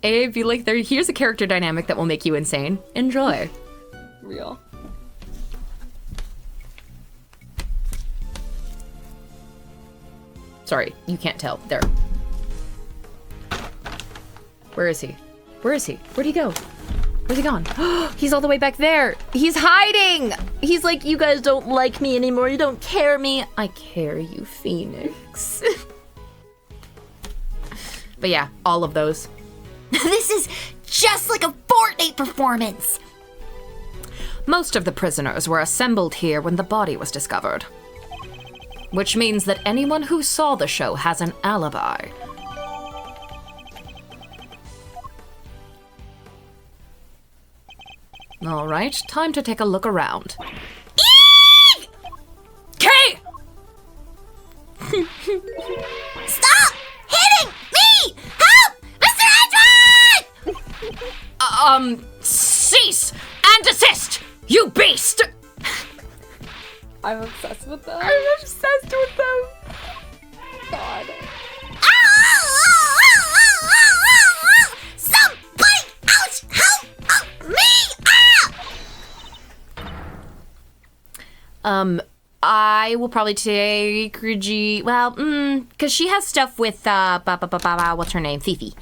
I feel like here's a character dynamic that will make you insane. Enjoy. Real. Sorry, you can't tell. There. Where is he? Where is he? Where'd he go? Where's he gone? He's all the way back there. He's hiding. He's like, you guys don't like me anymore. You don't care me. I care, you Phoenix. But yeah, all of those. This is just like a Fortnite performance. Most of the prisoners were assembled here when the body was discovered. Which means that anyone who saw the show has an alibi. All right, time to take a look around. Eek! Kay! Stop hitting me! Help! Mr. Edward! Cease and desist, you beast! I'm obsessed with them. I'm obsessed with them. God. Somebody else help me! I will probably take Reggie. Well, because she has stuff with what's her name? Fifi.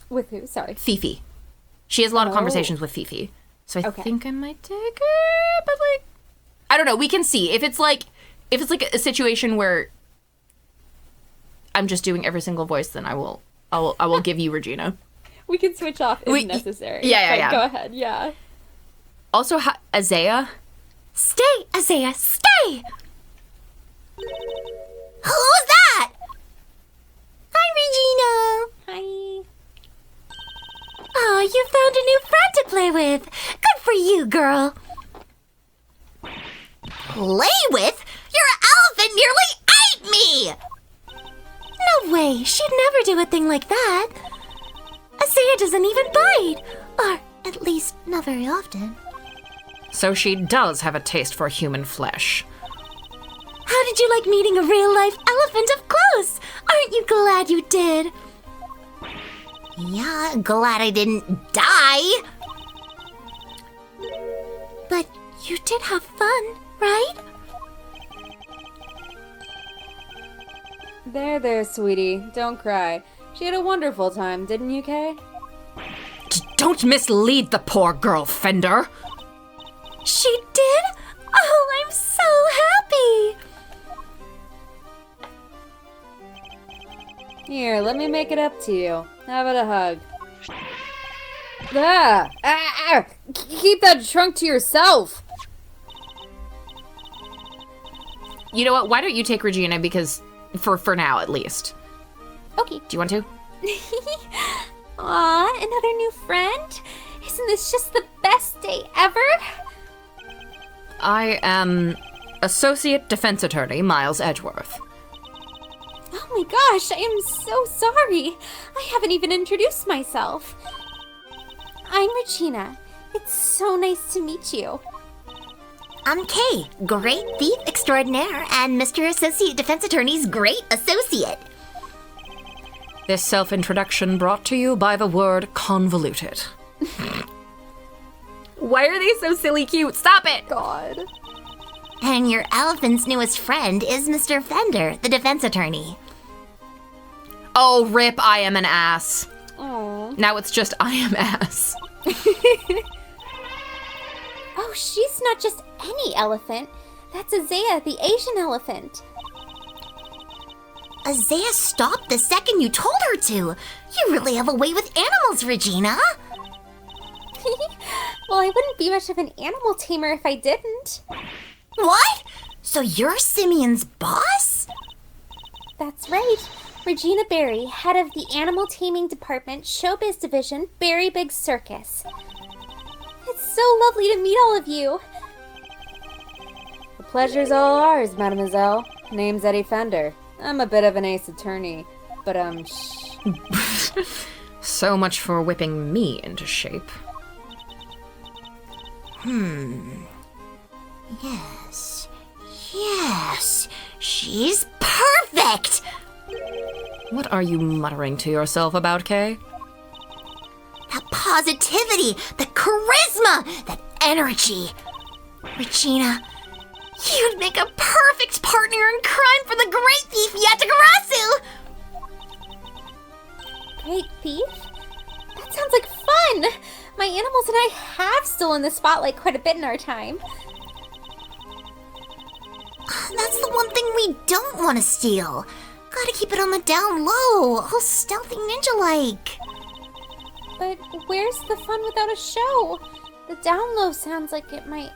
With who? Sorry. Fifi. She has a lot of conversations with Fifi. So I think I might take her, but like, I don't know. We can see if it's like a situation where I'm just doing every single voice, then I will give you Regina. We can switch off if necessary. Yeah. Go ahead. Yeah. Also, Azea. Stay, Azea, stay! Who's that? Hi, Regina. Hi. Oh, you found a new friend to play with. Good for you, girl. Play with? Your elephant nearly ate me! No way, she'd never do a thing like that. Azea doesn't even bite. Or at least, not very often. So she does have a taste for human flesh. How did you like meeting a real-life elephant up close? Aren't you glad you did? Yeah, glad I didn't die. But you did have fun, right? There, sweetie. Don't cry. She had a wonderful time, didn't you, Kay? Don't mislead the poor girl, Fender. She did? Oh, I'm so happy. Here, let me make it up to you. How about a hug? Keep that trunk to yourself. You know what? Why don't you take Regina? Because for now, at least. Okay. Do you want to? Aw, another new friend? Isn't this just the best day ever? I am Associate Defense Attorney Miles Edgeworth. Oh my gosh, I am so sorry. I haven't even introduced myself. I'm Regina. It's so nice to meet you. I'm Kay, great thief extraordinaire, and Mr. Associate Defense Attorney's great associate. This self-introduction brought to you by the word convoluted. Why are they so silly cute? Stop it! God. And your elephant's newest friend is Mr. Fender, the defense attorney. Oh, rip, I am an ass. Aw. Now it's just I am ass. Oh, she's not just any elephant. That's Azea, the Asian elephant. Azea stopped the second you told her to. You really have a way with animals, Regina. Well, I wouldn't be much of an animal tamer if I didn't. What? So you're Simeon's boss? That's right. Regina Berry, head of the Animal Taming Department, Showbiz Division, Berry Big Circus. It's so lovely to meet all of you. The pleasure's all ours, mademoiselle. Name's Eddie Fender. I'm a bit of an ace attorney, but So much for whipping me into shape. Yes. Yes, she's perfect! What are you muttering to yourself about, Kay? That positivity, that charisma, that energy. Regina, you'd make a perfect partner in crime for the great thief Yatagarasu! Great thief? That sounds like fun! My animals and I have stolen the spotlight quite a bit in our time. That's the one thing we don't want to steal. Gotta keep it on the down low, all stealthy ninja-like. But where's the fun without a show? The down low sounds like it might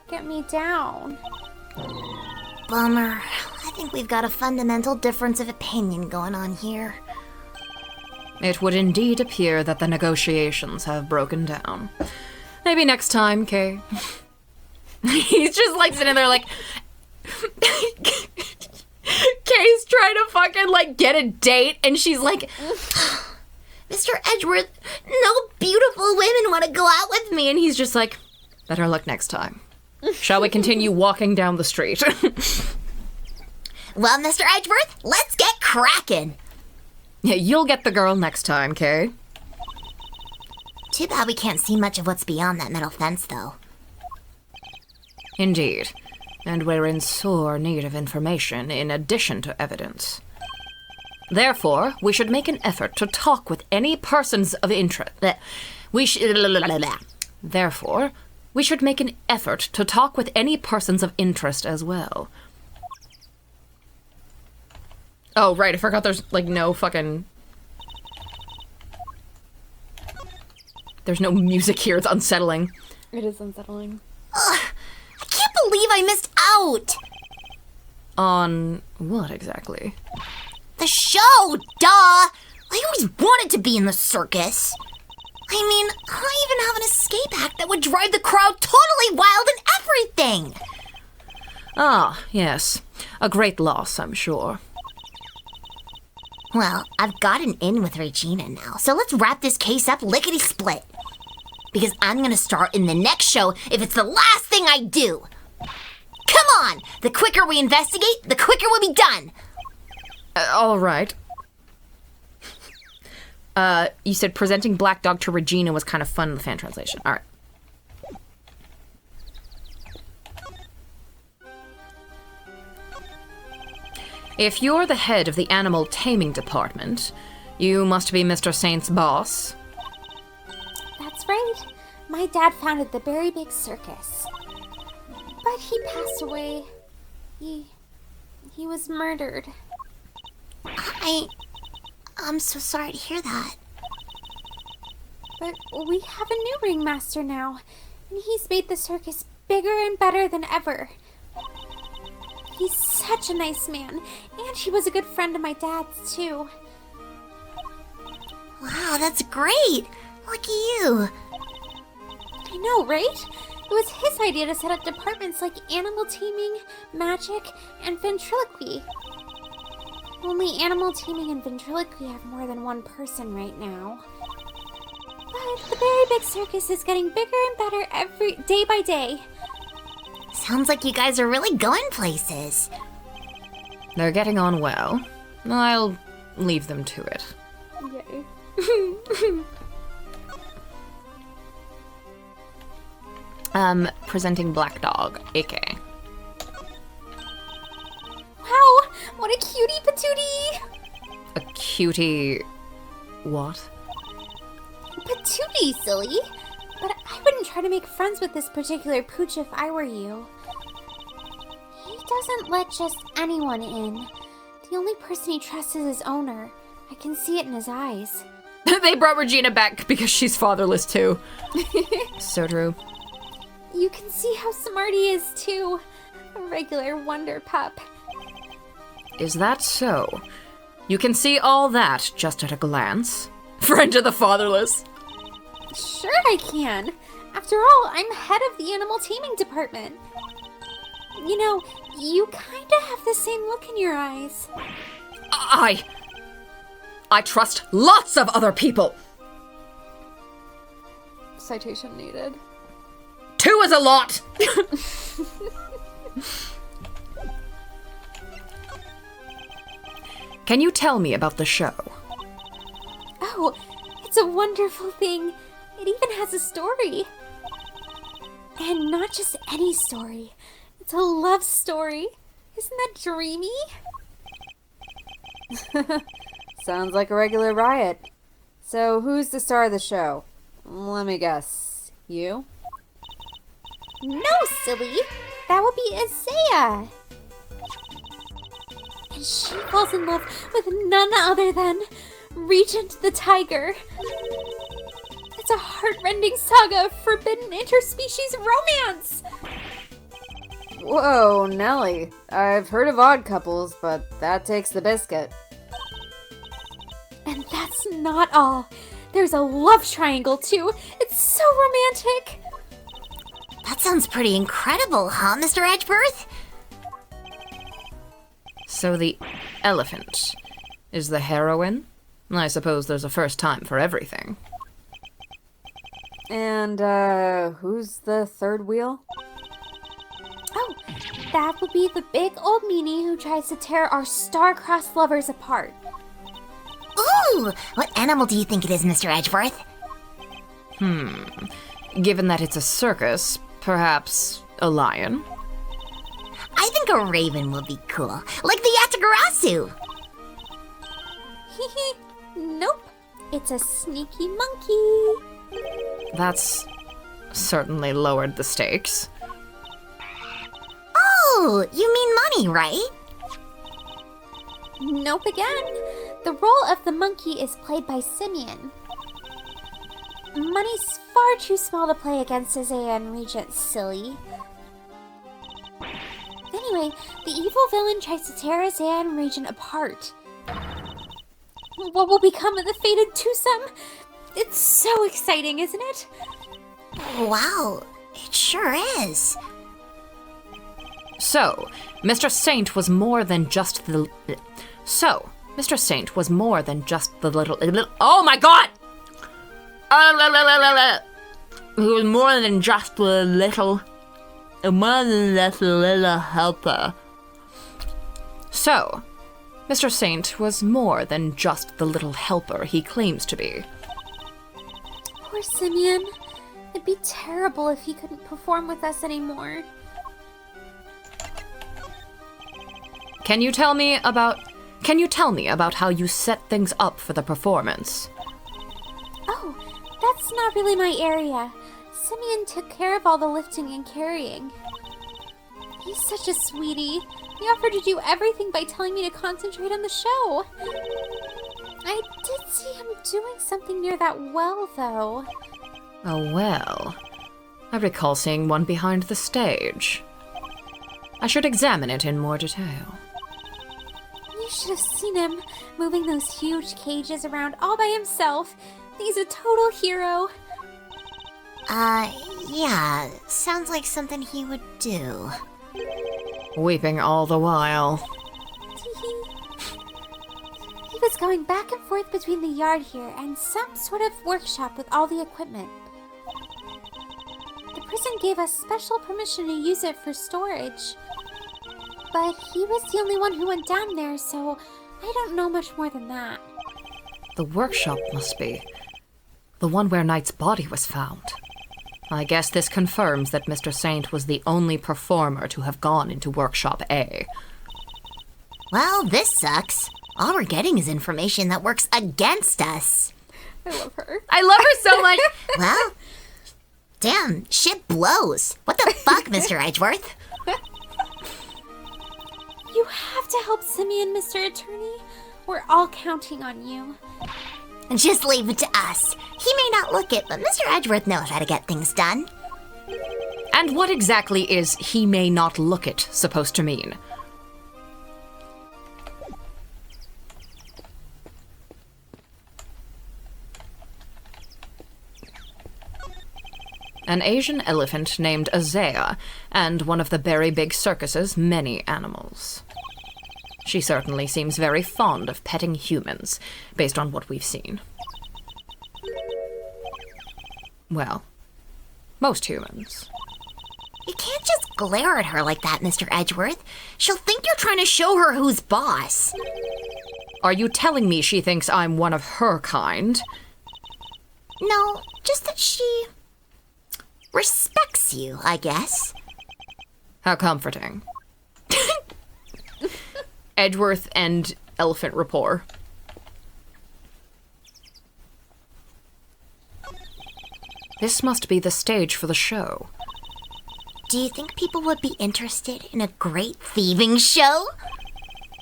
get me down. Bummer. I think we've got a fundamental difference of opinion going on here. It would indeed appear that the negotiations have broken down. Maybe next time, Kay. He's just like sitting there like... Kay's trying to fucking like get a date and she's like... Mr. Edgeworth, no beautiful women want to go out with me. And he's just like, better luck next time. Shall we continue walking down the street? Well, Mr. Edgeworth, let's get cracking. Yeah, you'll get the girl next time, Kay. Too bad we can't see much of what's beyond that metal fence, though. Indeed. And we're in sore need of information in addition to evidence. Therefore, we should make an effort to talk with any persons of interest. Therefore, we should make an effort to talk with any persons of interest as well. Oh, right, I forgot there's, like, no fucking... There's no music here, it's unsettling. It is unsettling. Ugh, I can't believe I missed out! On what exactly? The show, duh! I always wanted to be in the circus. I mean, I even have an escape act that would drive the crowd totally wild and everything! Ah, yes. A great loss, I'm sure. Well, I've got an in with Regina now, so let's wrap this case up lickety-split. Because I'm gonna start in the next show if it's the last thing I do. Come on! The quicker we investigate, the quicker we'll be done! All right. You said presenting Black Dog to Regina was kind of fun in the fan translation. All right. If you're the head of the animal taming department, you must be Mr. Saint's boss. That's right. My dad founded the Berry Big Circus. But he passed away. He was murdered. I'm so sorry to hear that. But we have a new ringmaster now, and he's made the circus bigger and better than ever. He's such a nice man, and he was a good friend of my dad's, too. Wow, that's great! Lucky you. I know, right? It was his idea to set up departments like animal taming, magic, and ventriloquy. Only animal taming and ventriloquy have more than one person right now. But the Berry Big Circus is getting bigger and better every day by day. Sounds like you guys are really going places. They're getting on well. I'll leave them to it. Yay. Presenting Black Dog, AK. Wow, what a cutie patootie! A cutie... what? Patootie, silly! But I wouldn't try to make friends with this particular pooch if I were you. He doesn't let just anyone in. The only person he trusts is his owner. I can see it in his eyes. They brought Regina back because she's fatherless too. So true. You can see how smart he is too. A regular wonder pup. Is that so? You can see all that just at a glance? Friend of the fatherless. Sure I can. After all, I'm head of the animal taming department. You know, you kinda have the same look in your eyes. I trust lots of other people. Citation needed. 2 is a lot. Can you tell me about the show? Oh, it's a wonderful thing. It even has a story. And not just any story. It's a love story. Isn't that dreamy? Sounds like a regular riot. So who's the star of the show? Let me guess. You? No, silly. That would be Isaiah. And she falls in love with none other than Regent the Tiger. It's a heartrending saga of forbidden interspecies romance. Whoa, Nelly. I've heard of odd couples, but that takes the biscuit. And that's not all. There's a love triangle, too. It's so romantic. That sounds pretty incredible, huh, Mr. Edgeworth? So the elephant is the heroine? I suppose there's a first time for everything. And, who's the third wheel? Oh, that would be the big old meanie who tries to tear our star-crossed lovers apart. Ooh! What animal do you think it is, Mr. Edgeworth? Given that it's a circus, perhaps a lion? I think a raven would be cool. Like the Yatagarasu! Hehe, nope. It's a sneaky monkey. That's certainly lowered the stakes. Oh, you mean money, right? Nope again. The role of the monkey is played by Simeon. Money's far too small to play against Isaiah and Regent, silly. Anyway, the evil villain tries to tear Isaiah and Regent apart. What will become of the fated twosome? It's so exciting, isn't it? Wow, it sure is. So, Mr. Saint was more than just the... Mr. Saint was more than just the little... Oh my god! He was more than just the little... More than just a little helper. So, Mr. Saint was more than just the little helper he claims to be. Poor Simeon. It'd be terrible if he couldn't perform with us anymore. Can you tell me about how you set things up for the performance? Oh, that's not really my area. Simeon took care of all the lifting and carrying. He's such a sweetie. He offered to do everything by telling me to concentrate on the show. I did see him doing something near that well, though. A well. I recall seeing one behind the stage. I should examine it in more detail. You should have seen him moving those huge cages around all by himself. He's a total hero. Yeah, sounds like something he would do. Weeping all the while. He was going back and forth between the yard here and some sort of workshop with all the equipment. The prison gave us special permission to use it for storage. But he was the only one who went down there, so I don't know much more than that. The workshop must be the one where Knight's body was found. I guess this confirms that Mr. Saint was the only performer to have gone into Workshop A. Well, this sucks. All we're getting is information that works against us. I love her. I love her so much! Well, damn, shit blows. What the fuck, Mr. Edgeworth? You have to help Simeon, Mr. Attorney. We're all counting on you. Just leave it to us. He may not look it, but Mr. Edgeworth knows how to get things done. And what exactly is "he may not look it" supposed to mean? An Asian elephant named Isaiah, and one of the Berry Big Circus's many animals. She certainly seems very fond of petting humans, based on what we've seen. Well, most humans. You can't just glare at her like that, Mr. Edgeworth. She'll think you're trying to show her who's boss. Are you telling me she thinks I'm one of her kind? No, just that she respects you, I guess. How comforting. Edgeworth and elephant rapport. This must be the stage for the show. Do you think people would be interested in a great thieving show?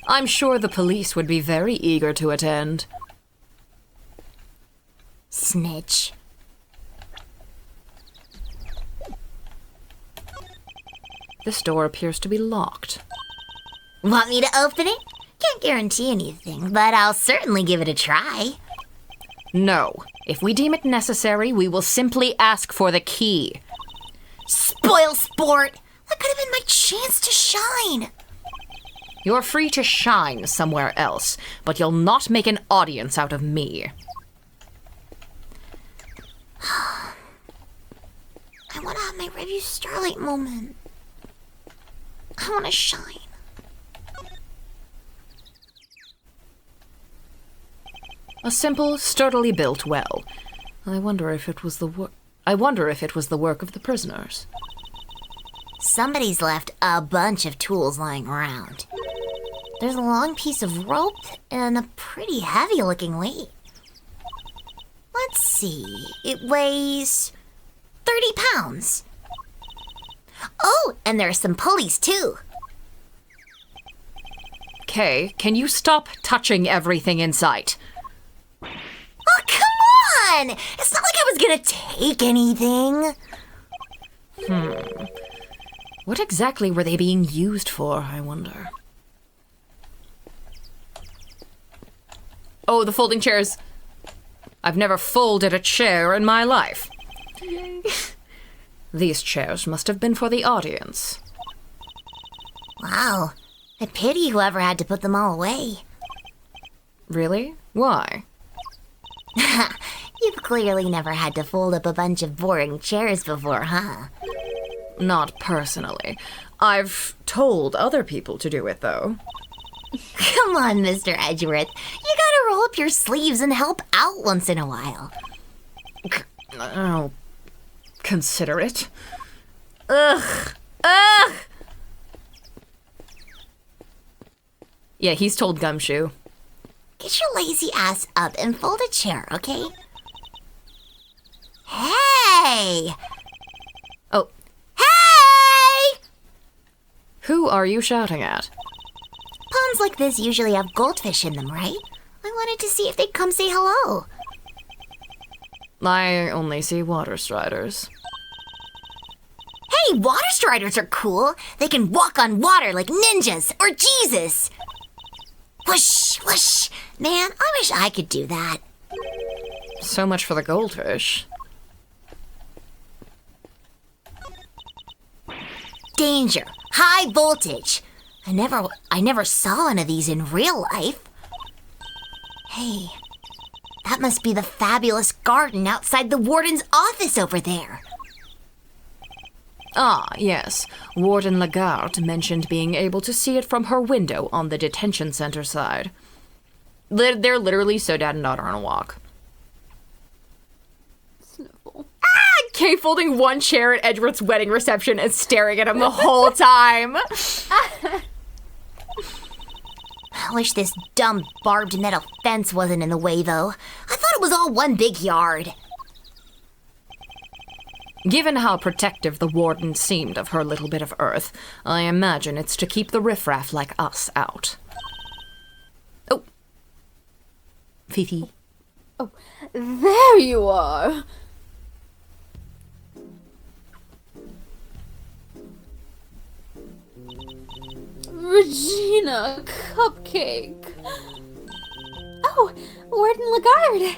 I'm sure the police would be very eager to attend. Snitch. This door appears to be locked. Want me to open it? Can't guarantee anything, but I'll certainly give it a try. No. If we deem it necessary, we will simply ask for the key. Spoil sport! That could have been my chance to shine. You're free to shine somewhere else, but you'll not make an audience out of me. I want to have my review Starlight moment. I want to shine. A simple, sturdily built well. I wonder if it was the work of the prisoners. Somebody's left a bunch of tools lying around. There's a long piece of rope and a pretty heavy-looking weight. Let's see. It weighs 30 pounds. Oh, and there are some pulleys, too. Kay, can you stop touching everything in sight? Oh, come on! It's not like I was gonna take anything. What exactly were they being used for, I wonder? Oh, the folding chairs. I've never folded a chair in my life. Yay. These chairs must have been for the audience. Wow. I pity whoever had to put them all away. Really? Why? You've clearly never had to fold up a bunch of boring chairs before, huh? Not personally. I've told other people to do it, though. Come on, Mr. Edgeworth. You gotta roll up your sleeves and help out once in a while. I'll consider it. Ugh! Yeah, he's told Gumshoe. Get your lazy ass up and fold a chair, okay? Hey! Oh. Hey! Who are you shouting at? Ponds like this usually have goldfish in them, right? I wanted to see if they'd come say hello. I only see water striders. Hey, water striders are cool. They can walk on water like ninjas or Jesus. Whoosh, whoosh. Man, I wish I could do that. So much for the goldfish. Danger. High voltage. I never saw one of these in real life. Hey, that must be the fabulous garden outside the warden's office over there. Ah, yes. Warden Lagarde mentioned being able to see it from her window on the detention center side. They're literally so dad and daughter on a walk. Sniffle. Ah! Kay folding one chair at Edgeworth's wedding reception and staring at him the whole time. I wish this dumb barbed metal fence wasn't in the way, though. I thought it was all one big yard. Given how protective the warden seemed of her little bit of earth, I imagine it's to keep the riffraff like us out. Oh. Fifi. Oh, there you are. Regina Cupcake. Oh, Warden Lagarde.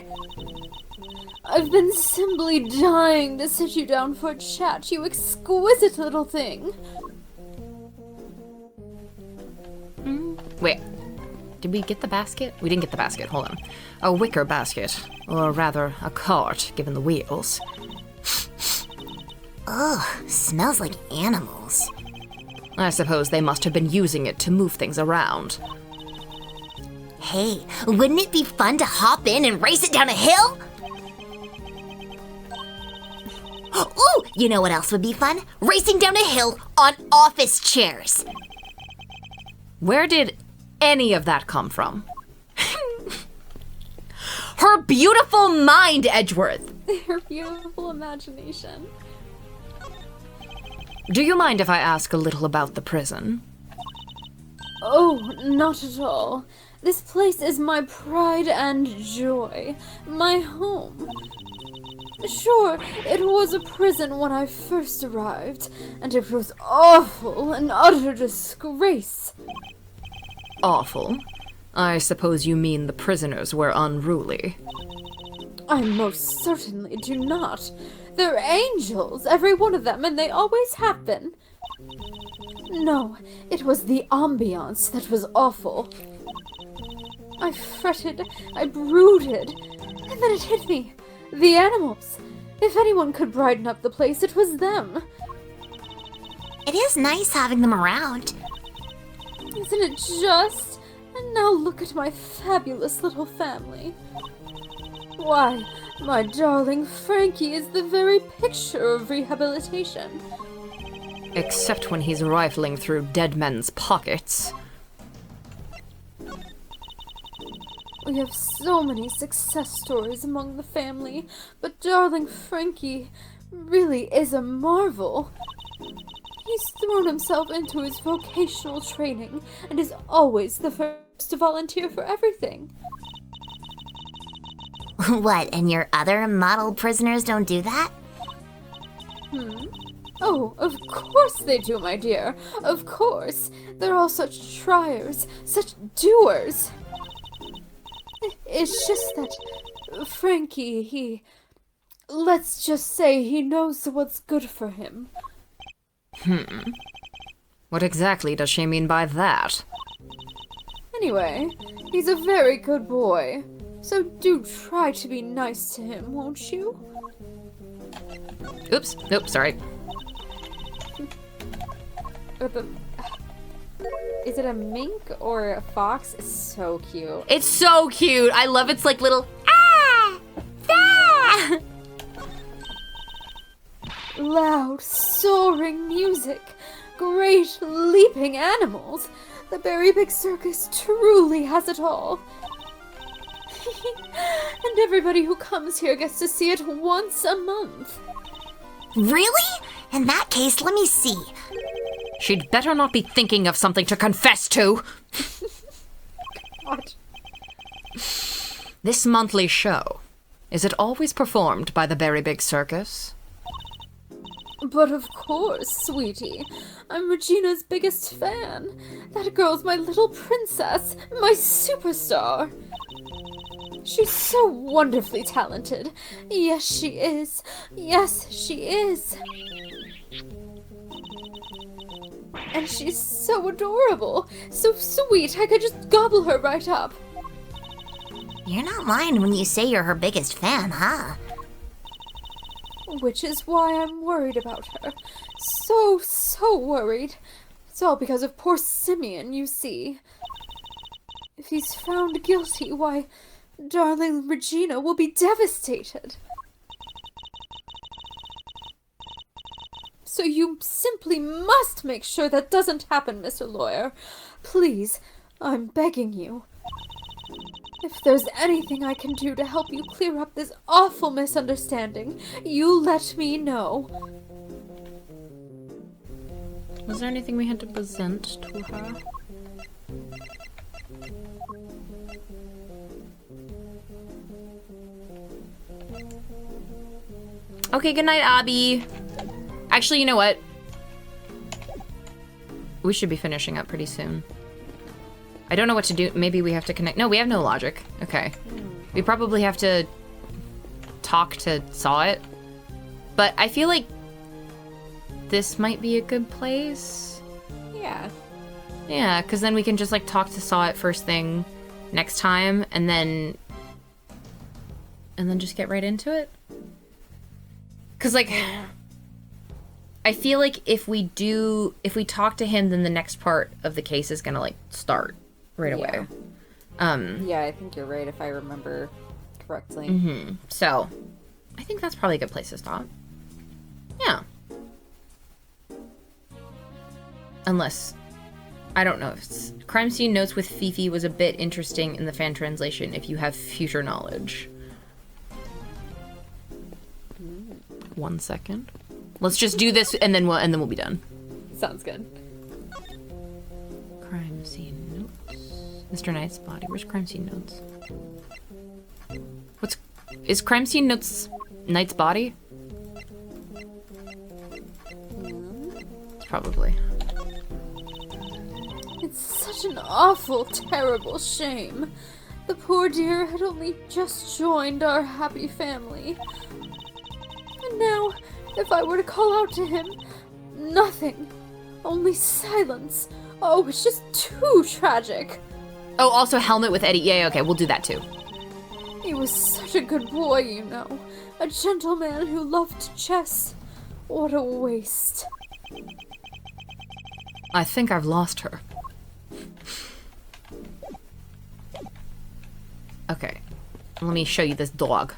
I've been simply dying to sit you down for a chat, you exquisite little thing. Wait. Did we get the basket? We didn't get the basket. Hold on. A wicker basket. Or rather, a cart, given the wheels. Ugh, smells like animals. I suppose they must have been using it to move things around. Hey, wouldn't it be fun to hop in and race it down a hill? Ooh, you know what else would be fun? Racing down a hill on office chairs. Where did any of that come from? Her beautiful mind, Edgeworth. Her beautiful imagination. Do you mind if I ask a little about the prison? Oh, not at all. This place is my pride and joy. My home. Sure, it was a prison when I first arrived, and it was awful, an utter disgrace. Awful? I suppose you mean the prisoners were unruly. I most certainly do not. They're angels, every one of them, and they always have been. No, it was the ambiance that was awful. I fretted, I brooded, and then it hit me. The animals. If anyone could brighten up the place, it was them. It is nice having them around. Isn't it just? And now look at my fabulous little family. Why, my darling Frankie is the very picture of rehabilitation. Except when he's rifling through dead men's pockets. We have so many success stories among the family, but darling Frankie really is a marvel. He's thrown himself into his vocational training and is always the first to volunteer for everything. What, and your other model prisoners don't do that? Oh, of course they do, my dear. Of course. They're all such triers, such doers. It's just that Frankie, let's just say he knows what's good for him. What exactly does she mean by that? Anyway, he's a very good boy. So do try to be nice to him, won't you? Oops, nope, sorry. Is it a mink or a fox? It's so cute. It's so cute. I love its like little ah, ah. Loud, soaring music. Great leaping animals. The Berry Big Circus truly has it all. And everybody who comes here gets to see it once a month. Really? In that case, let me see. She'd better not be thinking of something to confess to. What? This monthly show, is it always performed by the Berry Big Circus? But of course, sweetie. I'm Regina's biggest fan. That girl's my little princess, my superstar. She's so wonderfully talented. Yes, she is. Yes, she is. And she's so adorable. So sweet, I could just gobble her right up. You're not lying when you say you're her biggest fan, huh? Which is why I'm worried about her. So worried. It's all because of poor Simeon, you see. If he's found guilty, why, darling Regina will be devastated. So you simply must make sure that doesn't happen, Mr. Lawyer. Please, I'm begging you. If there's anything I can do to help you clear up this awful misunderstanding, you let me know. Was there anything we had to present to her? Okay, good night, Abby. Actually, you know what? We should be finishing up pretty soon. I don't know what to do. Maybe we have to connect. No, we have no logic. Okay. We probably have to talk to Saw It. But I feel like this might be a good place. Yeah. Yeah, because then we can just like talk to Saw It first thing next time and then just get right into it. Because like, I feel like if we talk to him, then the next part of the case is gonna like start right away. Yeah, I think you're right if I remember correctly. So, I think that's probably a good place to stop. Yeah. Unless, I don't know. Crime scene notes with Fifi was a bit interesting in the fan translation if you have future knowledge. 1 second. Let's just do this and then we'll be done. Sounds good. Crime scene notes. Mr. Knight's body. Where's crime scene notes? Is crime scene notes Knight's body? It's probably. It's such an awful, terrible shame. The poor dear had only just joined our happy family. And now, if I were to call out to him, nothing. Only silence. Oh, it's just too tragic. Oh, also helmet with Eddie. Yeah, okay, we'll do that too. He was such a good boy, you know. A gentleman who loved chess. What a waste. I think I've lost her. Okay, let me show you this dog.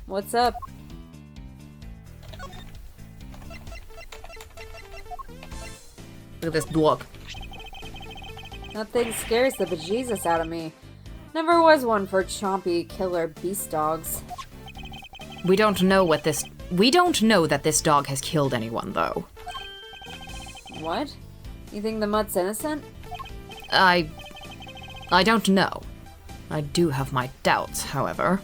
What's up? Look at this dog. That thing scares the bejesus out of me. Never was one for chompy killer beast dogs. We don't know that this dog has killed anyone, though. What? You think the mutt's innocent? I don't know. I do have my doubts, however.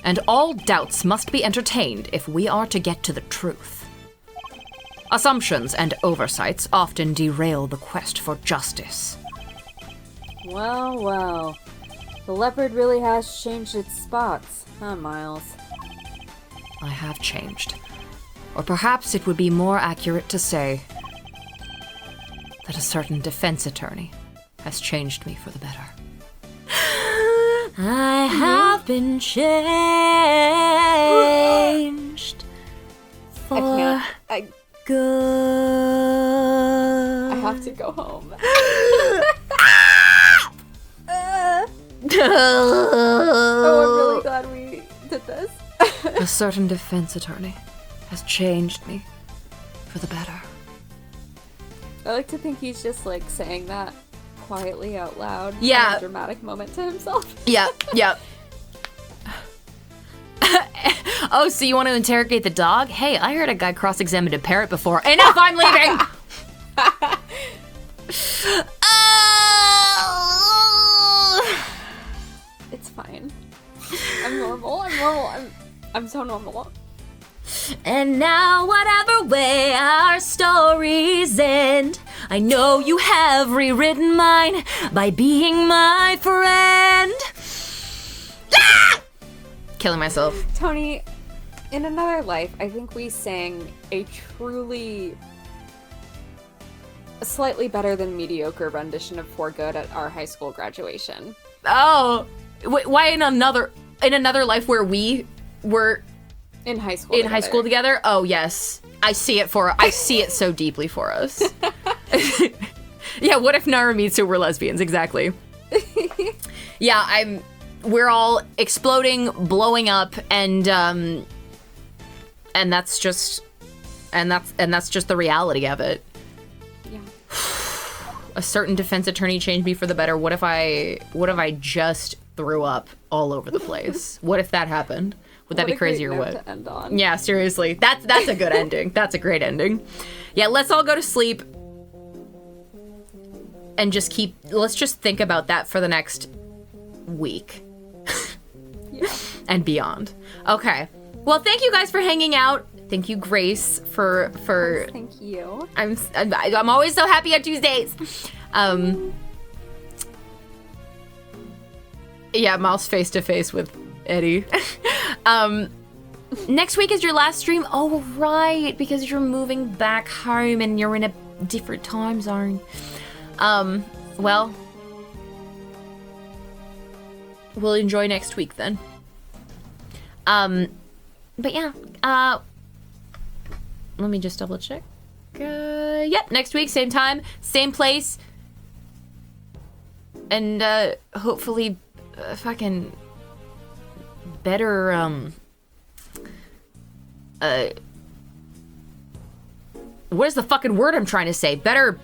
And all doubts must be entertained if we are to get to the truth. Assumptions and oversights often derail the quest for justice. Well, well. The leopard really has changed its spots, huh, Miles? I have changed. Or perhaps it would be more accurate to say that a certain defense attorney has changed me for the better. I have been changed for good. I have to go home. Oh, I'm really glad we did this. A certain defense attorney has changed me for the better. I like to think he's just like saying that quietly out loud. Yeah. In a dramatic moment to himself. Yep. Oh, so you want to interrogate the dog? Hey, I heard a guy cross-examined a parrot before. Enough, I'm leaving! It's fine. I'm normal. I'm so normal. And now, whatever way our stories end, I know you have rewritten mine by being my friend. Ah! Killing myself. Tony, in another life, I think we sang a slightly better than mediocre rendition of For Good at our high school graduation. Oh, why in another life where we were in high school together? Oh yes, I see it so deeply for us. Yeah, what if Naramitsu were lesbians? Exactly. Yeah, we're all exploding, blowing up, and that's just the reality of it. Yeah. A certain defense attorney changed me for the better. What if I just threw up all over the place? What if that happened? Would that be crazy or what? To end on. Yeah, seriously. That's a good ending. That's a great ending. Yeah, let's all go to sleep and let's just think about that for the next week. Yeah. And beyond. Okay. Well, thank you guys for hanging out. Thank you, Grace, for Thank you. I'm always so happy on Tuesdays. Yeah, Miles face to face with Eddie. Next week is your last stream. Oh, right, because you're moving back home and you're in a different time zone. Well, we'll enjoy next week then. But yeah, let me just double check. Yep, next week, same time, same place. hopefully fucking better, what is the fucking word I'm trying to say? Better,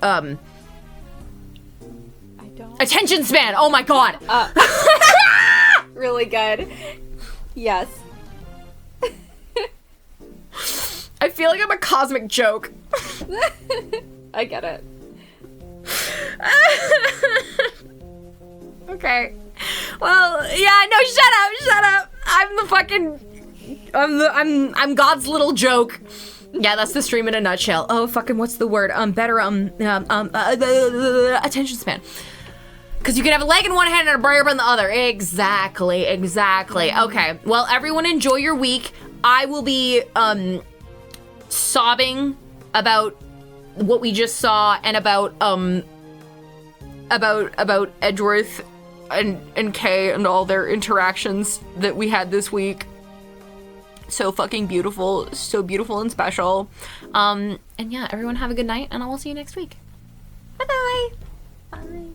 I don't. attention span. Oh my god. Really good. Yes. I feel like I'm a cosmic joke. I get it. Okay. Well, yeah, no, shut up. I'm the fucking, I'm God's little joke. Yeah, that's the stream in a nutshell. Oh, fucking, what's the word? Better, attention span. Because you can have a leg in one hand and a brayer in the other. Exactly. Okay, well, everyone enjoy your week. I will be, sobbing about what we just saw and about Edgeworth and Kay and all their interactions that we had this week. So fucking beautiful, so beautiful and special. And yeah, everyone have a good night, and I will see you next week. Bye-bye. Bye.